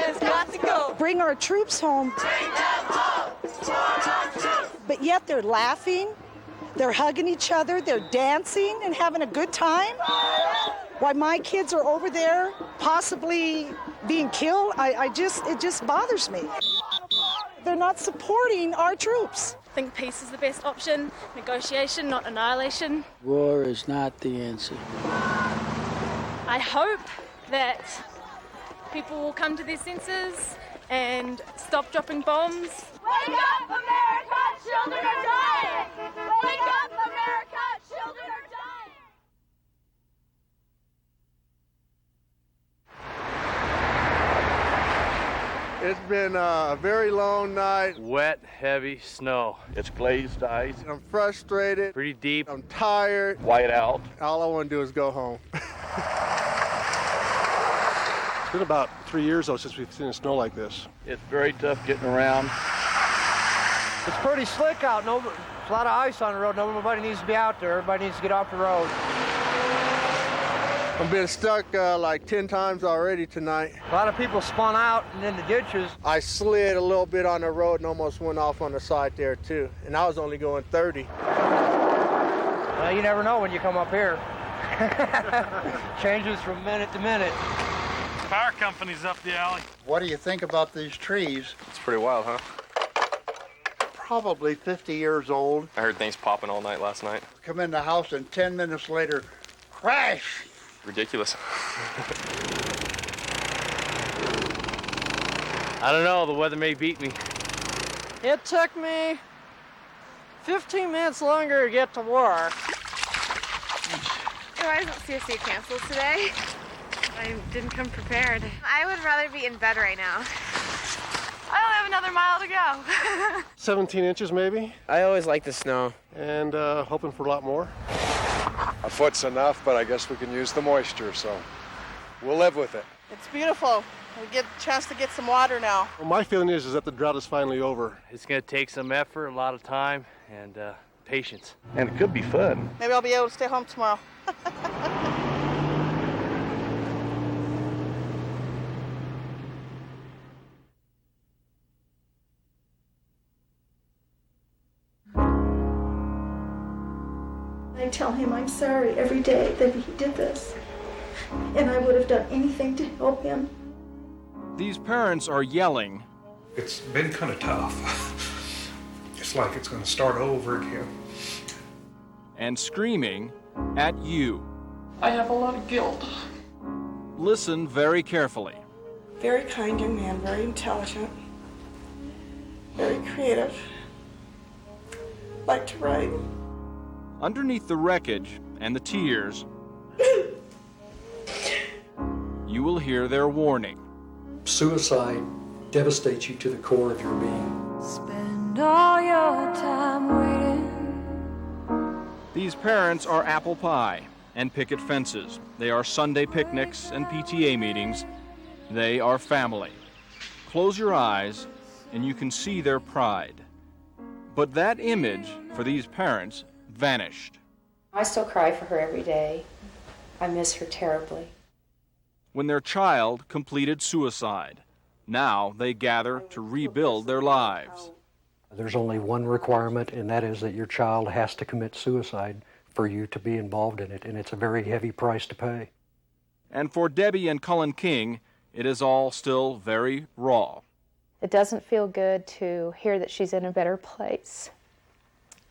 bring our troops home. Bring them home. But yet they're laughing, they're hugging each other, they're dancing and having a good time. Why my kids are over there possibly being killed, it just bothers me. They're not supporting our troops. I think peace is the best option, negotiation, not annihilation. War is not the answer. I hope that people will come to their senses and stop dropping bombs. Wake up, America! Children are dying! Wake up, America! Children are dying! It's been a very long night. Wet, heavy snow. It's glazed ice. I'm frustrated. Pretty deep. I'm tired. White out. All I want to do is go home. It's been about 3 years, though, since we've seen snow like this. It's very tough getting around. It's pretty slick out. There's a lot of ice on the road. Nobody needs to be out there. Everybody needs to get off the road. I've been stuck like 10 times already tonight. A lot of people spun out and in the ditches. I slid a little bit on the road and almost went off on the side there too. And I was only going 30. Well, you never know when you come up here. Changes from minute to minute. Fire company's up the alley. What do you think about these trees? It's pretty wild, huh? Probably 50 years old. I heard things popping all night last night. Come in the house and 10 minutes later, crash! Ridiculous. I don't know, the weather may beat me. It took me 15 minutes longer to get to work. Why isn't CSU canceled today? I didn't come prepared. I would rather be in bed right now. I only have another mile to go. 17 inches maybe. I always like the snow. And hoping for a lot more. A foot's enough, but I guess we can use the moisture, so we'll live with it. It's beautiful. We get a chance to get some water now. Well, my feeling is that the drought is finally over. It's going to take some effort, a lot of time, and patience. And it could be fun. Maybe I'll be able to stay home tomorrow. I tell him I'm sorry every day that he did this, and I would have done anything to help him. These parents are yelling. It's been kind of tough. It's like it's going to start over again. And screaming at you. I have a lot of guilt. Listen very carefully. Very kind young man, very intelligent, very creative, liked to write. Underneath the wreckage and the tears, you will hear their warning. Suicide devastates you to the core of your being. Spend all your time waiting. These parents are apple pie and picket fences. They are Sunday picnics and PTA meetings. They are family. Close your eyes and you can see their pride. But that image for these parents vanished. I still cry for her every day. I miss her terribly. When their child completed suicide, now they gather to rebuild their lives. There's only one requirement, and that is that your child has to commit suicide for you to be involved in it, and it's a very heavy price to pay. And for Debbie and Cullen King, it is all still very raw. It doesn't feel good to hear that she's in a better place.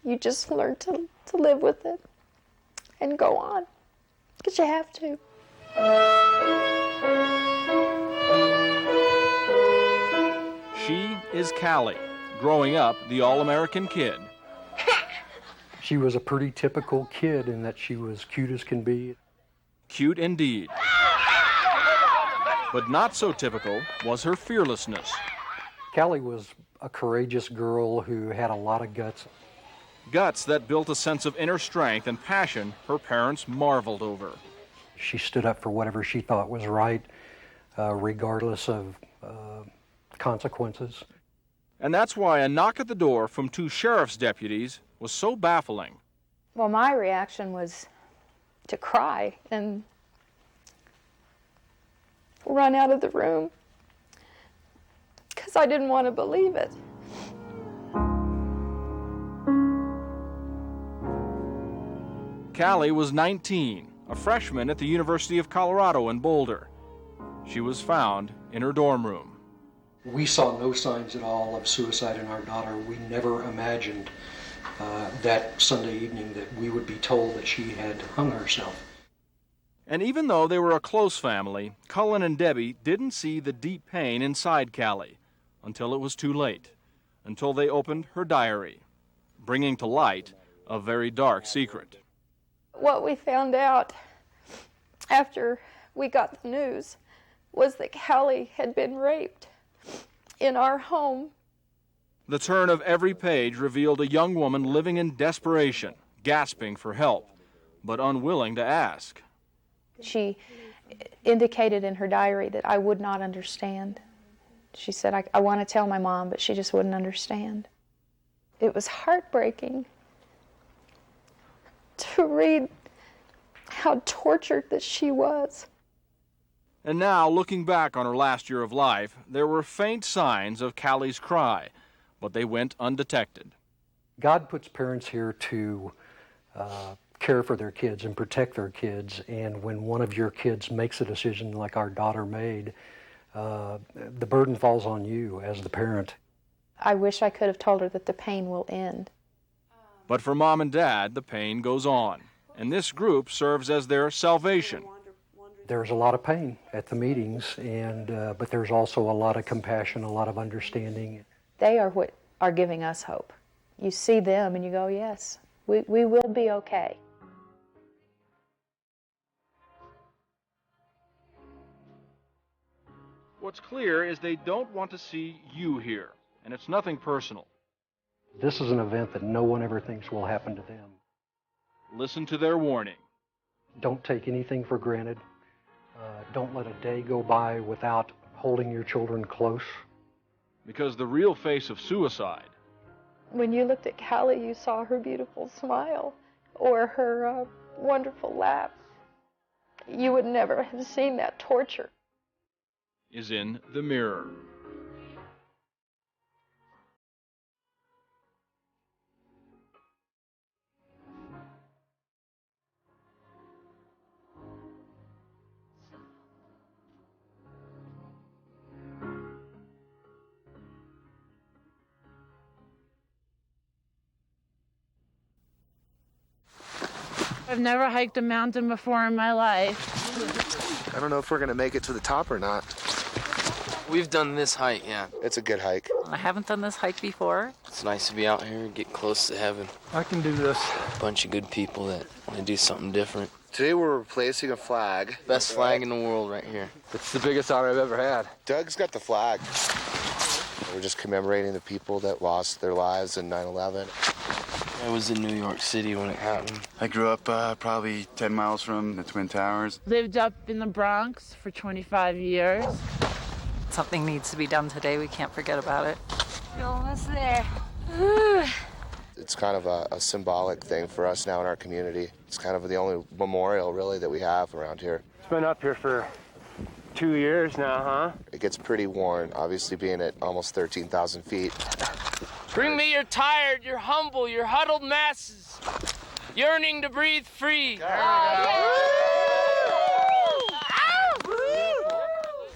You just learn to live with it and go on, because you have to. She is Callie, growing up the all-American kid. She was a pretty typical kid in that she was cute as can be. Cute indeed. But not so typical was her fearlessness. Callie was a courageous girl who had a lot of guts. Guts that built a sense of inner strength and passion her parents marveled over. She stood up for whatever she thought was right, regardless of consequences. And that's why a knock at the door from two sheriff's deputies was so baffling. Well, my reaction was to cry and run out of the room because I didn't want to believe it. Callie was 19, a freshman at the University of Colorado in Boulder. She was found in her dorm room. We saw no signs at all of suicide in our daughter. We never imagined that Sunday evening that we would be told that she had hung herself. And even though they were a close family, Cullen and Debbie didn't see the deep pain inside Callie until it was too late, until they opened her diary, bringing to light a very dark secret. What we found out after we got the news was that Callie had been raped in our home. The turn of every page revealed a young woman living in desperation, gasping for help, but unwilling to ask. She indicated in her diary that I would not understand. She said, I want to tell my mom, but she just wouldn't understand. It was heartbreaking to read how tortured that she was. And now, looking back on her last year of life, there were faint signs of Callie's cry, but they went undetected. God puts parents here to care for their kids and protect their kids, and when one of your kids makes a decision like our daughter made, the burden falls on you as the parent. I wish I could have told her that the pain will end. But for Mom and Dad, the pain goes on, and this group serves as their salvation. There's a lot of pain at the meetings, but there's also a lot of compassion, a lot of understanding. They are what are giving us hope. You see them and you go, yes, we will be okay. What's clear is they don't want to see you here, and it's nothing personal. This is an event that no one ever thinks will happen to them. Listen to their warning. Don't take anything for granted. Don't let a day go by without holding your children close. Because the real face of suicide. When you looked at Callie, you saw her beautiful smile or her wonderful laugh. You would never have seen that torture. Is in the mirror. I've never hiked a mountain before in my life. I don't know if we're gonna make it to the top or not. We've done this hike, yeah. It's a good hike. I haven't done this hike before. It's nice to be out here and get close to heaven. I can do this. A bunch of good people that want to do something different. Today we're replacing a flag. Best flag in the world right here. It's the biggest honor I've ever had. Doug's got the flag. We're just commemorating the people that lost their lives in 9/11. I was in New York City when it happened. I grew up probably 10 miles from the Twin Towers. Lived up in the Bronx for 25 years. Something needs to be done today. We can't forget about it. You're almost there. It's kind of a symbolic thing for us now in our community. It's kind of the only memorial, really, that we have around here. It's been up here for 2 years now, huh? It gets pretty worn, obviously being at almost 13,000 feet. Bring me your tired, your humble, your huddled masses, yearning to breathe free.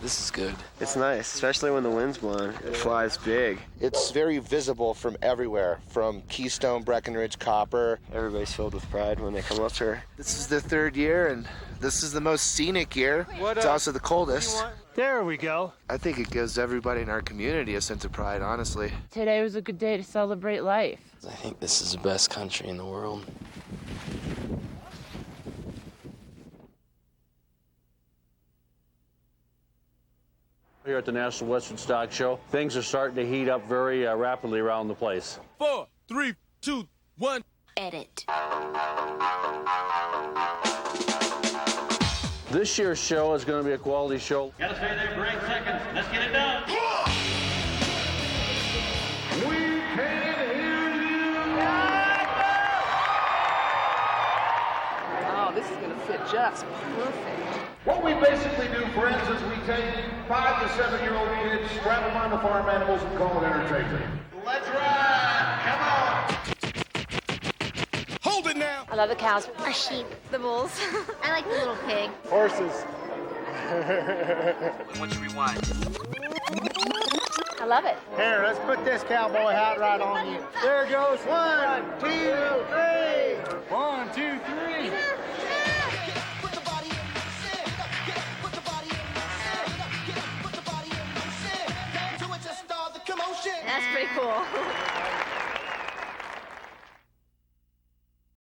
This is good. It's nice, especially when the wind's blowing. It flies big. It's very visible from everywhere, from Keystone, Breckenridge, Copper. Everybody's filled with pride when they come up here. This is the third year, and this is the most scenic year. It's also the coldest. There we go. I think it gives everybody in our community a sense of pride, honestly. Today was a good day to celebrate life. I think this is the best country in the world. Here at the National Western Stock Show, things are starting to heat up very rapidly around the place. 4, 3, 2, 1. Edit. This year's show is going to be a quality show. Gotta stay there for 8 seconds. Let's get it done. We can hear you. Oh, this is gonna fit just perfect. What we basically do, friends, is we take 5 to 7-year-old kids, strap them on the farm animals, and call it entertainment. Let's ride! Come on! Hold it now. I love the cows. Or sheep. The bulls. I like the little pig. Horses. What should we want? I love it. Here, let's put this cowboy hat right on you. There goes 1, 2, 3. 1, 2, 3. That's pretty cool.